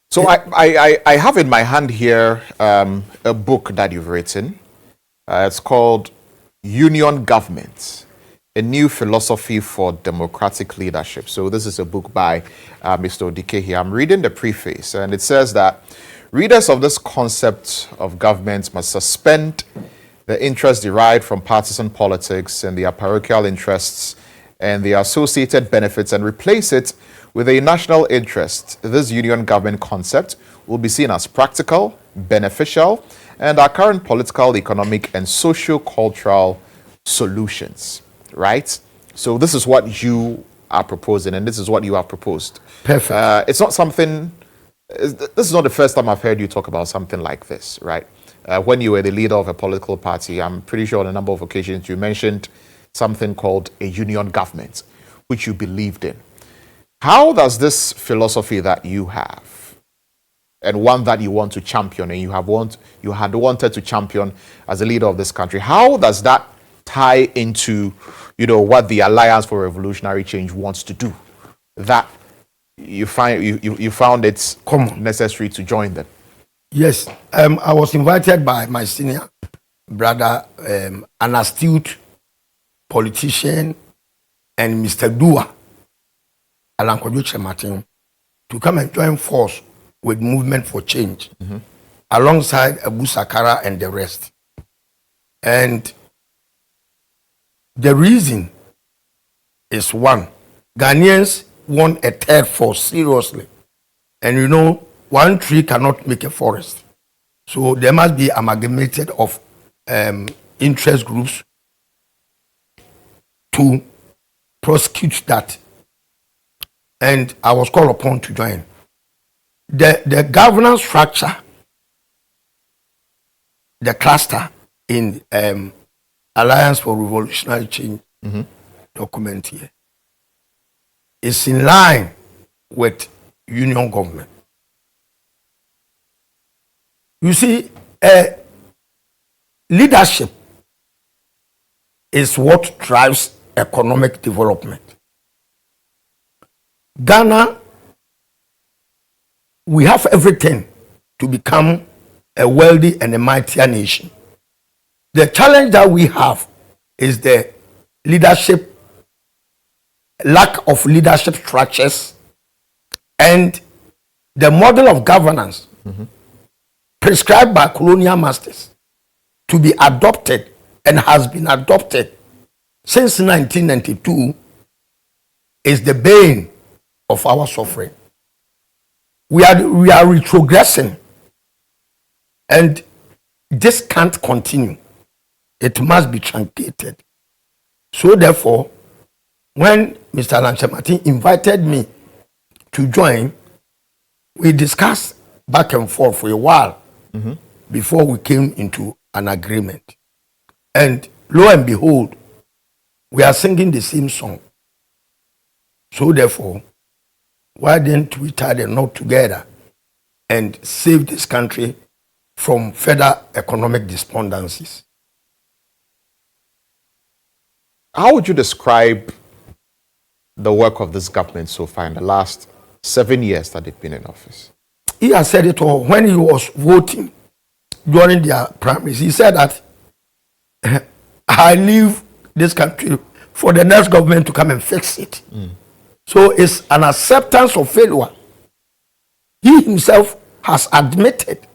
So I have in my hand here a book that you've written. It's called Union Government, a New Philosophy for Democratic Leadership. So this is a book by Mr. Odike here. I'm reading the preface, and it says that readers of this concept of government must suspend the interest derived from partisan politics and their parochial interests and the associated benefits and replace it with a national interest. This union government concept will be seen as practical, beneficial, and our current political, economic, and socio-cultural solutions. Right? So this is what you are proposing, and this is what you have proposed. Perfect. It's not something, this is not the first time I've heard you talk about something like this, right? When you were the leader of a political party, I'm pretty sure on a number of occasions you mentioned something called a union government, which you believed in. How does this philosophy that you have, and one that you want to champion, and you had wanted to champion as a leader of this country, how does that tie into, what the Alliance for Revolutionary Change wants to do, that you found it necessary to join them? Yes, I was invited by my senior brother, an astute politician, and Mr. Dua, Alan Kojuche Martin, to come and join force with Movement for Change, alongside Abu Sakara and the rest. And the reason is one, Ghanaians want a third force seriously. And one tree cannot make a forest. So there must be amalgamated of interest groups to prosecute that. And I was called upon to join. The governance structure, the cluster in Alliance for Revolutionary Change document here is in line with union government. You see, leadership is what drives economic development. Ghana, we have everything to become a wealthy and a mightier nation. The challenge that we have is the leadership lack of leadership structures, and the model of governance prescribed by colonial masters to be adopted and has been adopted since 1992 is the bane of our suffering. We are retrogressing, and this can't continue. It must be truncated. So therefore, when Mr. Lantam invited me to join, we discussed back and forth for a while before we came into an agreement. And lo and behold, we are singing the same song. So therefore, why didn't we tie the knot together and save this country from further economic despondencies? How would you describe the work of this government so far in the last 7 years that they've been in office? He has said it all. When he was voting during their primaries, he said that I leave this country for the next government to come and fix it. So it's an acceptance of failure. He himself has admitted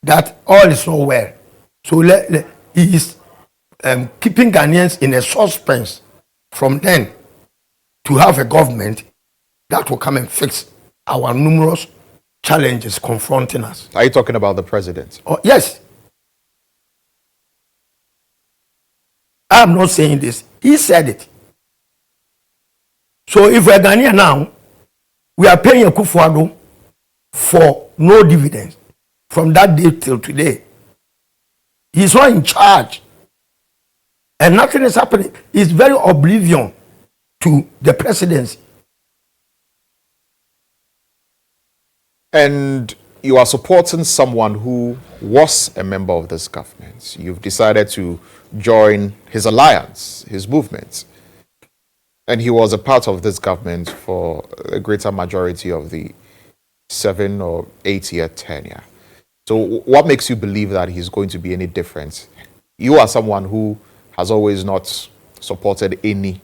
that all is not well. So he is keeping Ghanaians in a suspense from then to have a government that will come and fix our numerous challenges confronting us. Are you talking about the president? Oh, yes. I'm not saying this. He said it. So if we're Ghanaian now, we are paying Akufo-Addo for no dividends from that day till today. He's not in charge. And nothing is happening. He's very oblivion to the presidency. And you are supporting someone who was a member of this government. You've decided to join his alliance, his movement. And he was a part of this government for a greater majority of the 7 or 8 year tenure. So what makes you believe that he's going to be any different? You are someone who has always not supported any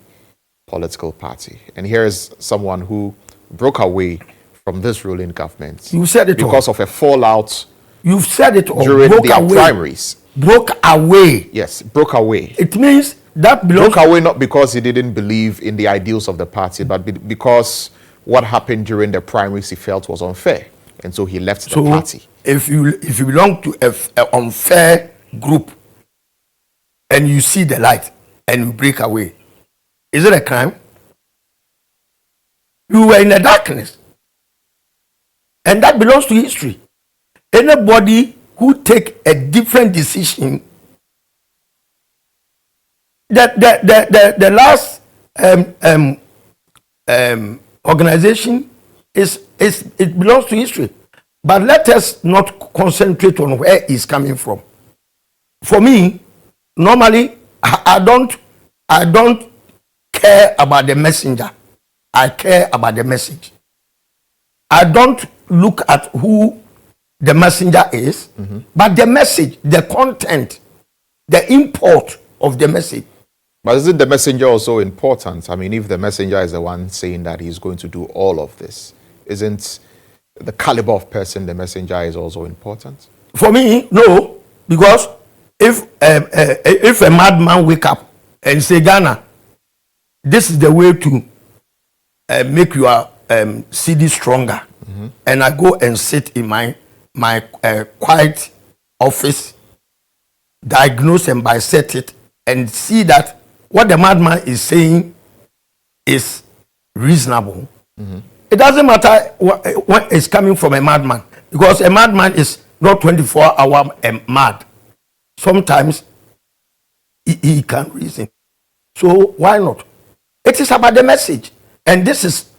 political party. And here is someone who broke away from this ruling government. You said it because of a fallout. You've said it all. During Broke the away. primaries. Broke away. Yes, broke away. It means that belongs. Broke away not because he didn't believe in the ideals of the party, but because what happened during the primaries he felt was unfair, and so he left the party. If you belong to an unfair group and you see the light and you break away, is it a crime? You were in the darkness, and that belongs to history. Anybody who take a different decision, the last organization it belongs to history. But let us not concentrate on where it's coming from. For me, normally I don't care about the messenger. I care about the message. I don't look at who the messenger is, but the message, the content, the import of the message. But isn't the messenger also important? I mean, if the messenger is the one saying that he's going to do all of this, isn't the caliber of person the messenger is also important? For me, no, because if a madman wake up and say, Ghana, this is the way to make your CD stronger, and I go and sit in my quiet office, diagnose and bisect it, and see that what the madman is saying is reasonable. It doesn't matter when it's coming from a madman, because a madman is not 24-hour mad. Sometimes he can reason. So why not? It is about the message. And this is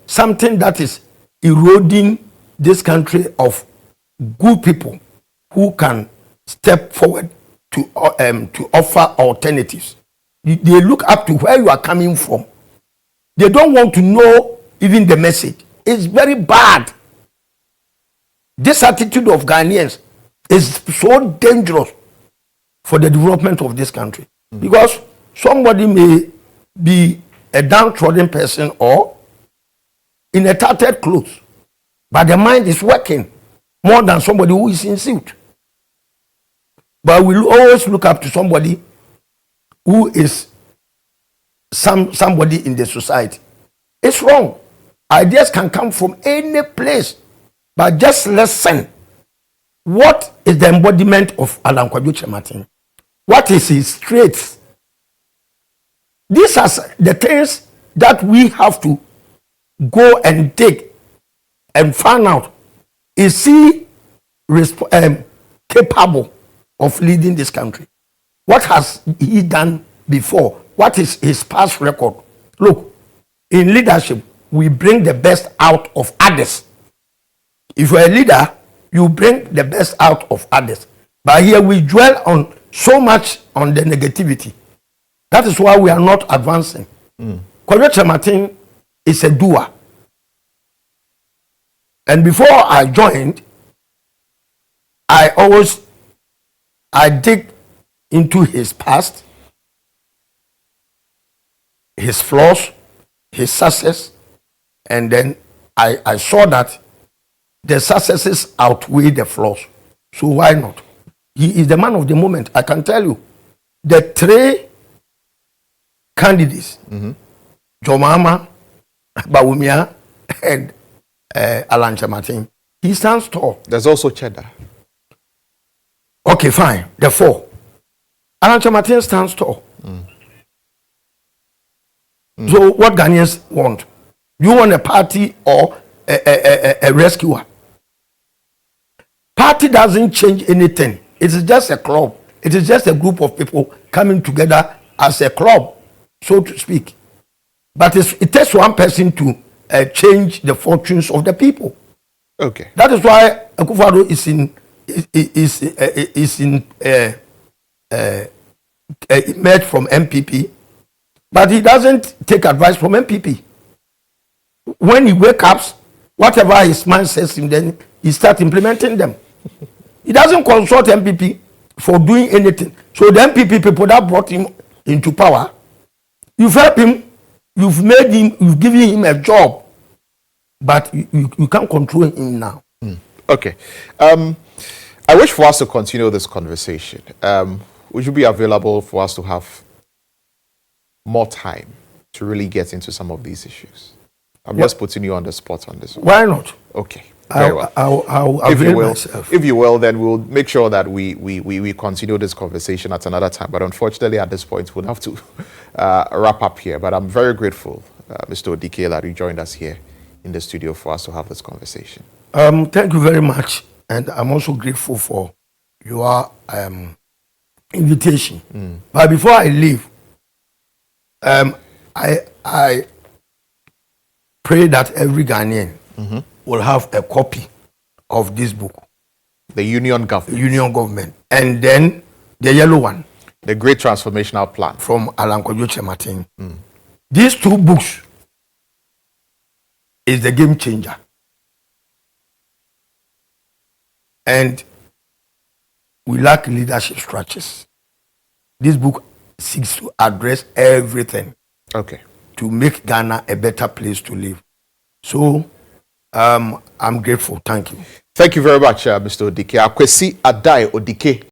something that is eroding this country of good people who can step forward to offer alternatives. They look up to where you are coming from. They don't want to know even the message. It's very bad. This attitude of Ghanaians is so dangerous for the development of this country. Because somebody may be a downtrodden person or in a tattered clothes, but the mind is working more than somebody who is in suit. But we'll always look up to somebody who is somebody in the society. It's wrong. Ideas can come from any place, but just listen. What is the embodiment of Alan Kwadwo Martin? What is his traits? These are the things that we have to go and take and find out. Is he capable of leading this country? What has he done before? What is his past record? Look, in leadership, we bring the best out of others. If you're a leader, you bring the best out of others. But here we dwell on so much on the negativity. That is why we are not advancing. Kwadwo Martin is a doer. And before I joined, I dig into his past, his flaws, his success, and then I saw that the successes outweigh the flaws. So why not? He is the man of the moment. I can tell you, the three candidates, Jomama, Bawumia, and Alan Martin, he stands tall. There's also Cheddar. Okay, fine. The four. Alan Martin stands tall. So what Ghanaians want? You want a party or a rescuer? Party doesn't change anything. It is just a club. It is just a group of people coming together as a club, so to speak. But it takes one person to change the fortunes of the people. Okay. That is why Akufo-Addo emerged from MPP, but he doesn't take advice from MPP. When he wakes up, whatever his mind says him, then he starts implementing them. He doesn't consult MPP for doing anything. So the MPP people that brought him into power, you've helped him, you've made him, you've given him a job, but you can't control him now. Okay. I wish for us to continue this conversation. Would you be available for us to have more time to really get into some of these issues? I'm just putting you on the spot on this one. Why not? Okay. Very well. I'll avail myself. If you will, then we'll make sure that we continue this conversation at another time. But unfortunately, at this point, we'll have to wrap up here. But I'm very grateful, Mr. Odike, that you joined us here in the studio for us to have this conversation. Thank you very much. And I'm also grateful for your invitation. But before I leave, I pray that every Ghanaian will have a copy of this book. The Union Government. Union Government. And then the yellow one. The Great Transformational Plan. From Alan Kwadwo Martin. These two books is the game changer. And we lack leadership structures. This book seeks to address everything. Okay. To make Ghana a better place to live. So, I'm grateful. Thank you. Thank you very much, Mr. Odike. Akwesi Adai Odike.